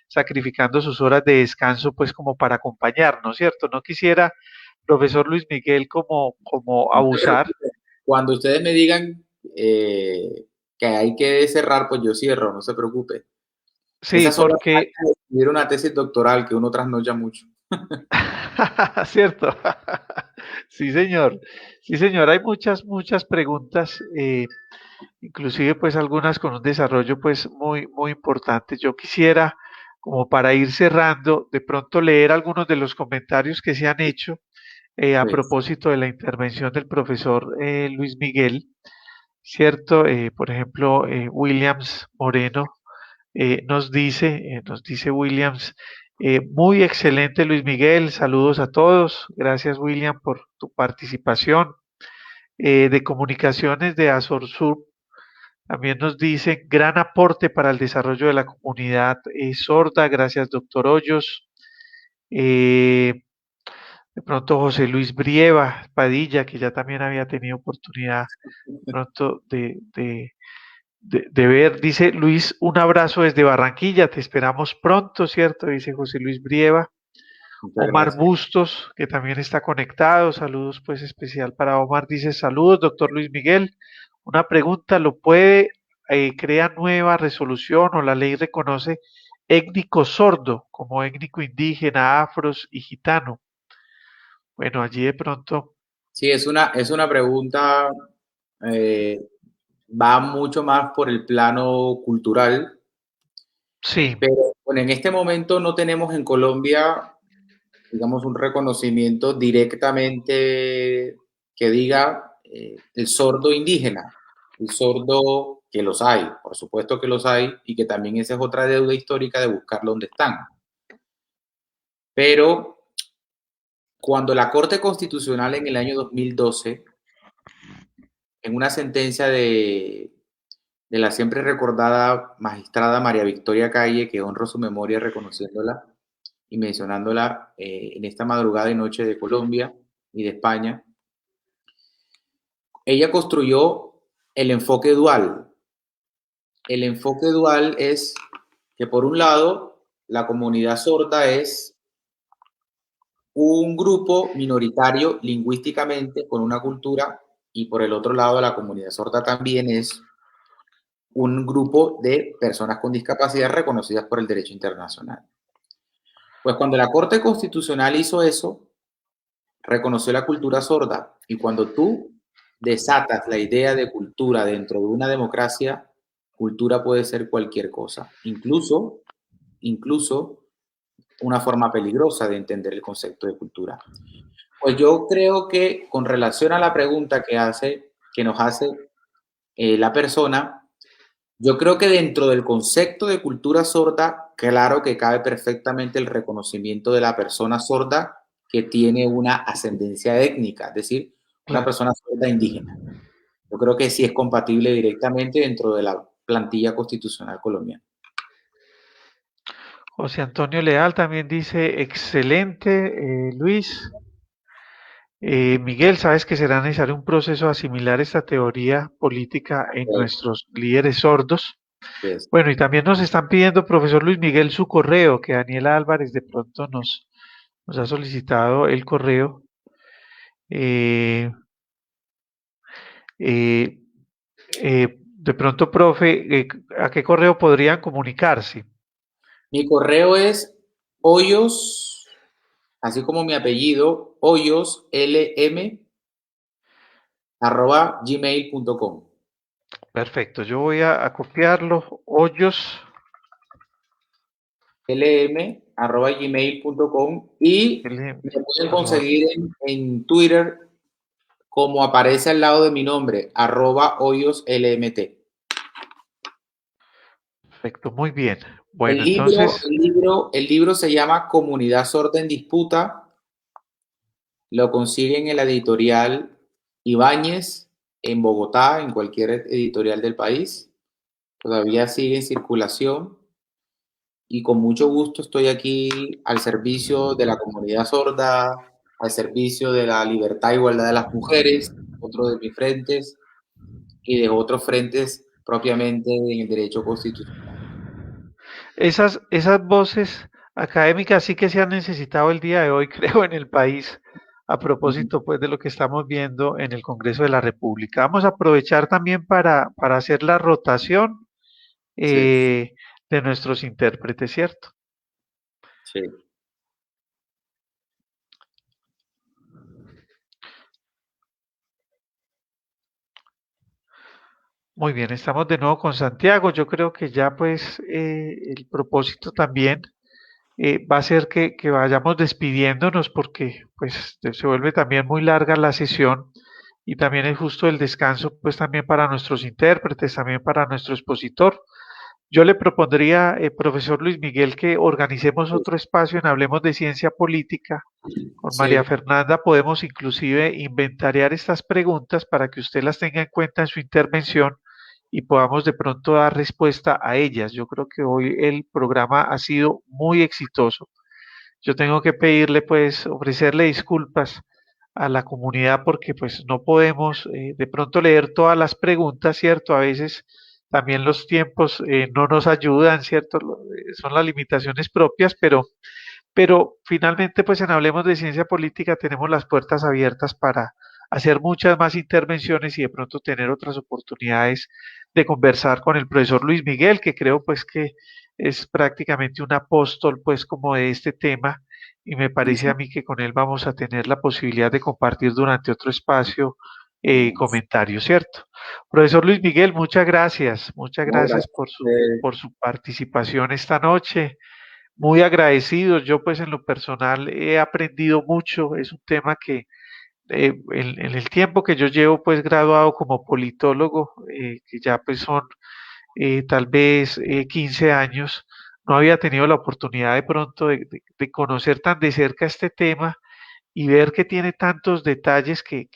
sacrificando sus horas de descanso pues como para acompañarnos, ¿cierto? No quisiera, profesor Luis Miguel, como abusar. Cuando ustedes me digan que hay que cerrar, pues yo cierro, no se preocupe. Sí, Esas son las porque, partes de escribir una tesis doctoral que uno trasnocha mucho. ¿cierto? Sí, señor. Sí, señor, hay muchas preguntas. Inclusive pues algunas con un desarrollo pues muy importante. Yo quisiera, como para ir cerrando, de pronto leer algunos de los comentarios que se han hecho a Pues, propósito de la intervención del profesor Luis Miguel, ¿cierto? Por ejemplo, Williams Moreno nos dice Williams, muy excelente Luis Miguel, saludos a todos, gracias William por tu participación. De comunicaciones de Azorsur también nos dicen gran aporte para el desarrollo de la comunidad sorda. Gracias, doctor Hoyos. Eh, de pronto José Luis Brieva Padilla, que ya también había tenido oportunidad pronto de ver. Dice Luis, un abrazo desde Barranquilla. Te esperamos pronto, ¿cierto? Dice José Luis Brieva. muchas Omar gracias. Bustos, que también está conectado. Saludos, pues, especial para Omar. Dice, saludos, doctor Luis Miguel. Una pregunta, ¿lo puede, crea nueva resolución o la ley reconoce étnico sordo como étnico indígena, afros y gitano? Bueno, allí de pronto, Sí, es una pregunta, eh, va mucho más por el plano cultural, sí, pero bueno, en este momento no tenemos en Colombia, digamos, un reconocimiento directamente que diga el sordo indígena, el sordo que los hay, por supuesto que los hay, y que también esa es otra deuda histórica de buscar dónde están. Pero cuando la Corte Constitucional en el año 2012, en una sentencia de la siempre recordada magistrada María Victoria Calle, que honro su memoria reconociéndola y mencionándola en esta madrugada y noche de Colombia y de España, ella construyó el enfoque dual. El enfoque dual es que, por un lado, la comunidad sorda es un grupo minoritario lingüísticamente con una cultura, y por el otro lado, la comunidad sorda también es un grupo de personas con discapacidad reconocidas por el derecho internacional. Pues cuando la Corte Constitucional hizo eso, reconoció la cultura sorda, y cuando tú desatas la idea de cultura dentro de una democracia, cultura puede ser cualquier cosa, incluso una forma peligrosa de entender el concepto de cultura. Pues yo creo que, con relación a la pregunta que nos hace la persona, yo creo que dentro del concepto de cultura sorda, claro que cabe perfectamente el reconocimiento de la persona sorda que tiene una ascendencia étnica, es decir, una persona sorda indígena. Yo creo que sí es compatible directamente dentro de la plantilla constitucional colombiana. José Antonio Leal también dice, excelente, Luis. Miguel, sabes que será necesario un proceso de asimilar esta teoría política en nuestros líderes sordos. Yes. Bueno, y también nos están pidiendo, profesor Luis Miguel, su correo, que Daniela Álvarez de pronto nos ha solicitado el correo. Eh, eh, de pronto, profe, ¿a qué correo podrían comunicarse? Mi correo es hoyos, así como mi apellido, hoyoslm@gmail.com. Perfecto, yo voy a copiarlo, hoyos. lm@gmail.com, y me pueden conseguir en Twitter como aparece al lado de mi nombre, @hoyoslmt. Perfecto, muy bien. Bueno, El entonces, libro se llama Comunidad Sorda en Disputa. Lo consiguen en la editorial Ibáñez en Bogotá, en cualquier editorial del país. Todavía sigue en circulación, y con mucho gusto estoy aquí al servicio de la comunidad sorda, al servicio de la libertad e igualdad de las mujeres, otro de mis frentes, y de otros frentes propiamente en el derecho constitucional. esas voces académicas sí que se han necesitado el día de hoy, creo, en el país, a propósito, pues, de lo que estamos viendo en el Congreso de la República. Vamos a aprovechar también para hacer la rotación Sí, de nuestros intérpretes, ¿cierto? sí. Muy bien, estamos de nuevo con Santiago. Yo creo que ya pues el propósito también va a ser que vayamos despidiéndonos porque pues se vuelve también muy larga la sesión y también es justo el descanso pues también para nuestros intérpretes, también para nuestro expositor. Yo le propondría, profesor Luis Miguel, que organicemos otro espacio en Hablemos de Ciencia Política. Con María Sí. Fernanda podemos inclusive inventariar estas preguntas para que usted las tenga en cuenta en su intervención y podamos de pronto dar respuesta a ellas. Yo creo que hoy el programa ha sido muy exitoso. Yo tengo que pedirle, pues, ofrecerle disculpas a la comunidad porque pues no podemos de pronto leer todas las preguntas, ¿cierto? A veces también los tiempos no nos ayudan, ¿cierto? Son las limitaciones propias, pero finalmente, pues en Hablemos de Ciencia Política tenemos las puertas abiertas para hacer muchas más intervenciones y de pronto tener otras oportunidades de conversar con el profesor Luis Miguel, que creo pues que es prácticamente un apóstol pues como de este tema y me parece a mí que con él vamos a tener la posibilidad de compartir durante otro espacio comentarios, ¿cierto? Profesor Luis Miguel, muchas No, gracias gracias a ustedes. por su participación esta noche. Muy agradecidos. Yo pues en lo personal he aprendido mucho. Es un tema en el tiempo que yo llevo pues graduado como politólogo, que ya pues son tal vez 15 años, no había tenido la oportunidad de pronto de conocer tan de cerca este tema y ver que tiene tantos detalles que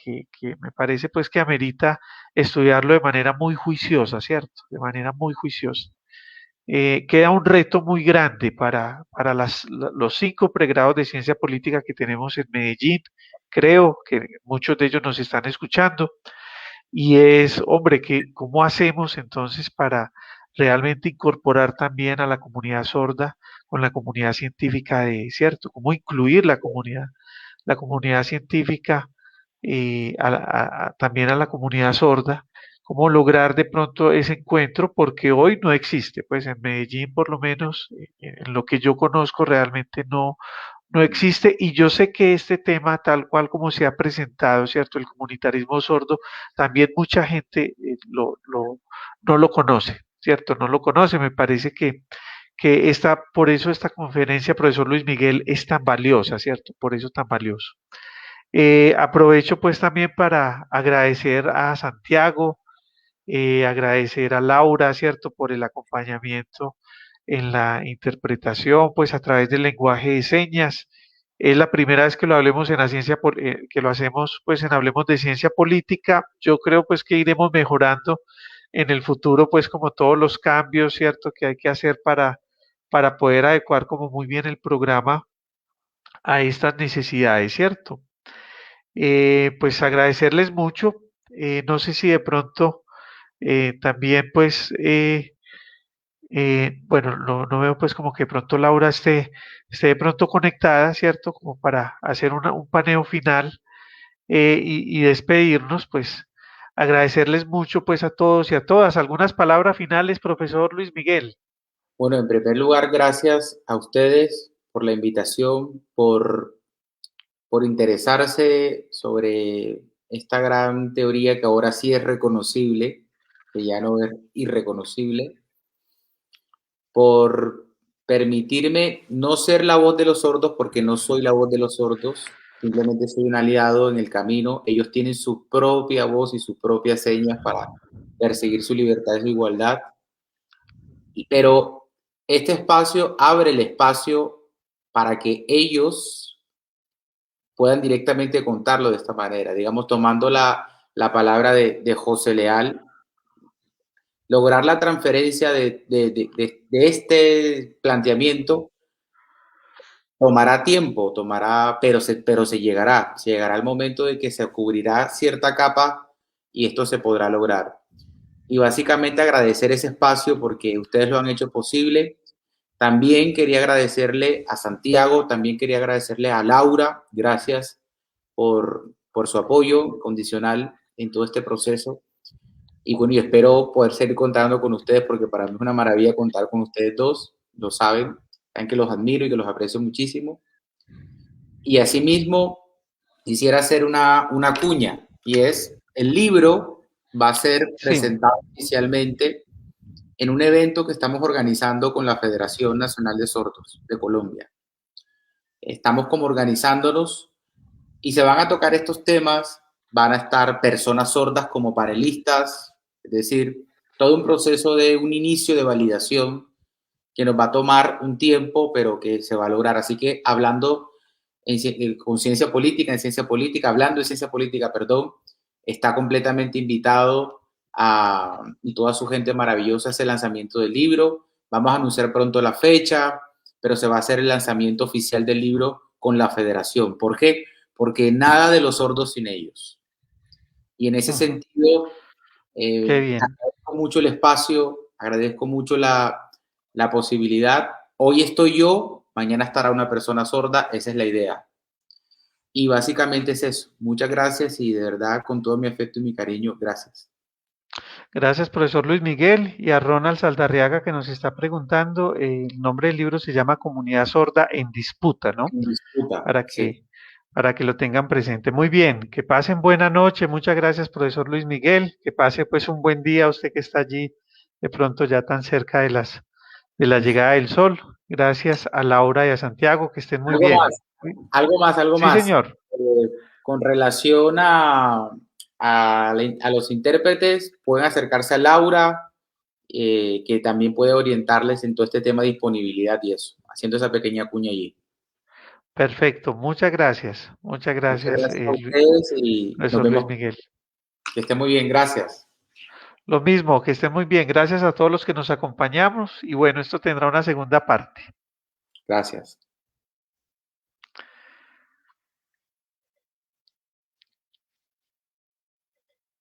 me parece pues que amerita estudiarlo de manera muy juiciosa, ¿cierto? De manera muy juiciosa. Queda un reto muy grande para los 5 pregrados de ciencia política que tenemos en Medellín. Creo que muchos de ellos nos están escuchando. Y es, hombre, que, ¿cómo hacemos entonces para realmente incorporar también a la comunidad sorda con la comunidad científica de, cierto? ¿Cómo incluir la comunidad científica también a la comunidad sorda? ¿Cómo lograr de pronto ese encuentro? Porque hoy no existe, pues en Medellín por lo menos, en lo que yo conozco realmente no existe y yo sé que este tema, tal cual como se ha presentado, ¿cierto? El comunitarismo sordo, también mucha gente no lo conoce, ¿cierto? No lo conoce. Me parece que por eso esta conferencia, profesor Luis Miguel, es tan valiosa, ¿cierto? Por eso tan valioso. Aprovecho pues también para agradecer a Santiago, agradecer a Laura, ¿cierto? Por el acompañamiento en la interpretación, pues a través del lenguaje de señas. Es la primera vez que lo hablemos en la que lo hacemos pues en Hablemos de Ciencia Política. Yo creo pues que iremos mejorando en el futuro pues como todos los cambios, ¿cierto? Que hay que hacer para poder adecuar como muy bien el programa a estas necesidades, ¿cierto? Pues agradecerles mucho. No sé si de pronto también pues bueno, no veo pues como que de pronto Laura esté de pronto conectada, ¿cierto? Como para hacer un paneo final y despedirnos, pues agradecerles mucho pues a todos y a todas. Algunas palabras finales, profesor Luis Miguel. Bueno, en primer lugar, gracias a ustedes por la invitación, por interesarse sobre esta gran teoría que ahora sí es reconocible, que ya no es irreconocible, por permitirme no ser la voz de los sordos, porque no soy la voz de los sordos, simplemente soy un aliado en el camino. Ellos tienen su propia voz y sus propias señas para perseguir su libertad y su igualdad. Pero este espacio abre el espacio para que ellos puedan directamente contarlo de esta manera, digamos, tomando la palabra de José Leal, lograr la transferencia de este planteamiento tomará tiempo, pero se llegará el momento de que se cubrirá cierta capa y esto se podrá lograr. Y básicamente agradecer ese espacio porque ustedes lo han hecho posible. También quería agradecerle a Santiago, también quería agradecerle a Laura, gracias por su apoyo condicional en todo este proceso. Y bueno, y espero poder seguir contando con ustedes porque para mí es una maravilla contar con ustedes dos, lo saben que los admiro y que los aprecio muchísimo. Y asimismo, quisiera hacer una cuña, y es, el libro va a ser Sí, presentado oficialmente en un evento que estamos organizando con la Federación Nacional de Sordos de Colombia. Estamos como organizándonos y se van a tocar estos temas, van a estar personas sordas como panelistas, es decir, todo un proceso de un inicio de validación que nos va a tomar un tiempo, pero que se va a lograr. Así que hablando con ciencia política, en ciencia política, hablando de ciencia política, perdón, está completamente invitado y toda su gente maravillosa a ese lanzamiento del libro. Vamos a anunciar pronto la fecha, pero se va a hacer el lanzamiento oficial del libro con la federación. ¿Por qué? Porque nada de los sordos sin ellos. Y en ese sentido, qué bien. agradezco mucho el espacio, agradezco mucho la posibilidad. Hoy estoy yo, mañana estará una persona sorda, esa es la idea. Y básicamente es eso. Muchas gracias y de verdad, con todo mi afecto y mi cariño, gracias. Gracias, profesor Luis Miguel, y a Ronald Saldarriaga que nos está preguntando. El nombre del libro se llama Comunidad Sorda en Disputa, ¿no? Disputa, Para sí. que, para que lo tengan presente. Muy bien, que pasen buena noche. Muchas gracias, profesor Luis Miguel. Que pase pues un buen día usted que está allí de pronto ya tan cerca de la llegada del sol. Gracias a Laura y a Santiago, que estén muy Algo bien. más, algo más, algo Sí, más. señor. con relación a los intérpretes, pueden acercarse a Laura, que también puede orientarles en todo este tema de disponibilidad y eso, haciendo esa pequeña cuña allí. Perfecto, muchas gracias. Muchas Muchas gracias, gracias a ustedes y nos profesor Luis vemos. Miguel. Que estén muy bien, gracias. Lo mismo, que estén muy bien. Gracias a todos los que nos acompañamos y bueno, esto tendrá una segunda parte. Gracias.